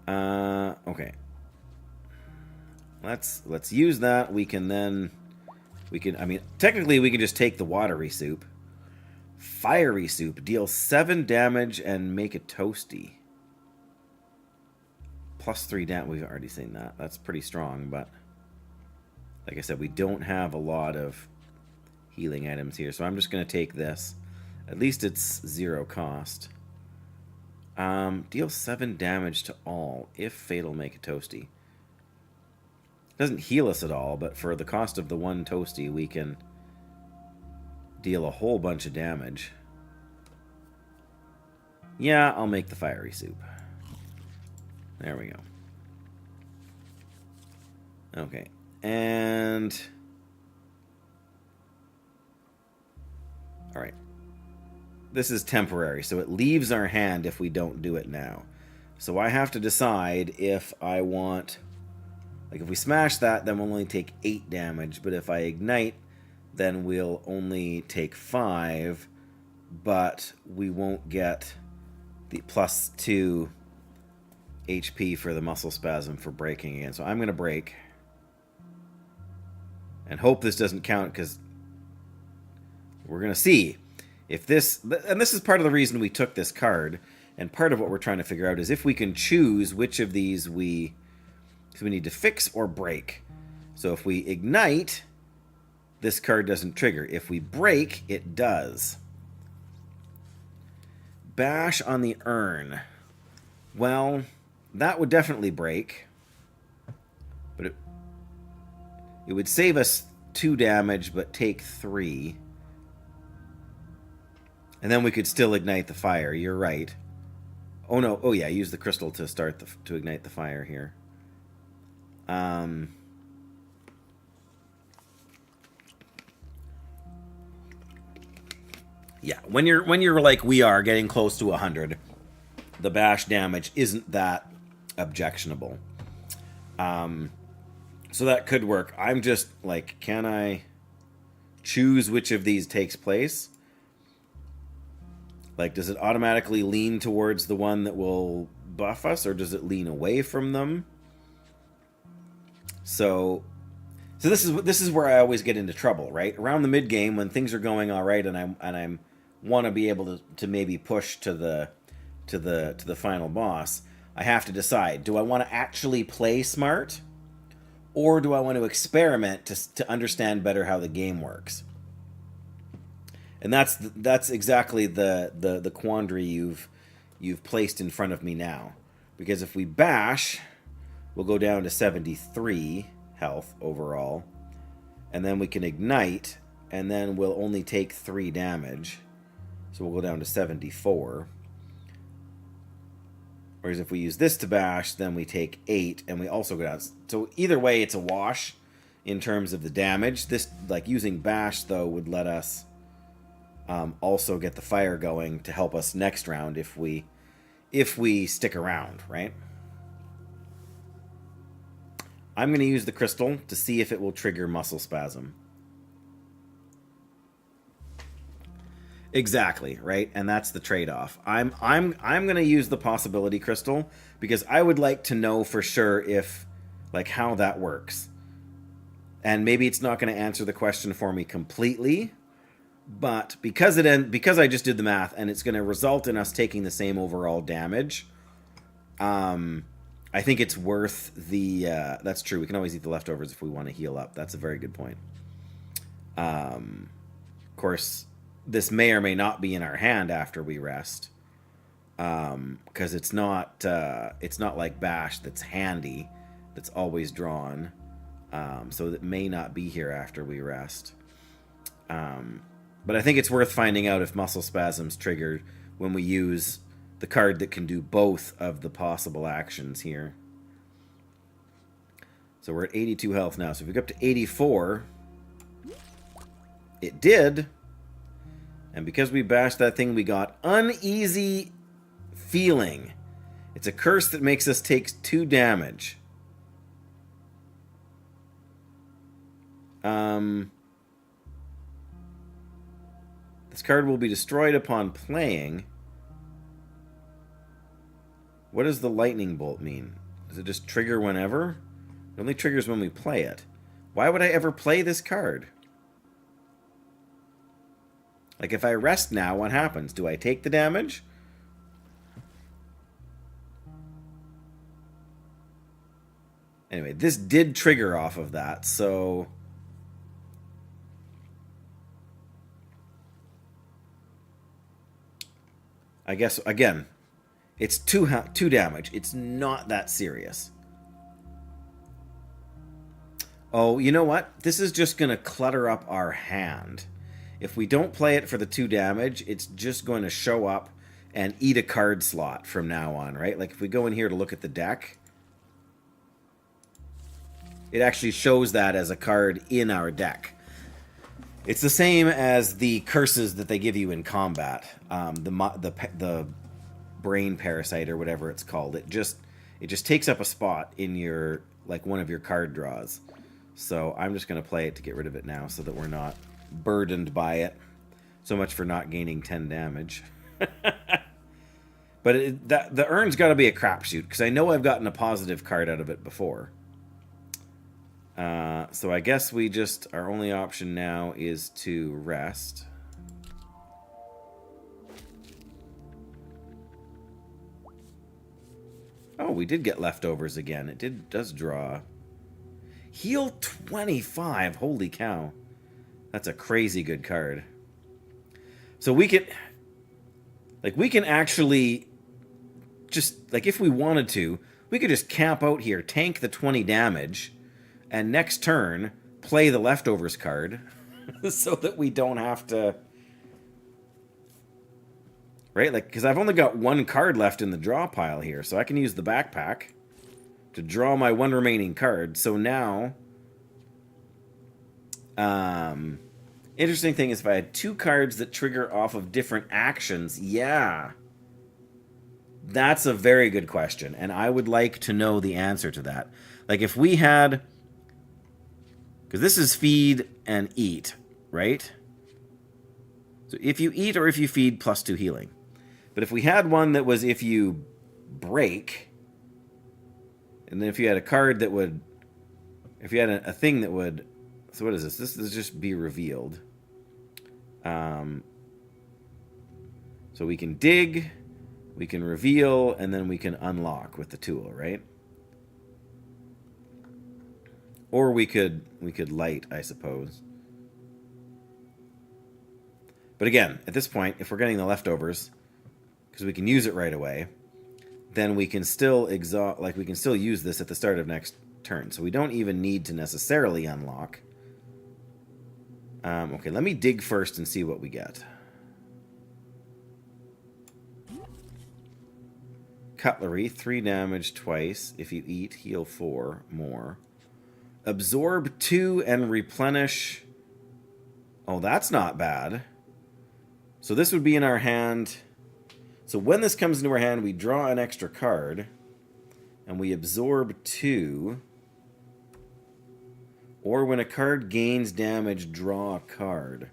Okay. Let's use that. I mean, technically we can just take the watery soup. Fiery soup. Deal 7 damage and make it toasty. Plus 3 damage. We've already seen that. That's pretty strong, but like I said, we don't have a lot of healing items here, so I'm just going to take this. At least it's 0 cost. Deal 7 damage to all if fatal, make it toasty. Doesn't heal us at all, but for the cost of the 1 toasty, we can deal a whole bunch of damage. Yeah, I'll make the fiery soup. There we go. Okay, and all right. This is temporary, so it leaves our hand if we don't do it now. So I have to decide if I want... Like, if we smash that, then we'll only take 8 damage. But if I ignite, then we'll only take 5, but we won't get the +2 HP for the muscle spasm for breaking again. So I'm going to break. And hope this doesn't count, because we're going to see if this... And this is part of the reason we took this card. And part of what we're trying to figure out is if we can choose which of these we need to fix or break. So if we ignite, this card doesn't trigger. If we break, it does. Bash on the urn. Well, that would definitely break. But it would save us 2 damage, but take 3. And then we could still ignite the fire. You're right. Oh no! Oh yeah, use the crystal to start to ignite the fire here. Yeah, when you're like we are, getting close to 100, the bash damage isn't that objectionable. So that could work. I'm just like, can I choose which of these takes place? Like, does it automatically lean towards the one that will buff us, or does it lean away from them? So this is where I always get into trouble, right? Around the mid game when things are going all right, and I'm want to be able to maybe push to the final boss. I have to decide: do I want to actually play smart, or do I want to experiment to understand better how the game works? And that's exactly the quandary you've placed in front of me now. Because if we bash, we'll go down to 73 health overall. And then we can ignite, and then we'll only take 3 damage. So we'll go down to 74. Whereas if we use this to bash, then we take 8, and we also go down. So either way, it's a wash in terms of the damage. This, like, using bash, though, would let us also get the fire going to help us next round if we stick around, right? I'm going to use the crystal to see if it will trigger muscle spasm. Exactly, right? And that's the trade-off. I'm going to use the possibility crystal because I would like to know for sure if, like, how that works. And maybe it's not going to answer the question for me completely, but because I just did the math and it's going to result in us taking the same overall damage, I think it's worth the... that's true. We can always eat the leftovers if we want to heal up. That's a very good point. Of course, this may or may not be in our hand after we rest, because it's not like bash that's handy, that's always drawn. So that may not be here after we rest. But I think it's worth finding out if muscle spasm's triggered when we use the card that can do both of the possible actions here. So we're at 82 health now. So if we go up to 84, it did. And because we bashed that thing, we got Uneasy Feeling. It's a curse that makes us take 2 damage. This card will be destroyed upon playing. What does the lightning bolt mean? Does it just trigger whenever? It only triggers when we play it. Why would I ever play this card? Like, if I rest now, what happens? Do I take the damage? Anyway, this did trigger off of that, so... I guess, again, it's 2 damage. It's not that serious. Oh, you know what? This is just going to clutter up our hand. If we don't play it for the 2 damage, it's just going to show up and eat a card slot from now on, right? Like, if we go in here to look at the deck, it actually shows that as a card in our deck. It's the same as the curses that they give you in combat. The brain parasite or whatever it's called. It just takes up a spot in your, like, one of your card draws. So I'm just going to play it to get rid of it now so that we're not burdened by it. So much for not gaining 10 damage. But the urn's got to be a crapshoot, because I know I've gotten a positive card out of it before. So I guess our only option now is to rest. Oh, we did get leftovers again. It does draw. Heal 25. Holy cow. That's a crazy good card. So we can actually just, like, if we wanted to, we could just camp out here, tank the 20 damage, and next turn play the leftovers card so that we don't have to, right? Like, because I've only got one card left in the draw pile here, so I can use the backpack to draw my one remaining card. So now, interesting thing is if I had two cards that trigger off of different actions, yeah. That's a very good question, and I would like to know the answer to that. Like, if we had... Because this is feed and eat, right? So if you eat or if you feed, +2 healing. But if we had one that was if you break, and then if you had a card that would... If you had a thing that would... So what is this? This is just be revealed. So we can dig... We can reveal, and then we can unlock with the tool, right? Or we could light, I suppose. But again, at this point, if we're getting the leftovers, because we can use it right away, then we can still we can still use this at the start of next turn. So we don't even need to necessarily unlock. Okay, let me dig first and see what we get. Cutlery, 3 damage twice. If you eat, heal 4 more. Absorb 2 and replenish. Oh, that's not bad. So this would be in our hand. So when this comes into our hand, we draw an extra card. And we absorb 2. Or when a card gains damage, draw a card.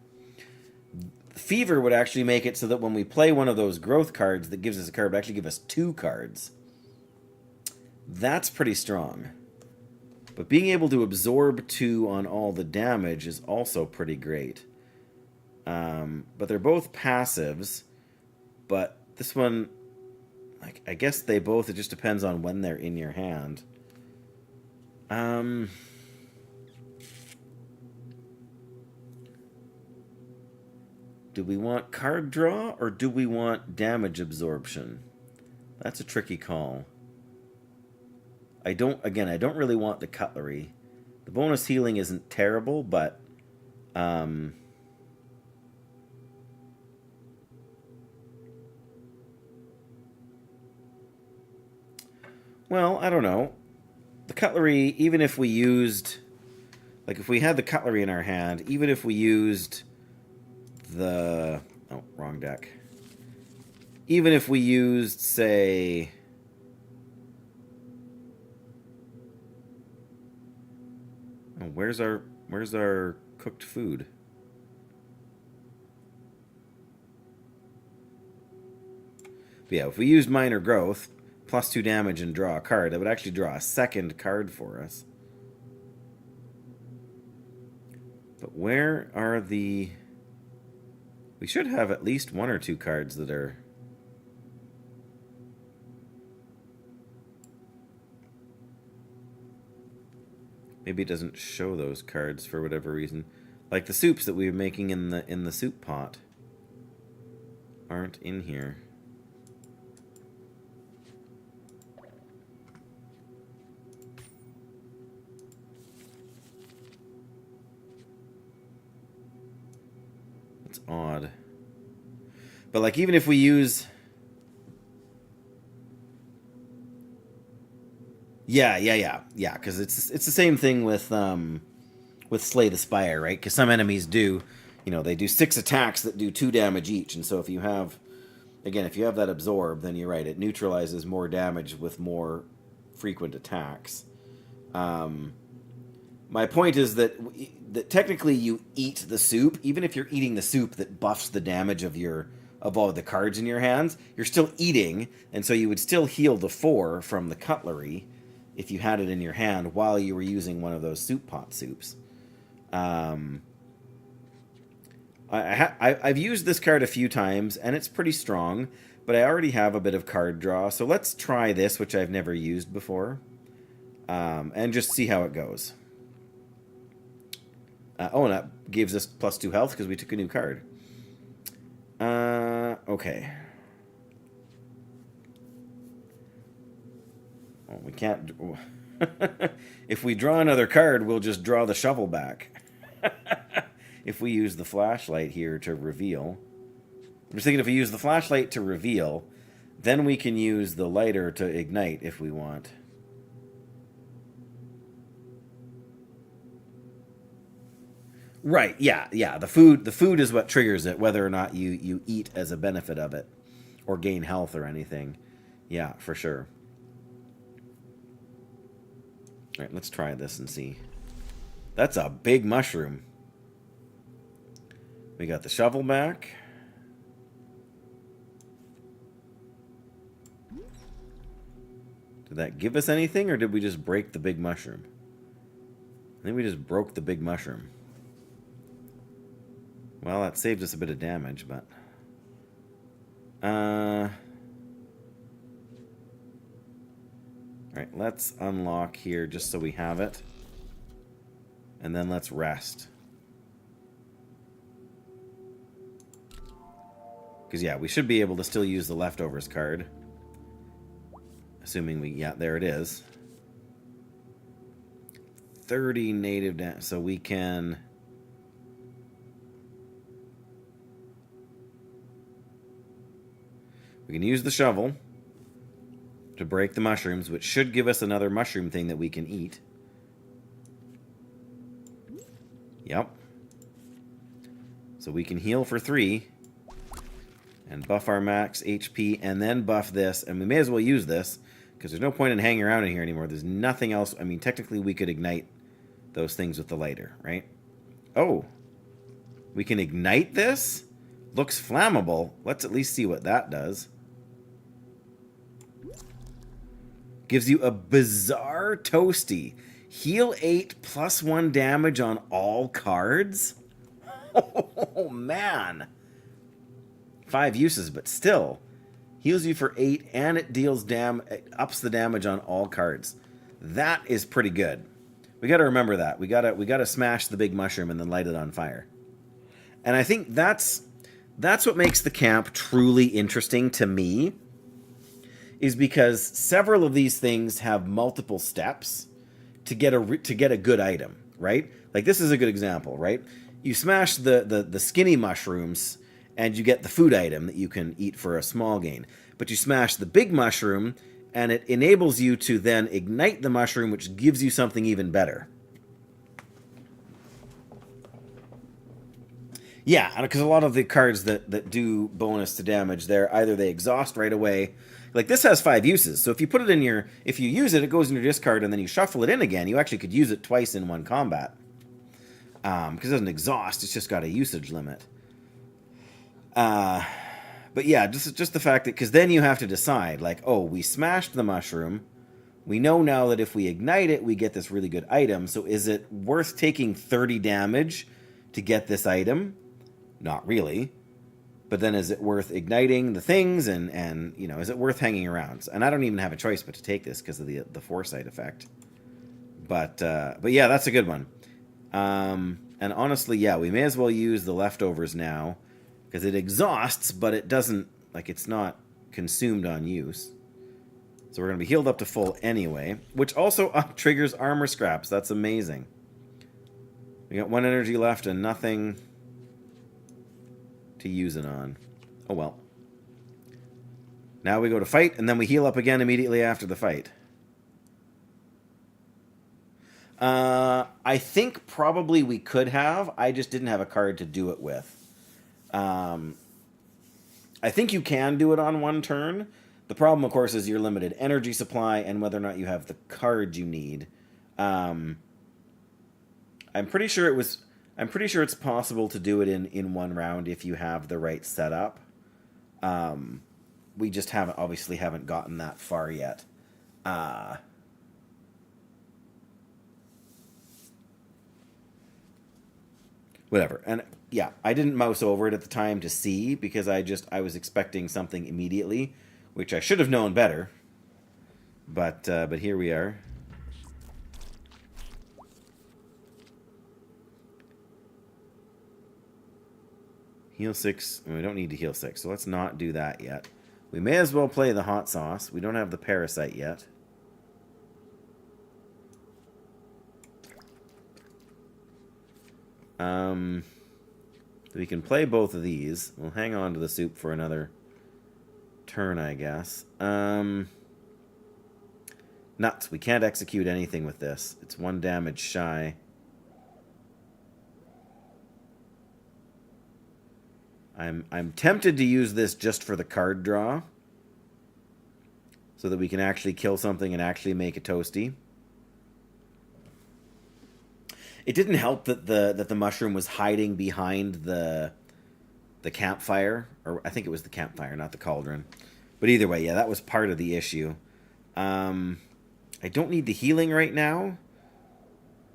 Fever would actually make it so that when we play one of those growth cards that gives us a card, it would actually give us 2 cards. That's pretty strong. But being able to absorb 2 on all the damage is also pretty great. But they're both passives. But this one, like, I guess they both, it just depends on when they're in your hand. Do we want card draw or do we want damage absorption? That's a tricky call. I don't really want the cutlery. The bonus healing isn't terrible, but well, I don't know. The cutlery, even if we used, like, if we had the cutlery in our hand, even if we used the... Oh, wrong deck. Even if we used, say... Oh, where's our cooked food? But yeah, if we used minor growth, +2 damage and draw a card, that would actually draw a second card for us. But where are the... We should have at least 1 or 2 cards that are... Maybe it doesn't show those cards for whatever reason. Like the soups that we were making in the soup pot aren't in here. It's odd. But like even if we use... Yeah, because it's the same thing with Slay the Spire, right? Because some enemies do, they do 6 attacks that do 2 damage each, and so if you have, again, if you have that absorb, then you're right, it neutralizes more damage with more frequent attacks. My point is that technically you eat the soup, even if you're eating the soup that buffs the damage of all the cards in your hands, you're still eating, and so you would still heal the 4 from the cutlery if you had it in your hand while you were using one of those soup pot soups. I've used this card a few times, and it's pretty strong, but I already have a bit of card draw, so let's try this, which I've never used before, and just see how it goes. And that gives us +2 health because we took a new card. Okay. Well, we can't... If we draw another card, we'll just draw the shovel back. If we use the flashlight here to reveal. I'm just thinking if we use the flashlight to reveal, then we can use the lighter to ignite if we want. Right, yeah. The food is what triggers it, whether or not you eat as a benefit of it. Or gain health or anything. Yeah, for sure. Alright, let's try this and see. That's a big mushroom. We got the shovel back. Did that give us anything, or did we just break the big mushroom? I think we just broke the big mushroom. Well, that saved us a bit of damage, but... Alright, let's unlock here just so we have it. And then let's rest. Because, yeah, we should be able to still use the leftovers card. Assuming we... Yeah, there it is. 30 native damage. So we can... We can use the shovel to break the mushrooms, which should give us another mushroom thing that we can eat. Yep. So we can heal for 3 and buff our max HP and then buff this. And we may as well use this because there's no point in hanging around in here anymore. There's nothing else. I mean, technically we could ignite those things with the lighter, right? Oh, we can ignite this? Looks flammable. Let's at least see what that does. Gives you a bizarre toasty. Heal 8 +1 damage on all cards? Oh, man. 5 uses, but still. Heals you for 8, and it deals it ups the damage on all cards. That is pretty good. We got to remember that. We got to smash the big mushroom and then light it on fire. And I think that's what makes the camp truly interesting to me, is because several of these things have multiple steps to get a good item, right? Like this is a good example, right? You smash the skinny mushrooms and you get the food item that you can eat for a small gain. But you smash the big mushroom and it enables you to then ignite the mushroom, which gives you something even better. Yeah, because a lot of the cards that do bonus to damage, either they exhaust right away. Like this has 5 uses, so if you put it in if you use it, it goes in your discard, and then you shuffle it in again. You actually could use it twice in one combat. Because it doesn't exhaust, it's just got a usage limit. But yeah, just the fact that, because then you have to decide, like, oh, we smashed the mushroom. We know now that if we ignite it, we get this really good item. So is it worth taking 30 damage to get this item? Not really. But then is it worth igniting the things and you know, is it worth hanging around? And I don't even have a choice but to take this because of the foresight effect. But yeah, that's a good one. And honestly, yeah, we may as well use the leftovers now because it exhausts, but it doesn't, like, it's not consumed on use. So we're going to be healed up to full anyway, which also triggers armor scraps. That's amazing. We got 1 energy left and nothing to use it on. Oh well. Now we go to fight, and then we heal up again immediately after the fight. I think probably we could have. I just didn't have a card to do it with. I think you can do it on 1 turn. The problem, of course, is your limited energy supply and whether or not you have the card you need. I'm pretty sure it was. I'm pretty sure it's possible to do it in one round if you have the right setup. We just haven't gotten that far yet. Whatever. And yeah, I didn't mouse over it at the time to see because I was expecting something immediately, which I should have known better. But here we are. Heal 6. We don't need to heal 6, so let's not do that yet. We may as well play the hot sauce. We don't have the parasite yet. We can play both of these. We'll hang on to the soup for another turn, I guess. Nuts. We can't execute anything with this. It's 1 damage shy. I'm tempted to use this just for the card draw, so that we can actually kill something and actually make a toasty. It didn't help that the mushroom was hiding behind the campfire, or I think it was the campfire, not the cauldron. But either way, yeah, that was part of the issue. I don't need the healing right now,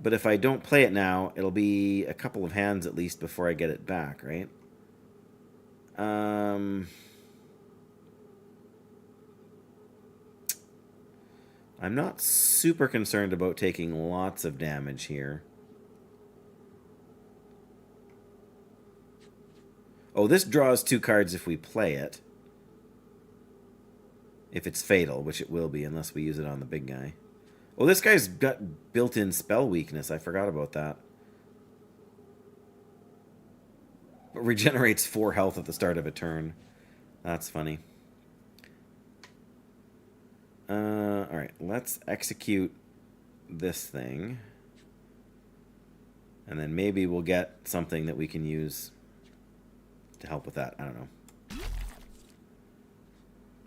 but if I don't play it now, it'll be a couple of hands at least before I get it back, right? I'm not super concerned about taking lots of damage here. Oh, this draws 2 cards if we play it. If it's fatal, which it will be unless we use it on the big guy. Oh, this guy's got built-in spell weakness. I forgot about that. But regenerates 4 health at the start of a turn. That's funny. Alright, let's execute this thing. And then maybe we'll get something that we can use to help with that. I don't know.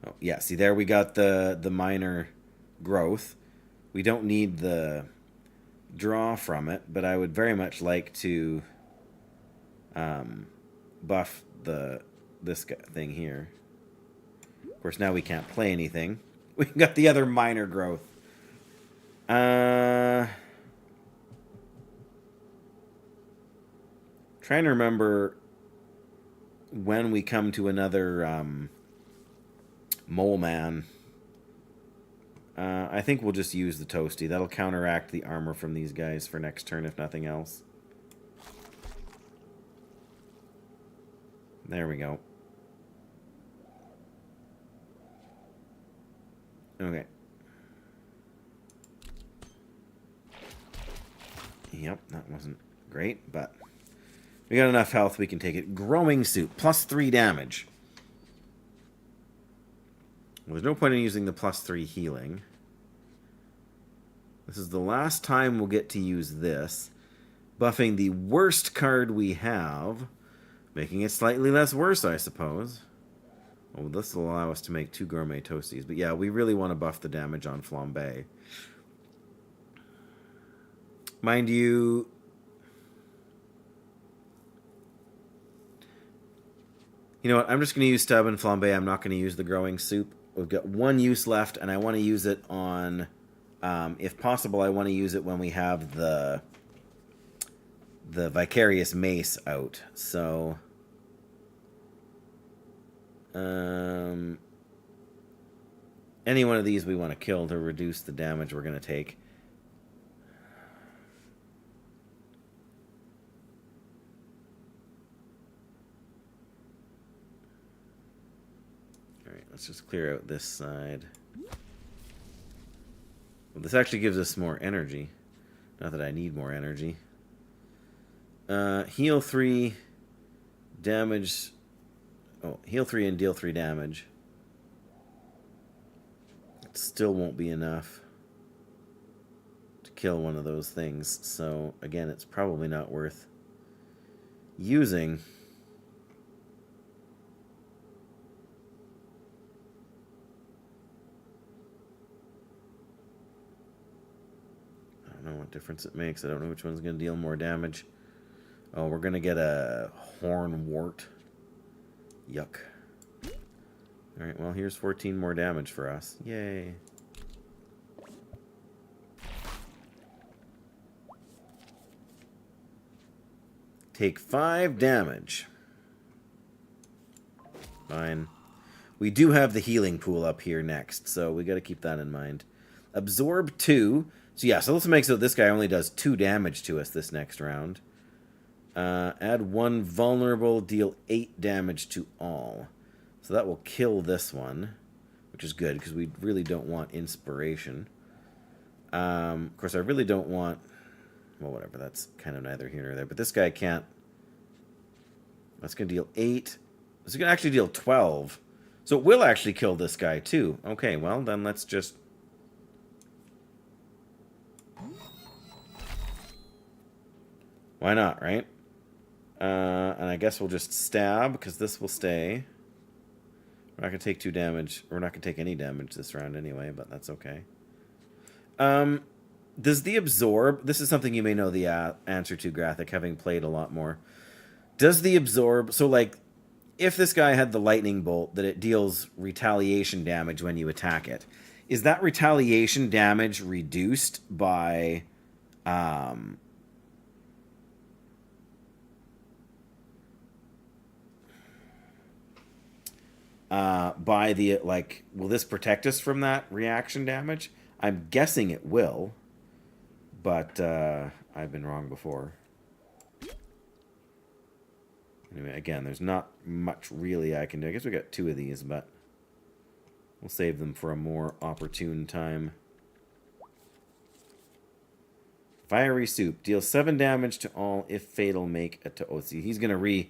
Oh, yeah, see there we got the minor growth. We don't need the draw from it, but I would very much like to buff this thing here. Of course, now we can't play anything. We got the other minor growth. Trying to remember when we come to another mole man. I think we'll just use the toasty. That'll counteract the armor from these guys for next turn, if nothing else. There we go. Okay. Yep, that wasn't great, but we got enough health, we can take it. Growing Soup, plus 3 damage. Well, there's no point in using the plus 3 healing. This is the last time we'll get to use this. Buffing the worst card we have. Making it slightly less worse, I suppose. Oh, this will allow us to make 2 gourmet toasties. But yeah, we really want to buff the damage on flambe. Mind you, you know what? I'm just going to use stub and flambe. I'm not going to use the growing soup. We've got 1 use left, and I want to use it on, if possible, I want to use it when we have the vicarious mace out. So, any one of these we want to kill to reduce the damage we're going to take. Let's just clear out this side. Well, this actually gives us more energy. Not that I need more energy. Heal 3, damage. Oh, heal 3 and deal 3 damage. It still won't be enough to kill one of those things. So, again, it's probably not worth using. don't know what difference it makes. I don't know which one's going to deal more damage. Oh, we're going to get a horn wart. Yuck. Alright, well, here's 14 more damage for us. Yay. Take 5 damage. Fine. We do have the healing pool up here next, so we got to keep that in mind. Absorb 2. So yeah, so let's make so this guy only does 2 damage to us this next round. Add 1 vulnerable, deal 8 damage to all. So that will kill this one, which is good, because we really don't want inspiration. Of course, I really don't want... Well, whatever, that's kind of neither here nor there. But this guy can't... That's going to deal 8. This is going to actually deal 12. So it will actually kill this guy, too. Okay, well, then let's just... Why not, right? And I guess we'll just stab, because this will stay. We're not going to take 2 damage. We're not going to take any damage this round anyway, but that's okay. Does the absorb... This is something you may know the answer to, Graphic, having played a lot more. Does the absorb... So, like, if this guy had the lightning bolt, that it deals retaliation damage when you attack it. Is that retaliation damage reduced by... by the, like, will this protect us from that reaction damage? I'm guessing it will, but I've been wrong before. Anyway, again, there's not much really I can do. I guess we got 2 of these, but we'll save them for a more opportune time. Fiery Soup. Deals 7 damage to all if fatal, make a to... Oh, see, he's going to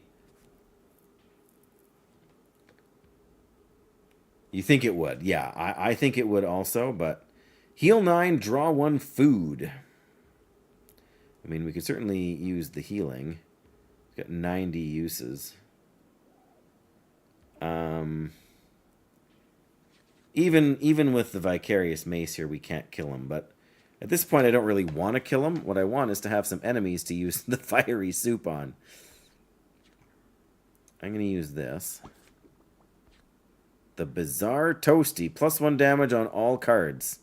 You think it would? Yeah, I think it would also, but... Heal 9, draw 1 food. I mean, we could certainly use the healing. Got 90 uses. Even with the Vicarious Mace here, we can't kill him, but... At this point, I don't really want to kill him. What I want is to have some enemies to use the Fiery Soup on. I'm going to use this. The Bizarre Toasty. +1 damage on all cards.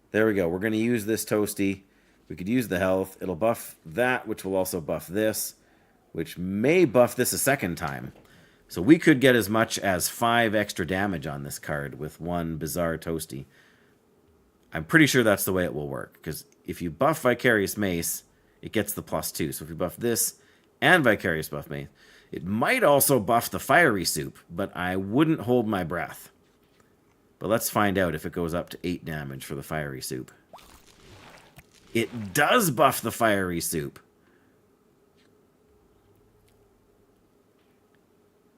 There we go. We're going to use this Toasty. We could use the health. It'll buff that, which will also buff this, which may buff this a second time. So we could get as much as 5 extra damage on this card with 1 Bizarre Toasty. I'm pretty sure that's the way it will work, because if you buff Vicarious Mace, it gets the +2. So if you buff this and Vicarious Buff Mace, it might also buff the Fiery Soup, but I wouldn't hold my breath. But let's find out if it goes up to 8 damage for the Fiery Soup. It does buff the Fiery Soup.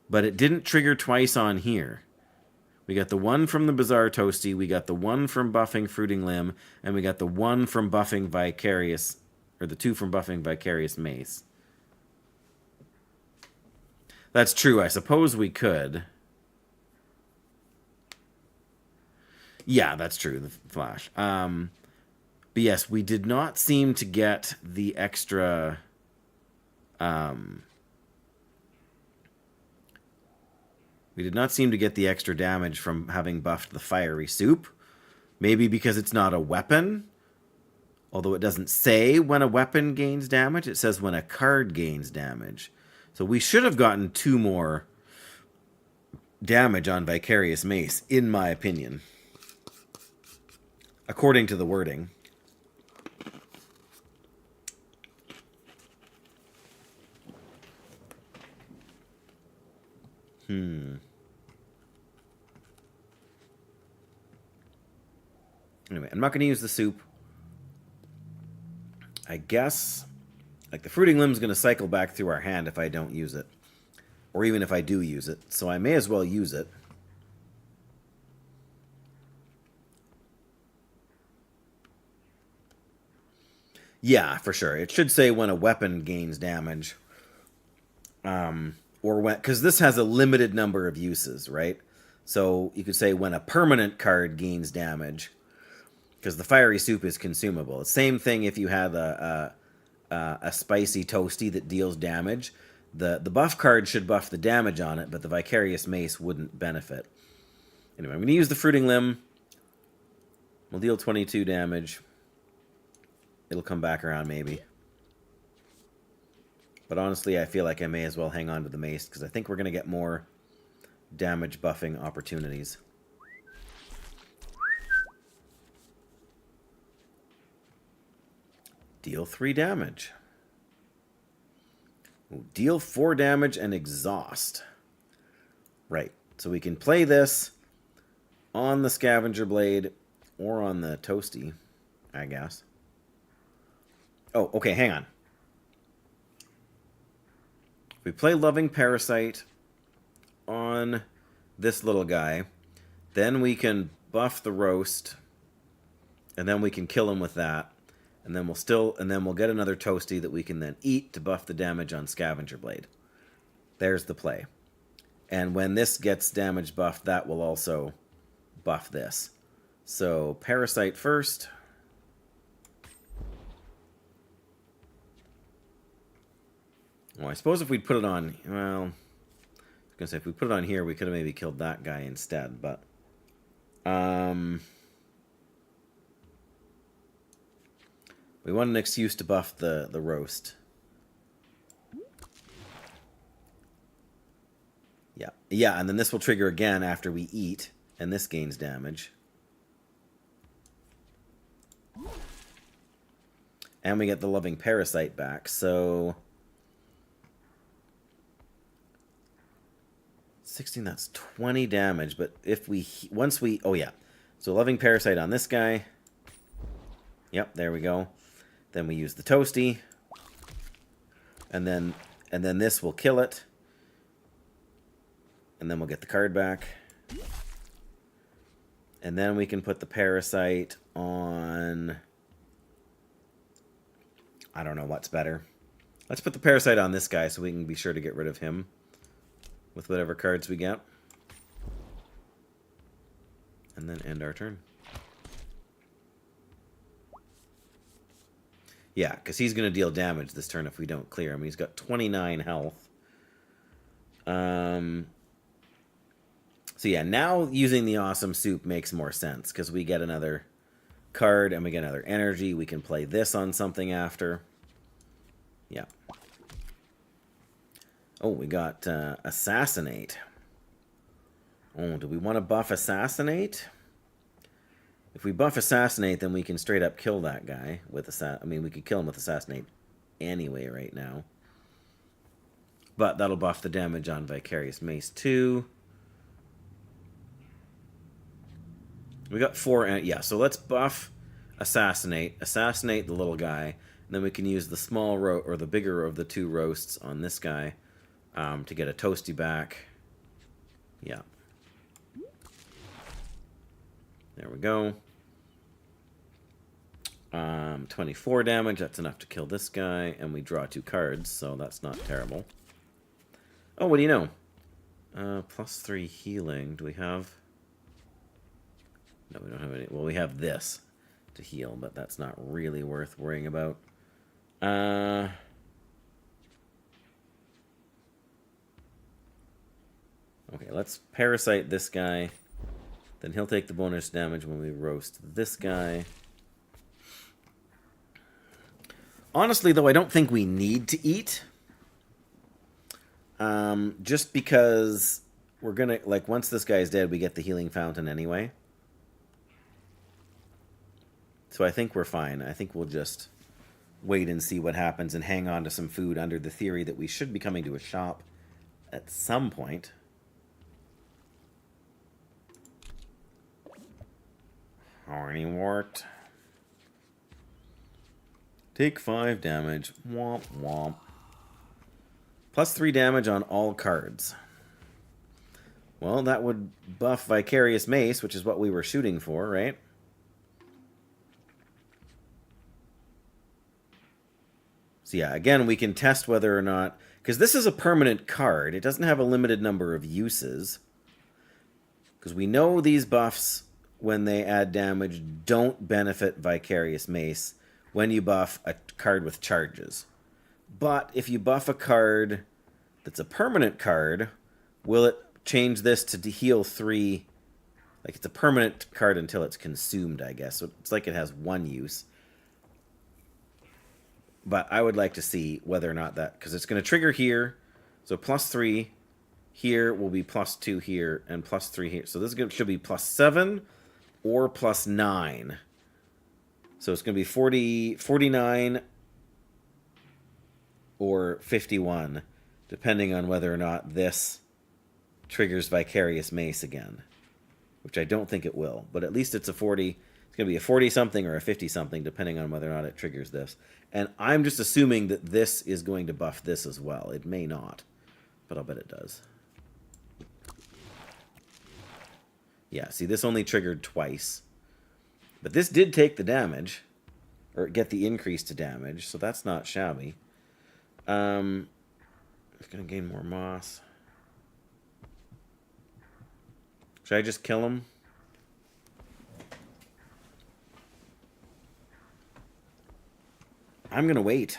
But it didn't trigger twice on here. We got the 1 from the Bizarre Toasty, we got the 1 from buffing Fruiting Limb, and we got the 1 from buffing Vicarious, or the 2 from buffing Vicarious Mace. That's true, I suppose we could. Yeah, that's true, the flash. But yes, we did not seem to get the extra... we did not seem to get the extra damage from having buffed the Fiery Soup. Maybe because it's not a weapon. Although it doesn't say when a weapon gains damage. It says when a card gains damage. So we should have gotten 2 more damage on Vicarious Mace, in my opinion. According to the wording. Anyway, I'm not going to use the soup. I guess, like, the Fruiting Limb's going to cycle back through our hand if I don't use it. Or even if I do use it. So I may as well use it. Yeah, for sure. It should say when a weapon gains damage. Or when, because this has a limited number of uses, right? So you could say when a permanent card gains damage. Because the fiery soup is consumable. Same thing if you had a spicy toasty that deals damage. The buff card should buff the damage on it, but the Vicarious Mace wouldn't benefit. Anyway, I'm going to use the Fruiting Limb. We'll deal 22 damage. It'll come back around maybe. But honestly, I feel like I may as well hang on to the Mace, because I think we're going to get more damage buffing opportunities. Deal 3 damage. Ooh, deal 4 damage and exhaust. Right. So we can play this on the Scavenger Blade or on the Toasty, I guess. Oh, okay, hang on. We play Loving Parasite on this little guy. Then we can buff the roast. And then we can kill him with that. And then we'll get another Toasty that we can then eat to buff the damage on Scavenger Blade. There's the play. And when this gets damage buffed, that will also buff this. So, Parasite first. Well, I suppose if we'd put it on... Well, I was going to say, if we put it on here, we could have maybe killed that guy instead, but... we want an excuse to buff the roast. Yeah. Yeah, and then this will trigger again after we eat, and this gains damage. And we get the Loving Parasite back, so... 16, that's 20 damage, but if we... Once we... Oh, yeah. So Loving Parasite on this guy. Yep, there we go. Then we use the Toasty. And then this will kill it. And then we'll get the card back. And then we can put the Parasite on... I don't know what's better. Let's put the Parasite on this guy so we can be sure to get rid of him with whatever cards we get. And then end our turn. Yeah, because he's going to deal damage this turn if we don't clear him. He's got 29 health. So yeah, now using the Awesome Soup makes more sense, because we get another card and we get another energy. We can play this on something after. Yeah. Oh, we got Assassinate. Oh, do we want to buff Assassinate? If we buff Assassinate, then we can straight up kill that guy with I mean, we could kill him with Assassinate anyway right now. But that'll buff the damage on Vicarious Mace too. We got 4, yeah, so let's buff Assassinate. Assassinate the little guy. And then we can use the small or the bigger of the 2 roasts on this guy to get a Toasty back. Yeah. There we go. 24 damage. That's enough to kill this guy. And we draw 2 cards, so that's not terrible. Oh, what do you know? +3 healing. Do we have... No, we don't have any... Well, we have this to heal, but that's not really worth worrying about. Okay, let's Parasite this guy. Then he'll take the bonus damage when we roast this guy. Honestly, though, I don't think we need to eat. Just because we're gonna... Like, once this guy's dead, we get the Healing Fountain anyway. So I think we're fine. I think we'll just wait and see what happens and hang on to some food under the theory that we should be coming to a shop at some point. Already worked. Take 5 damage. Womp womp. +3 damage on all cards. Well, that would buff Vicarious Mace, which is what we were shooting for, right? So yeah, again, we can test whether or not... Because this is a permanent card. It doesn't have a limited number of uses. Because we know these buffs when they add damage don't benefit Vicarious Mace when you buff a card with charges. But if you buff a card that's a permanent card, will it change this to heal 3? Like, it's a permanent card until it's consumed, I guess. So it's like it has 1 use. But I would like to see whether or not that... Because it's going to trigger here. So +3 here will be +2 here and +3 here. So this should be +7 or +9. So it's going to be 49 or 51, depending on whether or not this triggers Vicarious Mace again, which I don't think it will, but at least it's a 40. It's going to be a 40-something or a 50-something, depending on whether or not it triggers this. And I'm just assuming that this is going to buff this as well. It may not, but I'll bet it does. Yeah, see, this only triggered twice. But this did take the damage, or get the increase to damage, so that's not shabby. It's going to gain more moss. Should I just kill him? I'm going to wait.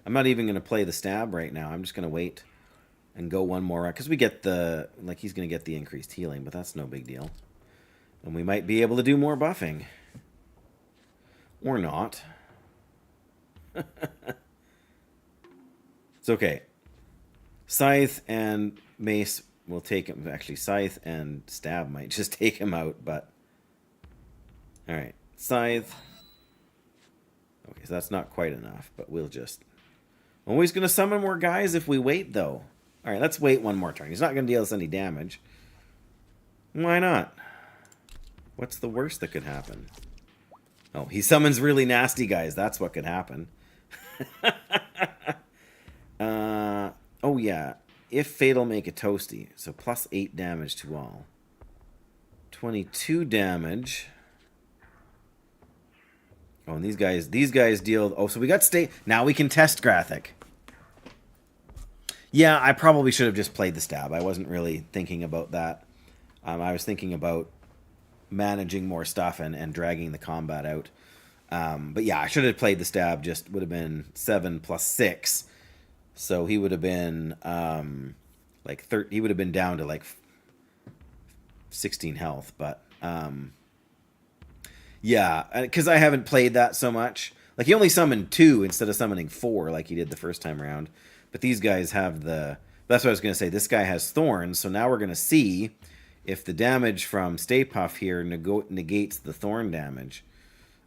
I'm not even going to play the stab right now. I'm just going to wait and go one more round. Because we get the... Like, he's going to get the increased healing, but that's no big deal. And we might be able to do more buffing. Or not. It's okay. Scythe and Mace will take him. Actually, Scythe and Stab might just take him out, but... Alright. Scythe. Okay, so that's not quite enough, but we'll just... Always going to summon more guys if we wait, though. Alright, let's wait one more turn. He's not going to deal us any damage. Why not? What's the worst that could happen? Oh, he summons really nasty guys. That's what could happen. Oh, yeah. If Fatal, make a toasty. So +8 damage to all. 22 damage. Oh, and these guys deal... Oh, so we got stay... Now we can test Graphic. Yeah, I probably should have just played the stab. I wasn't really thinking about that. I was thinking about managing more stuff and dragging the combat out. But yeah, I should have played the stab. Just would have been 7 + 6. So he would have been like 30. He would have been down to like 16 health. But yeah, because I haven't played that so much. Like, he only summoned 2 instead of summoning 4 like he did the first time around. But these guys have the... That's what I was going to say. This guy has thorns. So now we're going to see if the damage from Stay Puff here negates the thorn damage.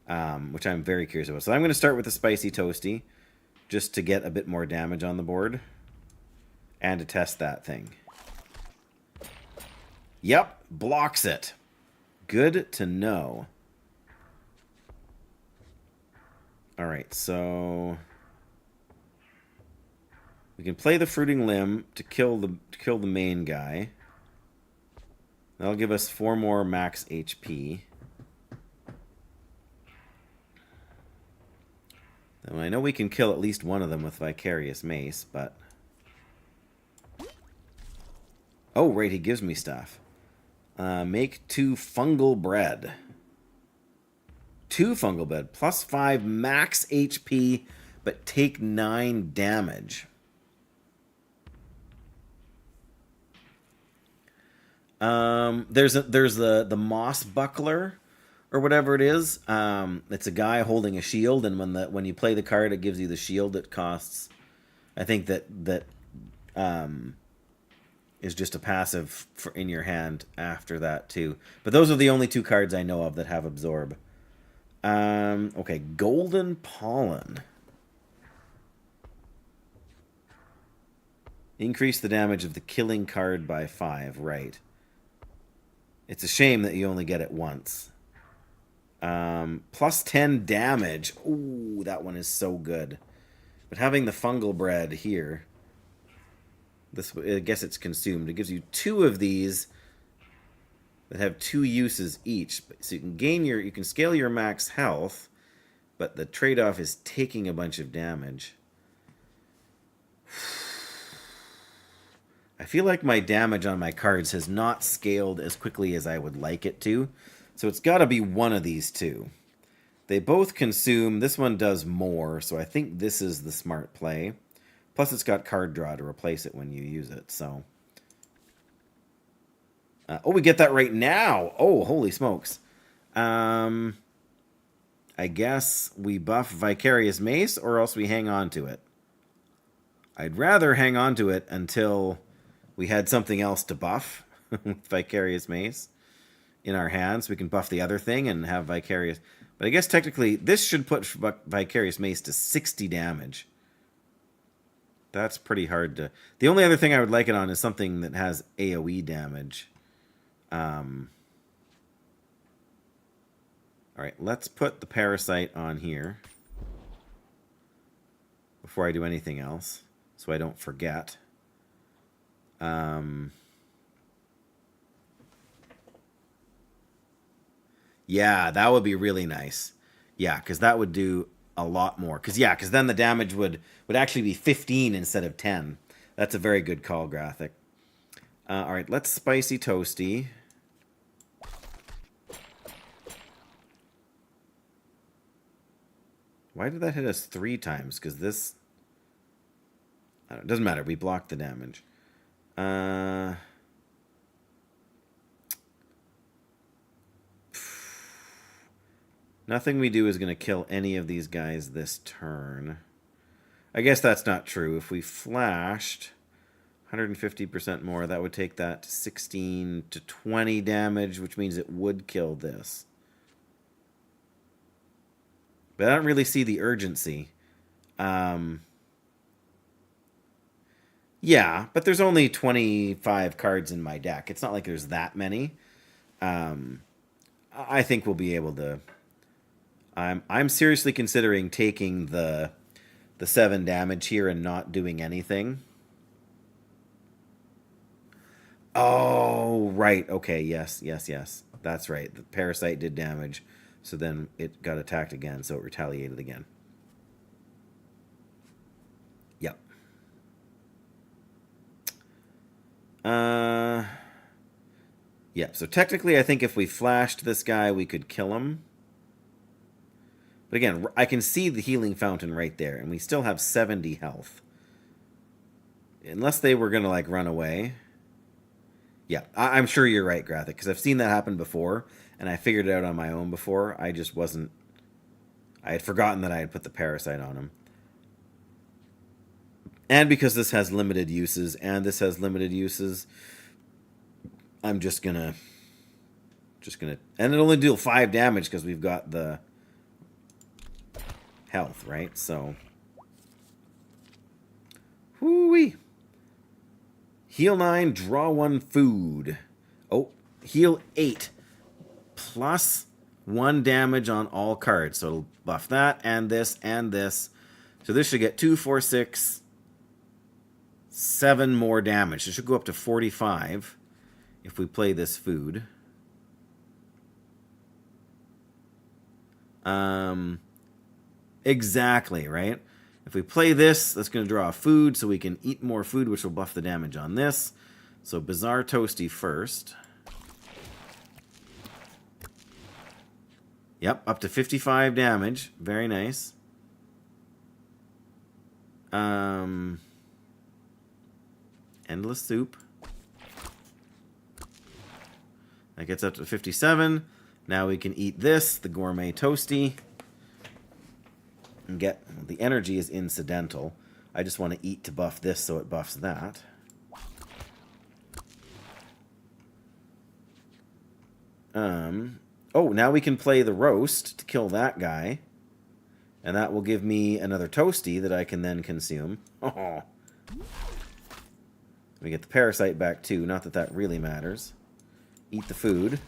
Which I'm very curious about. So I'm going to start with the Spicy Toasty, just to get a bit more damage on the board. And to test that thing. Yep, blocks it. Good to know. Alright, so... We can play the Fruiting Limb to kill the main guy. That'll give us 4 more max HP. And I know we can kill at least one of them with Vicarious Mace, but... Oh, right, he gives me stuff. Make 2 fungal bread. 2 fungal bread. +5 max HP, but take 9 damage. There's the Moss Buckler, or whatever it is. It's a guy holding a shield, and when you play the card, it gives you the shield that costs. I think that is just a passive in your hand after that too. But those are the only 2 cards I know of that have Absorb. Okay, Golden Pollen. Increase the damage of the killing card by 5. Right. It's a shame that you only get it once. +10 damage. Ooh, that one is so good. But having the fungal bread here, I guess it's consumed. It gives you 2 of these that have 2 uses each. So you can scale your max health, but the trade-off is taking a bunch of damage. I feel like my damage on my cards has not scaled as quickly as I would like it to. So it's got to be one of these two. They both consume. This one does more, so I think this is the smart play. Plus, it's got card draw to replace it when you use it, so... oh, we get that right now! Oh, holy smokes. I guess we buff Vicarious Mace, or else we hang on to it. I'd rather hang on to it until we had something else to buff with Vicarious Mace in our hands. We can buff the other thing and have Vicarious... But I guess technically, this should put Vicarious Mace to 60 damage. That's pretty hard to... The only other thing I would like it on is something that has AoE damage. Alright, let's put the Parasite on here. Before I do anything else. So I don't forget. Yeah, that would be really nice. Yeah, because that would do a lot more. Because then the damage would actually be 15 instead of 10. That's a very good call, Graphic. All right, let's Spicy Toasty. Why did that hit us 3 times? Because this... it doesn't matter. We blocked the damage. Nothing we do is going to kill any of these guys this turn. I guess that's not true. If we flashed 150% more, that would take that to 16 to 20 damage, which means it would kill this. But I don't really see the urgency. Yeah, but there's only 25 cards in my deck. It's not like there's that many. I think we'll be able to... I'm seriously considering taking the 7 damage here and not doing anything. Oh, right. Okay, yes. That's right. The Parasite did damage, so then it got attacked again, so it retaliated again. Yep. Yeah, so technically I think if we flashed this guy, we could kill him. But again, I can see the healing fountain right there, and we still have 70 health. Unless they were going to, like, run away. Yeah, I'm sure you're right, Graphic, because I've seen that happen before, and I figured it out on my own before. I just wasn't... I had forgotten that I had put the Parasite on him. And because this has limited uses, and this has limited uses, I'm just gonna... And it'll only deal 5 damage because we've got the... health, right? So, whoo-wee. Heal 9, draw 1 food. Oh, heal 8. Plus 1 damage on all cards. So it'll buff that, and this, and this. So this should get 2, 4, 6, 7 more damage. It should go up to 45 if we play this food. Exactly, right? If we play this, that's going to draw a food, so we can eat more food, which will buff the damage on this. So Bizarre Toasty first. Yep, up to 55 damage. Very nice. Endless Soup. That gets up to 57. Now we can eat this, the Gourmet Toasty. And get... The energy is incidental. I just want to eat to buff this so it buffs that. Oh, now we can play the Roast to kill that guy. And that will give me another Toasty that I can then consume. Oh. We get the Parasite back too. Not that that really matters. Eat the food.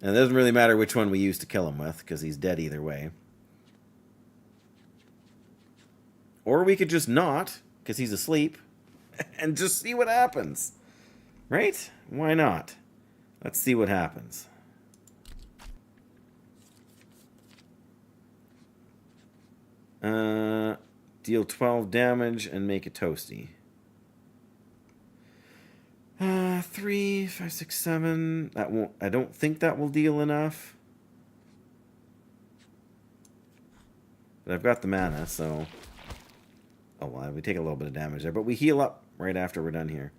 And it doesn't really matter which one we use to kill him with, because he's dead either way. Or we could just not, because he's asleep, and just see what happens. Right? Why not? Let's see what happens. Deal 12 damage and make a Toasty. 3, 5, 6, 7. That won't. I don't think that will deal enough. But I've got the mana, so. Oh well, we take a little bit of damage there, but we heal up right after we're done here.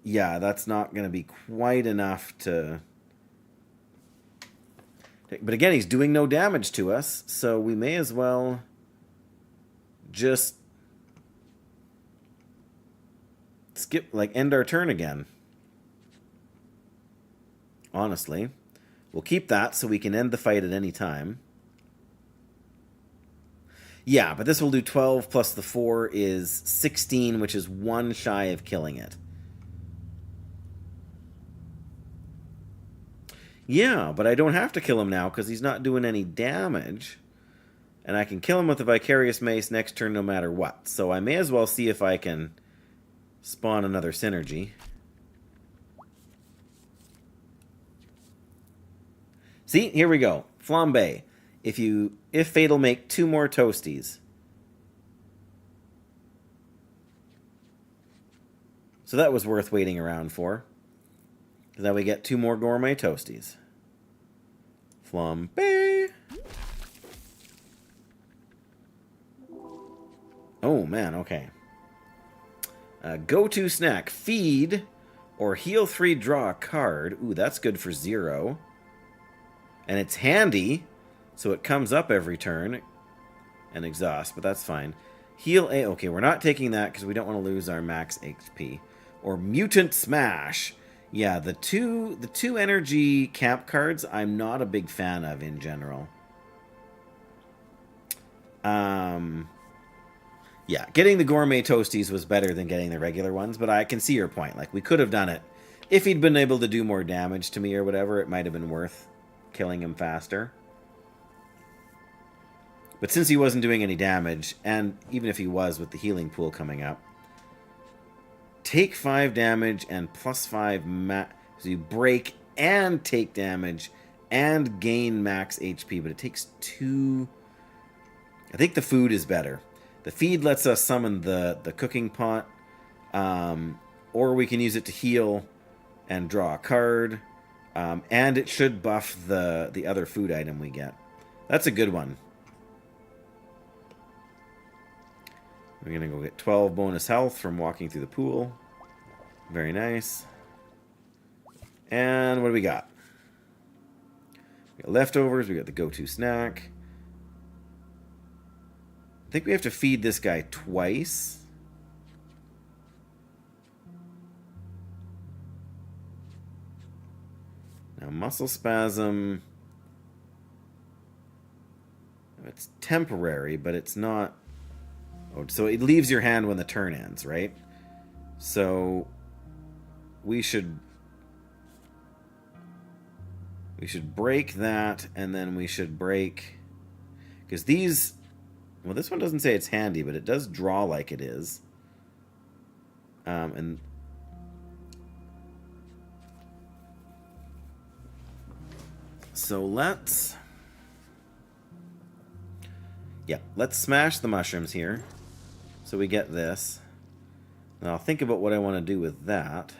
Yeah, that's not going to be quite enough to. But again, he's doing no damage to us, so we may as well just skip, like, end our turn again. Honestly. We'll keep that so we can end the fight at any time. Yeah, but this will do 12 plus the 4 is 16, which is 1 shy of killing it. Yeah, but I don't have to kill him now because he's not doing any damage. And I can kill him with the Vicarious Mace next turn no matter what. So I may as well see if I can spawn another synergy. See, here we go. Flambe. If Fate'll make 2 more toasties. So that was worth waiting around for. Because now we get 2 more gourmet toasties. Flambe. Oh, man, okay. Go-to snack. Feed or heal 3, draw a card. Ooh, that's good for 0. And it's handy, so it comes up every turn. And exhaust, but that's fine. Heal A. Okay, we're not taking that because we don't want to lose our max HP. Or Mutant Smash. Yeah, the two energy camp cards I'm not a big fan of in general. Yeah, getting the gourmet toasties was better than getting the regular ones, but I can see your point. Like, we could have done it. If he'd been able to do more damage to me or whatever, it might have been worth killing him faster. But since he wasn't doing any damage, and even if he was with the healing pool coming up, take 5 damage and plus 5 so you break and take damage and gain max HP, but it takes 2. I think the food is better. The feed lets us summon the cooking pot, or we can use it to heal and draw a card, and it should buff the other food item we get. That's a good one. We're going to go get 12 bonus health from walking through the pool. Very nice. And what do we got? We got leftovers. We got the go-to snack. I think we have to feed this guy twice. Now, muscle spasm. It's temporary, but it's not. Oh, so it leaves your hand when the turn ends, right? So we should break that, and then we should break, because these, well, this one doesn't say it's handy, but it does draw like it is. And so let's smash the mushrooms here. So we get this. Now I'll think about what I want to do with that.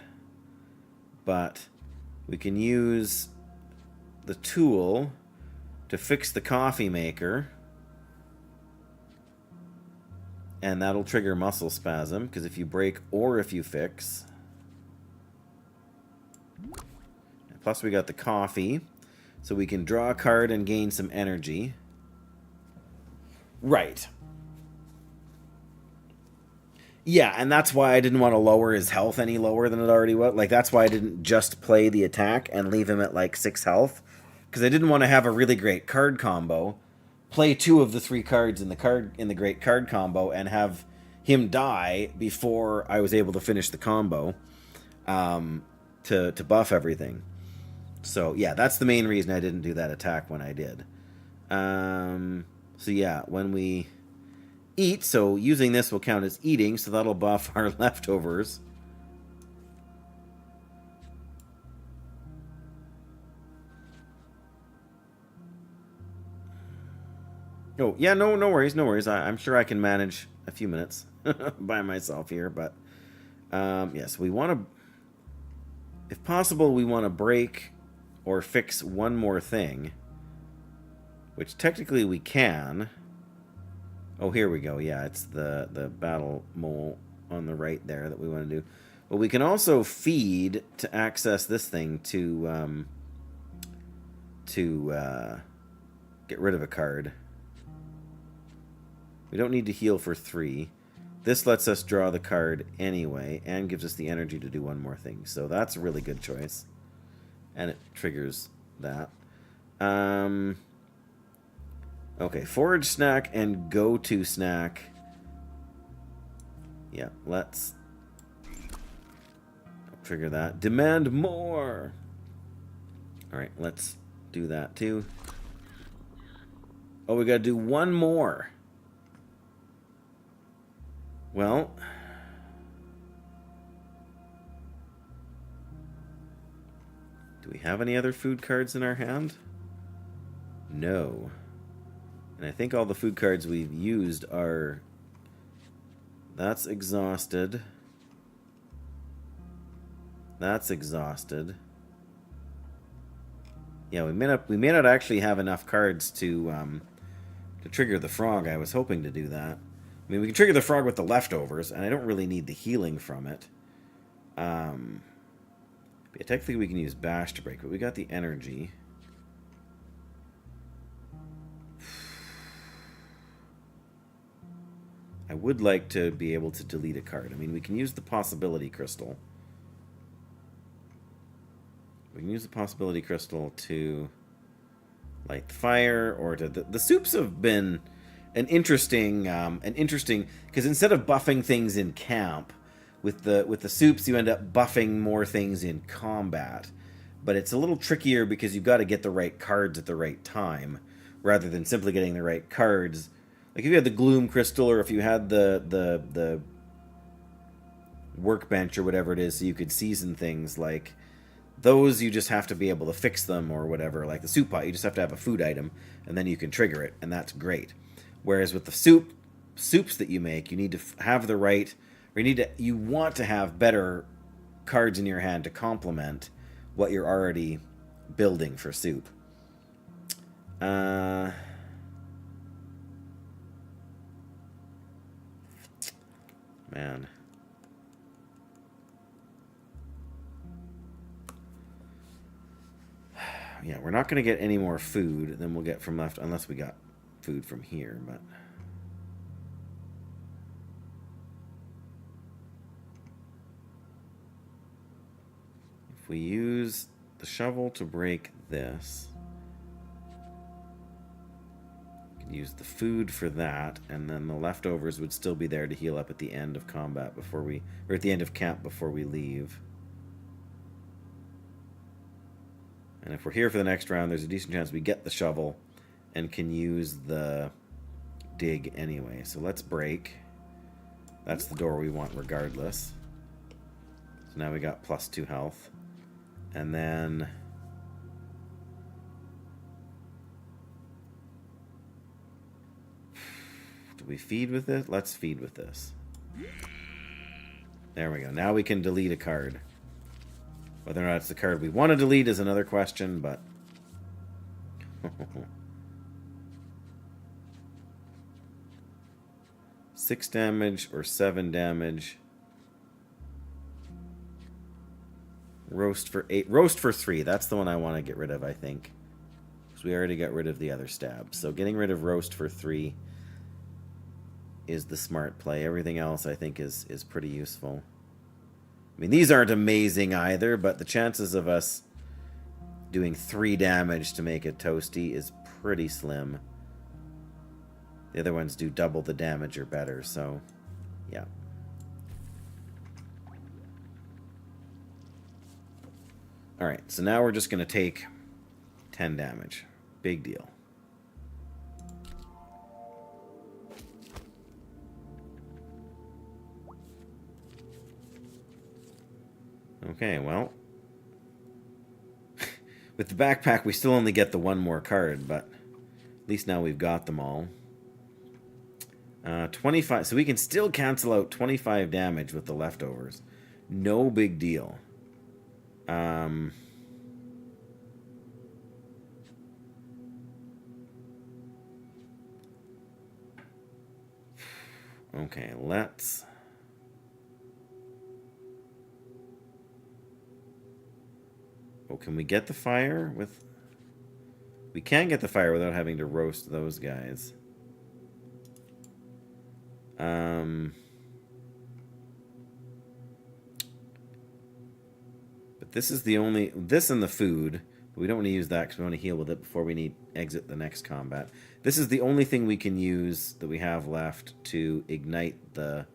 But we can use the tool to fix the coffee maker. And that'll trigger muscle spasm, because if you break or if you fix. Plus we got the coffee. So we can draw a card and gain some energy. Right. Yeah, and that's why I didn't want to lower his health any lower than it already was. Like, that's why I didn't just play the attack and leave him at, like, 6 health. Because I didn't want to have a really great card combo, play 2 of the 3 cards in the great card combo, and have him die before I was able to finish the combo to buff everything. So, yeah, that's the main reason I didn't do that attack when I did. So, yeah, when we eat, so using this will count as eating, so that'll buff our leftovers. Oh, yeah, no worries. I'm sure I can manage a few minutes by myself here, but Yes, we want to... If possible, we want to break or fix one more thing. Which technically we can. Oh, here we go. Yeah, it's the battle mole on the right there that we want to do. But we can also feed to access this thing to get rid of a card. We don't need to heal for 3. This lets us draw the card anyway and gives us the energy to do one more thing. So that's a really good choice. And it triggers that. Okay, forage snack and go-to snack. Yeah, let's trigger that. Demand more! Alright, let's do that too. Oh, we gotta do one more. Well, do we have any other food cards in our hand? No. And I think all the food cards we've used are... That's exhausted. That's exhausted. Yeah, we may not actually have enough cards to trigger the frog. I was hoping to do that. I mean, we can trigger the frog with the leftovers, and I don't really need the healing from it. Yeah, technically we can use Bash to break, but we got the energy. I would like to be able to delete a card. I mean, we can use the Possibility Crystal. We can use the Possibility Crystal to light the fire, or to... The soups have been an interesting, because instead of buffing things in camp, with the soups you end up buffing more things in combat. But it's a little trickier because you've got to get the right cards at the right time, rather than simply getting the right cards. Like if you had the Gloom Crystal, or if you had the workbench or whatever it is, so you could season things, like those you just have to be able to fix them or whatever. Like the soup pot, you just have to have a food item, and then you can trigger it, and that's great. Whereas with the soups that you make, you need to have the right, or you want to have better cards in your hand to complement what you're already building for soup. Man. Yeah, we're not going to get any more food than we'll get from left, unless we got food from here, but... If we use the shovel to break this, we can use the food for that, and then the leftovers would still be there to heal up at the end of combat before we... or at the end of camp before we leave. And if we're here for the next round, there's a decent chance we get the shovel and can use the dig anyway. So let's break. That's the door we want regardless. So now we got +2 health. And then... do we feed with it? Let's feed with this. There we go. Now we can delete a card. Whether or not it's the card we want to delete is another question, but... 6 damage or 7 damage. Roast for 8. Roast for 3. That's the one I want to get rid of, I think. Because we already got rid of the other stab. So getting rid of roast for 3 is the smart play. Everything else, I think, is pretty useful. I mean, these aren't amazing either, but the chances of us doing 3 damage to make it toasty is pretty slim. The other ones do double the damage or better, so yeah. Alright, so now we're just going to take 10 damage. Big deal. Okay, well, with the backpack we still only get the one more card, but at least now we've got them all. 25, so we can still cancel out 25 damage with the leftovers, No big deal. Okay, let's... Oh, can we get the fire with... We can get the fire without having to roast those guys. But this is the only... This and the food. But we don't want to use that because we want to heal with it before we need exit the next combat. This is the only thing we can use that we have left to ignite the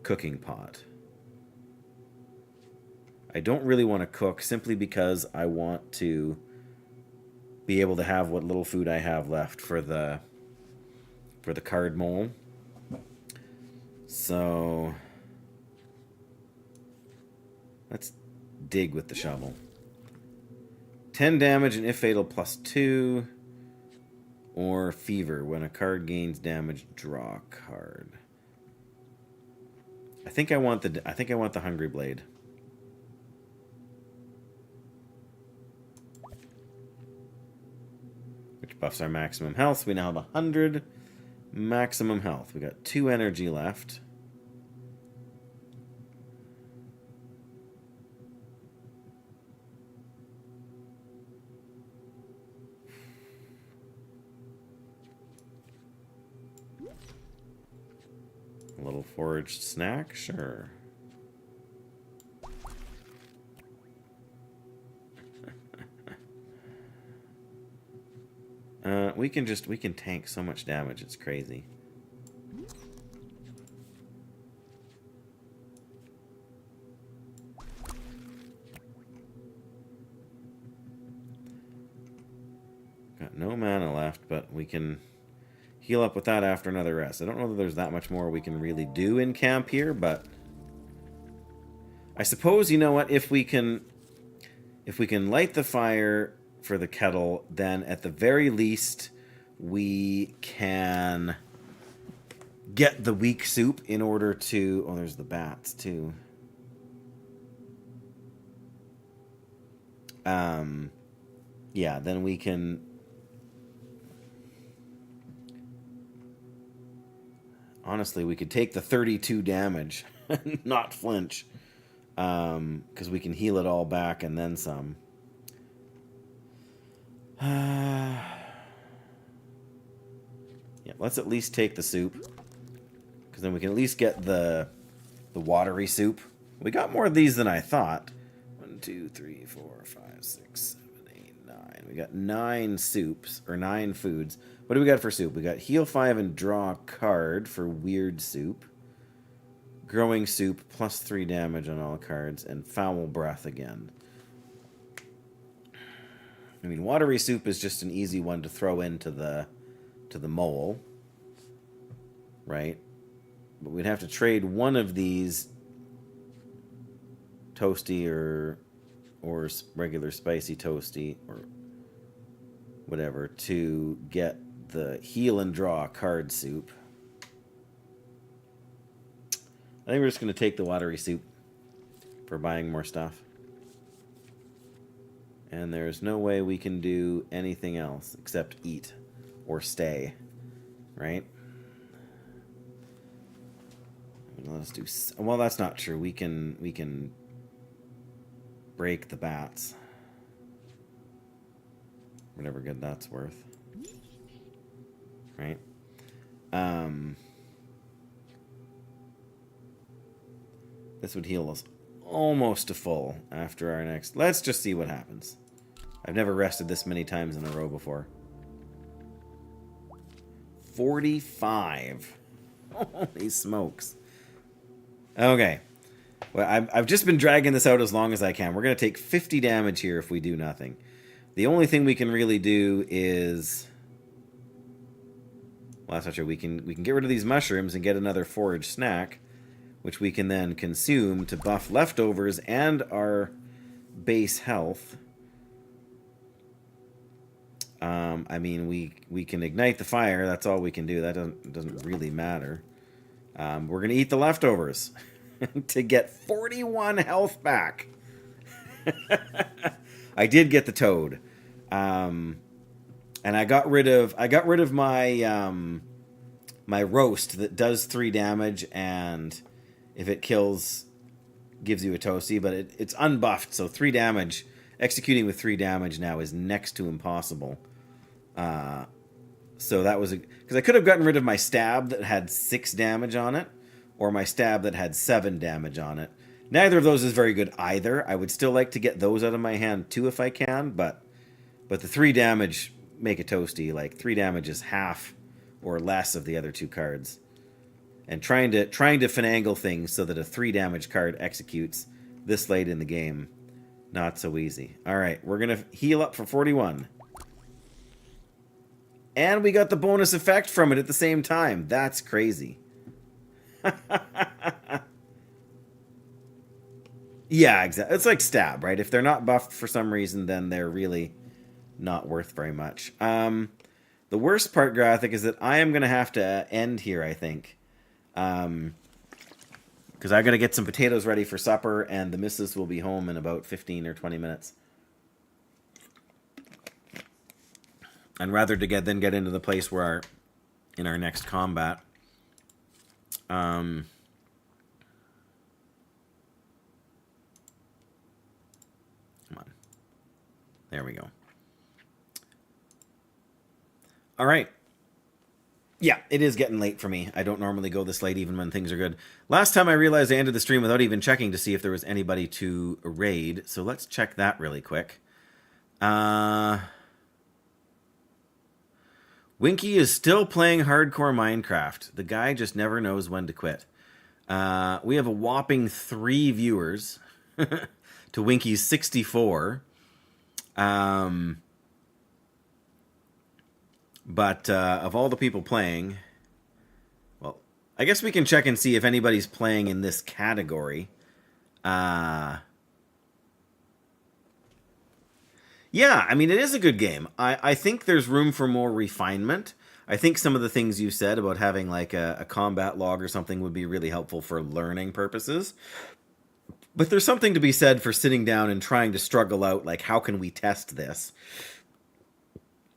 cooking pot. I don't really want to cook simply because I want to be able to have what little food I have left for the card mole. So let's dig with the shovel. 10 damage and if fatal +2, or fever. When a card gains damage, draw a card. I think I want the Hungry Blade. Which buffs our maximum health. So we now have 100 maximum health. We got 2 energy left. A little foraged snack, sure. We can tank so much damage, it's crazy. Got no mana left, but we can heal up with that after another rest. I don't know that there's that much more we can really do in camp here, but I suppose, you know what, if we can light the fire for the kettle, then at the very least we can get the weak soup in order to... Oh, there's the bats too. Yeah, then we can... Honestly, we could take the 32 damage and not flinch. Because we can heal it all back and then some. Yeah, let's at least take the soup. Because then we can at least get the watery soup. We got more of these than I thought. 1, 2, 3, 4, 5, 6, 7, 8, 9. We got 9 soups, or 9 foods. What do we got for soup? We got heal 5 and draw a card for weird soup. Growing soup, +3 damage on all cards, and foul breath again. I mean, watery soup is just an easy one to throw into the mole, right? But we'd have to trade one of these toasty or regular spicy toasty or whatever to get the heal and draw card soup. I think we're just going to take the watery soup for buying more stuff. And there's no way we can do anything else except eat or stay, right? Let's do... Well, that's not true. We can break the bats. Whatever good that's worth. Right? This would heal us almost to full after our next... Let's just see what happens. I've never rested this many times in a row before. 45. Holy smokes. Okay. Well, I've just been dragging this out as long as I can. We're going to take 50 damage here if we do nothing. The only thing we can really do is... Well, that's not true. We can get rid of these mushrooms and get another forage snack, which we can then consume to buff leftovers and our base health. I mean, we can ignite the fire. That's all we can do. That doesn't really matter. We're going to eat the leftovers. to get 41 health back. I did get the toad. And I got rid of my my roast that does 3 damage, and if it kills, gives you a toasty, but it's unbuffed, so 3 damage. Executing with 3 damage now is next to impossible. So that was because I could have gotten rid of my stab that had 6 damage on it, or my stab that had 7 damage on it. Neither of those is very good either. I would still like to get those out of my hand too if I can, but the 3 damage make a toasty. Like 3 damage is half or less of the other 2 cards. And trying to finagle things so that a 3 damage card executes this late in the game, not so easy. All right, we're gonna heal up for 41. And we got the bonus effect from it at the same time. That's crazy. Yeah, exactly. It's like stab, right? If they're not buffed for some reason, then they're really not worth very much. The worst part, Graphic, is that I am going to have to end here, I think. Because I got to get some potatoes ready for supper, and the missus will be home in about 15 or 20 minutes. And rather to get into the place where in our next combat. Come on. There we go. All right. Yeah, it is getting late for me. I don't normally go this late even when things are good. Last time I realized I ended the stream without even checking to see if there was anybody to raid. So let's check that really quick. Winky is still playing hardcore Minecraft. The guy just never knows when to quit. We have a whopping 3 viewers to Winky's 64. But of all the people playing, well, I guess we can check and see if anybody's playing in this category. Yeah, I mean, it is a good game. I think there's room for more refinement. I think some of the things you said about having like a combat log or something would be really helpful for learning purposes. But there's something to be said for sitting down and trying to struggle out, like, how can we test this?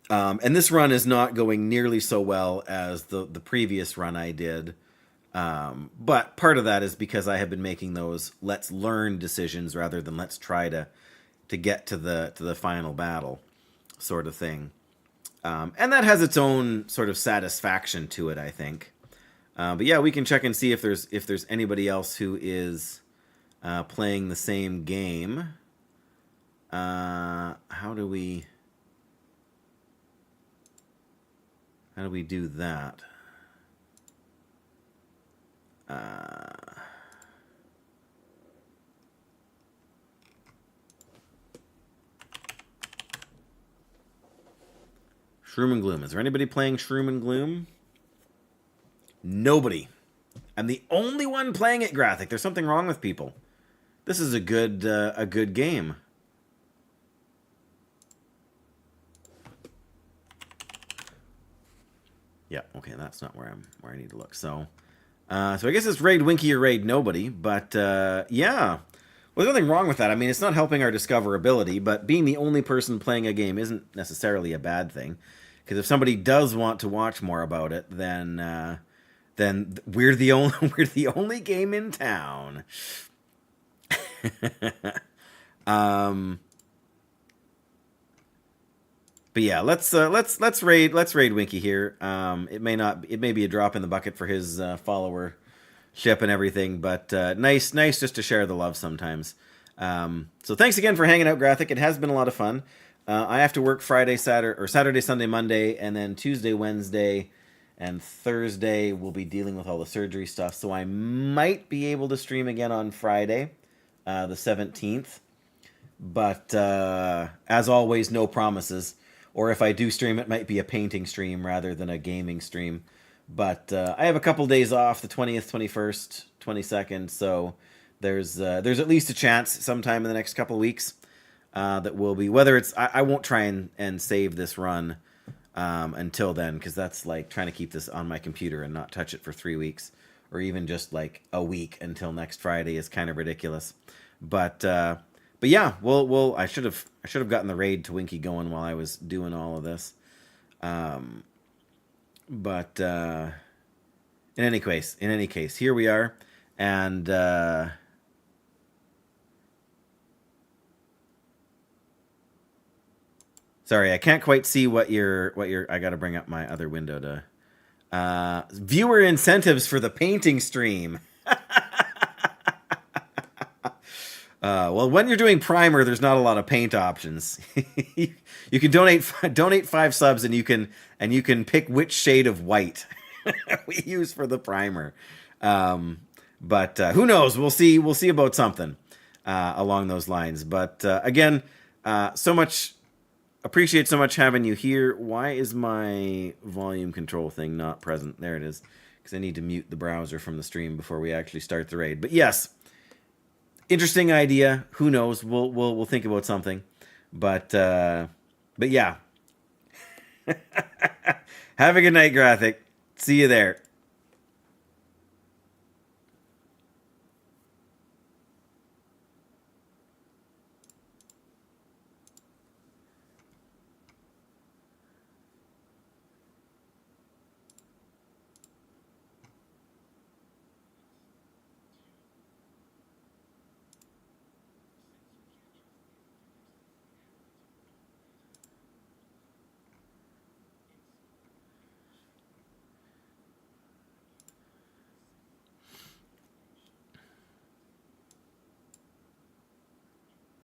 And this run is not going nearly so well as the previous run I did. But part of that is because I have been making those let's learn decisions rather than let's try to get to the final battle sort of thing. And that has its own sort of satisfaction to it, I think. But yeah, we can check and see if there's anybody else who is playing the same game. How do we do that? Shroom and Gloom. Is there anybody playing Shroom and Gloom? Nobody. I'm the only one playing it, Graphic. There's something wrong with people. This is a good game. Yeah, okay, that's not where I need to look. So I guess it's raid Winky or raid nobody, but yeah. Well, there's nothing wrong with that. I mean, it's not helping our discoverability, but being the only person playing a game isn't necessarily a bad thing. Because if somebody does want to watch more about it, then we're the only game in town. But yeah, let's raid Winky here. It may be a drop in the bucket for his followership and everything, but nice just to share the love sometimes. So thanks again for hanging out, Graphic. It has been a lot of fun. I have to work Saturday, Sunday, Monday, and then Tuesday, Wednesday, and Thursday we'll be dealing with all the surgery stuff. So I might be able to stream again on Friday, the 17th. But as always, no promises. Or if I do stream, it might be a painting stream rather than a gaming stream. But I have a couple days off, the 20th, 21st, 22nd. So there's at least a chance sometime in the next couple of weeks that will be, whether it's, I won't try and save this run until then, because that's like trying to keep this on my computer and not touch it for 3 weeks. or even just like a week until next Friday is kind of ridiculous. But yeah, I should have gotten the raid to Winky going while I was doing all of this. But in any case, here we are, and sorry, I can't quite see what your. I got to bring up my other window to viewer incentives for the painting stream. Well, when you're doing primer, there's not a lot of paint options. You can donate 5 subs, and you can pick which shade of white we use for the primer. But who knows? We'll see about something along those lines. But again, appreciate so much having you here. Why is my volume control thing not present? There it is. Because I need to mute the browser from the stream before we actually start the raid. But yes. Interesting idea. Who knows? We'll think about something. But yeah. Have a good night, Graphic. See you there.